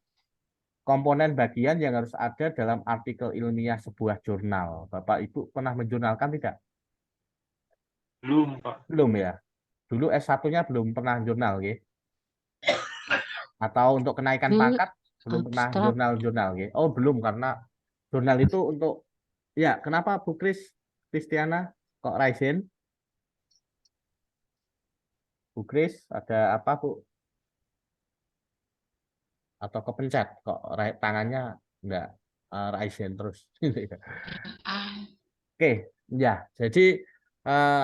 Komponen bagian yang harus ada dalam artikel ilmiah sebuah jurnal. Bapak Ibu pernah menjurnalkan tidak? Belum, Pak. Belum ya. Dulu S1-nya belum pernah jurnal, ya? Atau untuk kenaikan pangkat belum pernah Abstrak. jurnal-jurnal, ya? Oh, belum karena jurnal itu untuk ya, kenapa Bu Kristiana kok Raisen? Bu Kris, ada apa, Bu? Atau kepencet kok tangannya enggak Raisen terus. Oke, ya. Jadi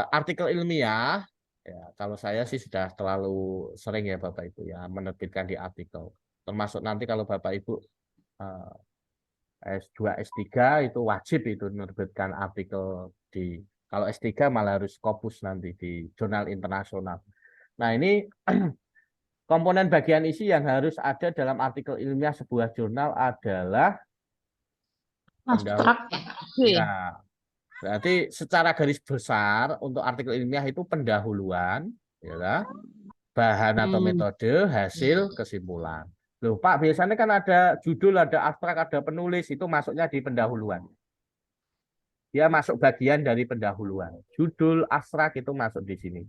artikel ilmiah ya, kalau saya sih sudah terlalu sering ya Bapak Ibu ya menerbitkan di artikel. Termasuk nanti kalau Bapak Ibu S2, S3 itu wajib itu menerbitkan artikel di, kalau S3 malah harus Scopus nanti di jurnal internasional. Nah, ini komponen bagian isi yang harus ada dalam artikel ilmiah sebuah jurnal adalah Abstrak. ya. Berarti secara garis besar untuk artikel ilmiah itu pendahuluan, ya, bahan atau metode, hasil, kesimpulan. Loh Pak, biasanya kan ada judul, ada abstrak, ada penulis, itu masuknya di pendahuluan. Dia masuk bagian dari pendahuluan. Judul, abstrak itu masuk di sini.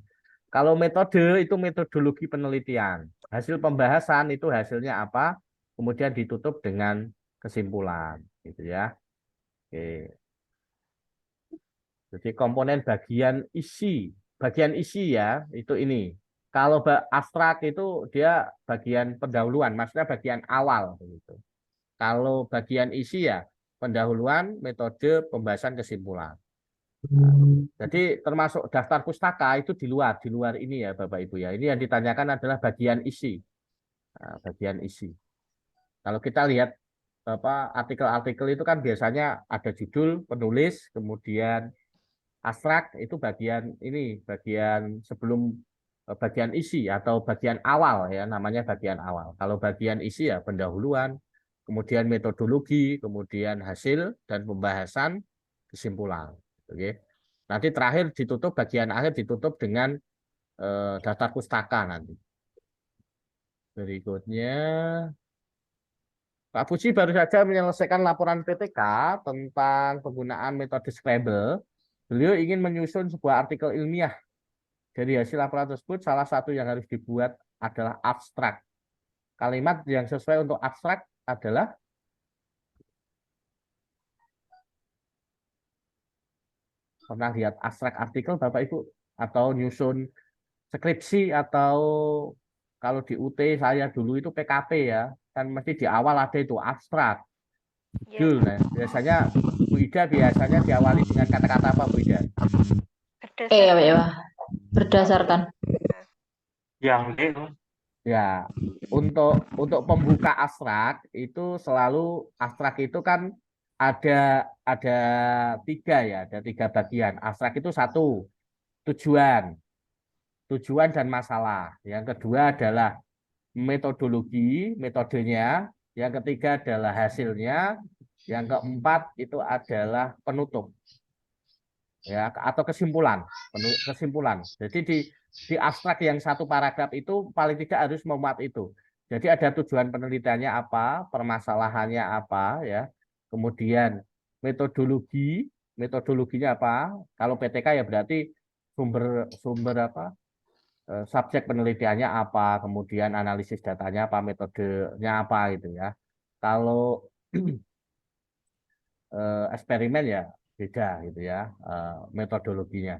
Kalau metode itu metodologi penelitian. Hasil pembahasan itu hasilnya apa, kemudian ditutup dengan kesimpulan, gitu ya. Oke. Jadi komponen bagian isi ya itu ini. Kalau abstrak itu dia bagian pendahuluan, maksudnya bagian awal begitu. Kalau bagian isi ya pendahuluan, metode, pembahasan, kesimpulan. Jadi termasuk daftar pustaka itu di luar ini ya Bapak Ibu ya. Ini yang ditanyakan adalah bagian isi. Nah, bagian isi. Kalau kita lihat artikel-artikel itu kan biasanya ada judul, penulis, kemudian abstrak itu bagian ini, bagian sebelum bagian isi atau bagian awal ya, namanya bagian awal. Kalau bagian isi ya pendahuluan, kemudian metodologi, kemudian hasil dan pembahasan, kesimpulan. Oke. Nanti terakhir ditutup, bagian akhir ditutup dengan daftar pustaka nanti. Berikutnya, Pak Puji baru saja menyelesaikan laporan PTK tentang penggunaan metode Scrabble. Beliau ingin menyusun sebuah artikel ilmiah. Dari hasil laporan tersebut, salah satu yang harus dibuat adalah abstrak. Kalimat yang sesuai untuk abstrak adalah pernah lihat abstrak artikel Bapak Ibu? Atau nyusun skripsi atau kalau di UT saya dulu itu PKP ya. Kan mesti di awal ada itu abstrak. Judul. Nah, biasanya Bu Ida biasanya diawali dengan kata-kata apa Bu Ida? Berdasarkan. Yang D. Ya, untuk pembuka abstrak itu selalu abstrak itu kan ada tiga ya, ada tiga bagian. Abstrak itu satu, tujuan dan masalah. Yang kedua adalah metodologi, metodenya. Yang ketiga adalah hasilnya. Yang keempat itu adalah penutup. Ya, atau kesimpulan. Jadi di abstrak yang satu paragraf itu paling tidak harus memuat itu. Jadi ada tujuan penelitiannya apa, permasalahannya apa ya. Kemudian metodologinya apa? Kalau PTK ya berarti sumber apa? Subjek penelitiannya apa, kemudian analisis datanya apa, metodenya apa gitu ya. Kalau eksperimen ya beda gitu ya metodologinya.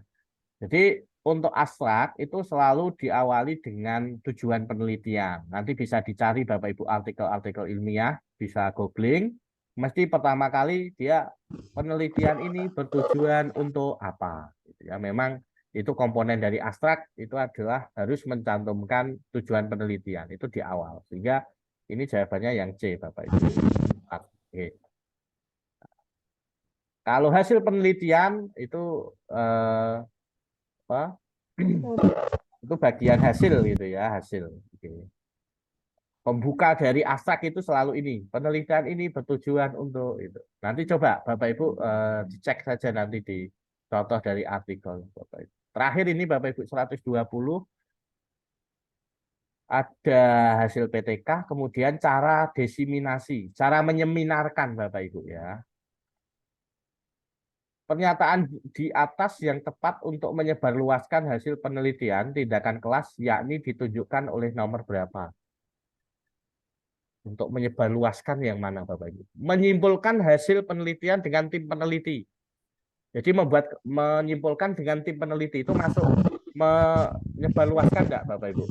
Jadi untuk abstrak itu selalu diawali dengan tujuan penelitian. Nanti bisa dicari Bapak Ibu artikel-artikel ilmiah, bisa googling. Mesti pertama kali dia penelitian ini bertujuan untuk apa. Gitu ya. Memang itu komponen dari abstrak itu adalah harus mencantumkan tujuan penelitian itu di awal. Sehingga ini jawabannya yang C Bapak Ibu. Oke. Kalau hasil penelitian itu apa? Itu bagian hasil gitu ya, hasil. Oke. Pembuka dari abstrak itu selalu ini. Penelitian ini bertujuan untuk itu. Nanti coba Bapak Ibu dicek saja nanti di contoh dari artikel Bapak Ibu. Terakhir ini Bapak Ibu 120 ada hasil PTK, kemudian cara desiminasi, cara menyeminarkan Bapak Ibu ya. Pernyataan di atas yang tepat untuk menyebarluaskan hasil penelitian tindakan kelas yakni ditunjukkan oleh nomor berapa? Untuk menyebarluaskan yang mana Bapak Ibu? Menyimpulkan hasil penelitian dengan tim peneliti. Jadi menyimpulkan dengan tim peneliti itu masuk menyebarluaskan enggak Bapak Ibu?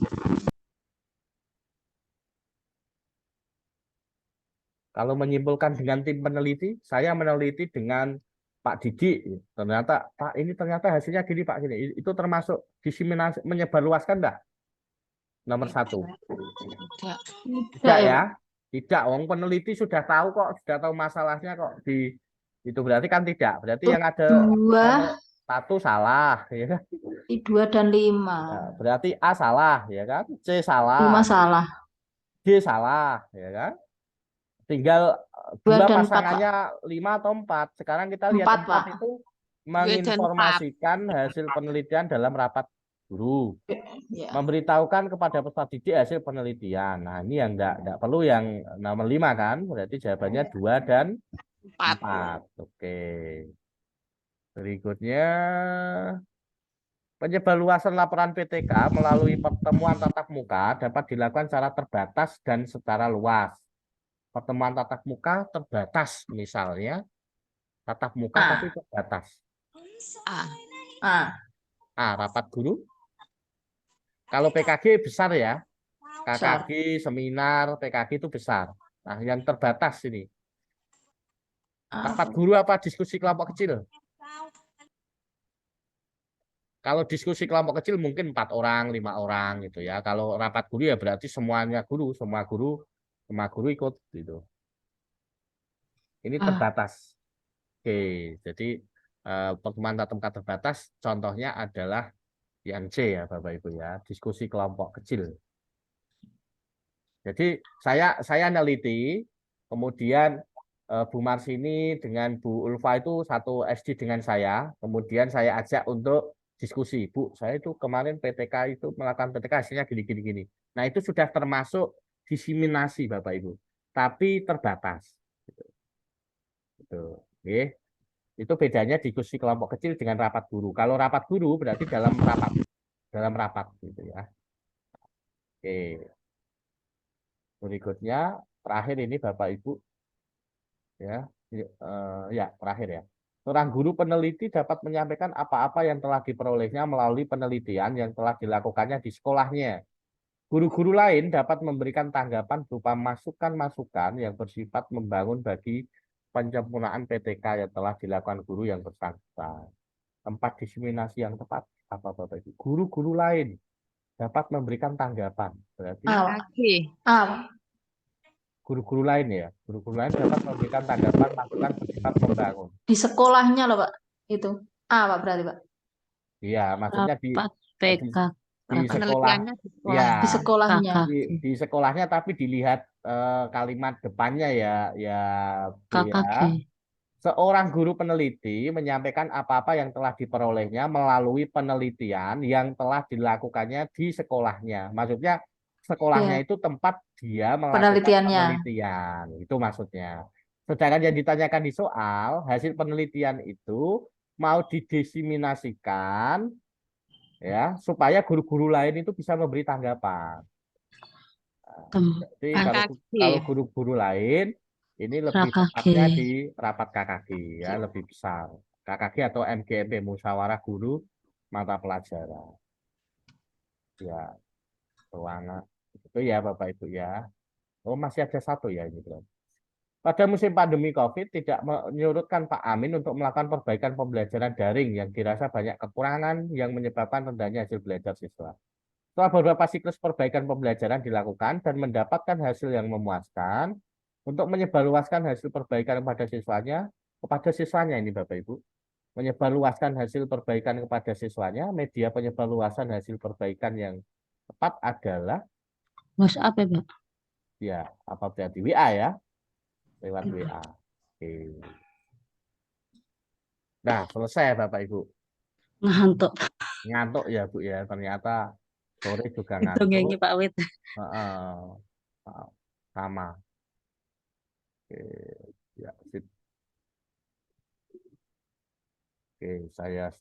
Kalau menyimpulkan dengan tim peneliti, saya meneliti dengan Pak Didi, ternyata Pak ini ternyata hasilnya gini Pak gini, itu termasuk diseminasi menyebarluaskan enggak? Nomor 1. Tidak ya, tidak. Wong peneliti sudah tahu kok, sudah tahu masalahnya kok itu berarti kan tidak. Berarti yang ada 1 salah, ya kan? 2 dan 5. Nah, berarti A salah, ya kan? C salah. 5 salah. D salah, ya kan? Tinggal 2 pasangannya 5 atau 4. Sekarang kita lihat 4 itu menginformasikan hasil penelitian dalam rapat guru. Memberitahukan kepada peserta didik hasil penelitian. Nah, ini yang enggak perlu yang nomor 5 kan? Berarti jawabannya 2 dan 4. Oke. Berikutnya penyebarluasan laporan PTK melalui pertemuan tatap muka dapat dilakukan secara terbatas dan secara luas. Pertemuan tatap muka terbatas misalnya tatap muka tapi terbatas. Rapat guru. Kalau PKG besar ya. KKG, seminar, PKG itu besar. Nah, yang terbatas ini. Rapat guru apa diskusi kelompok kecil? Kalau diskusi kelompok kecil mungkin 4 orang, 5 orang gitu ya. Kalau rapat guru ya berarti semuanya guru, semua guru ikut gitu. Ini terbatas. Oke, jadi pertemuan tatap muka terbatas contohnya adalah yang C ya Bapak Ibu ya, diskusi kelompok kecil. Jadi saya neliti, kemudian Bu Marsini dengan Bu Ulfa itu satu SD dengan saya, kemudian saya ajak untuk diskusi, Bu, saya itu kemarin PTK itu melakukan PTK hasilnya gini. Nah, itu sudah termasuk diseminasi Bapak Ibu, tapi terbatas. Gitu. Oke. Itu bedanya diskusi kelompok kecil dengan rapat guru. Kalau rapat guru berarti dalam rapat gitu ya. Oke. Berikutnya terakhir ini Bapak Ibu ya. Ya, terakhir ya. Seorang guru peneliti dapat menyampaikan apa-apa yang telah diperolehnya melalui penelitian yang telah dilakukannya di sekolahnya. Guru-guru lain dapat memberikan tanggapan berupa masukan-masukan yang bersifat membangun bagi penyempurnaan PTK yang telah dilakukan guru yang bersangkutan. Tempat diseminasi yang tepat apa Bapak Ibu? Guru-guru lain dapat memberikan tanggapan. Berarti guru-guru lain ya. Guru-guru lain dapat memberikan tanggapan masukan bersifat membangun. Di sekolahnya loh, Pak. Itu. Pak berarti, Pak. Iya, maksudnya Rapat PK. di sekolah. Penelitiannya di sekolah. Ya, Di sekolahnya. di sekolahnya tapi dilihat kalimat depannya ya Bu ya. KKG. Seorang guru peneliti menyampaikan apa-apa yang telah diperolehnya melalui penelitian yang telah dilakukannya di sekolahnya. Maksudnya sekolahnya itu tempat dia melakukan Penelitiannya. penelitian. Itu maksudnya. Sedangkan yang ditanyakan di soal, hasil penelitian itu mau didiseminasikan ya supaya guru-guru lain itu bisa memberi tanggapan. Jadi kalau guru-guru lain ini lebih tepatnya di rapat KKG ya, lebih besar. KKG atau MGMP, musyawarah guru mata pelajaran. Ya, ruangan. Itu ya Bapak Ibu ya. Oh, masih ada satu ya ini, Bro. Pada musim pandemi COVID tidak menyurutkan Pak Amin untuk melakukan perbaikan pembelajaran daring yang dirasa banyak kekurangan yang menyebabkan rendahnya hasil belajar siswa. Setelah beberapa siklus perbaikan pembelajaran dilakukan dan mendapatkan hasil yang memuaskan, untuk menyebarluaskan hasil perbaikan kepada siswanya ini Bapak Ibu. Menyebarluaskan hasil perbaikan kepada siswanya, media penyebarluasan hasil perbaikan yang tepat adalah WhatsApp ya, Pak? ya, apa berarti WA ya? Lewat WA. Oke. Nah, selesai Bapak Ibu. Ngantuk ya Bu ya, ternyata sore juga ngantuk. Pak Wit. Sama. Oke, ya, sip. Oke, saya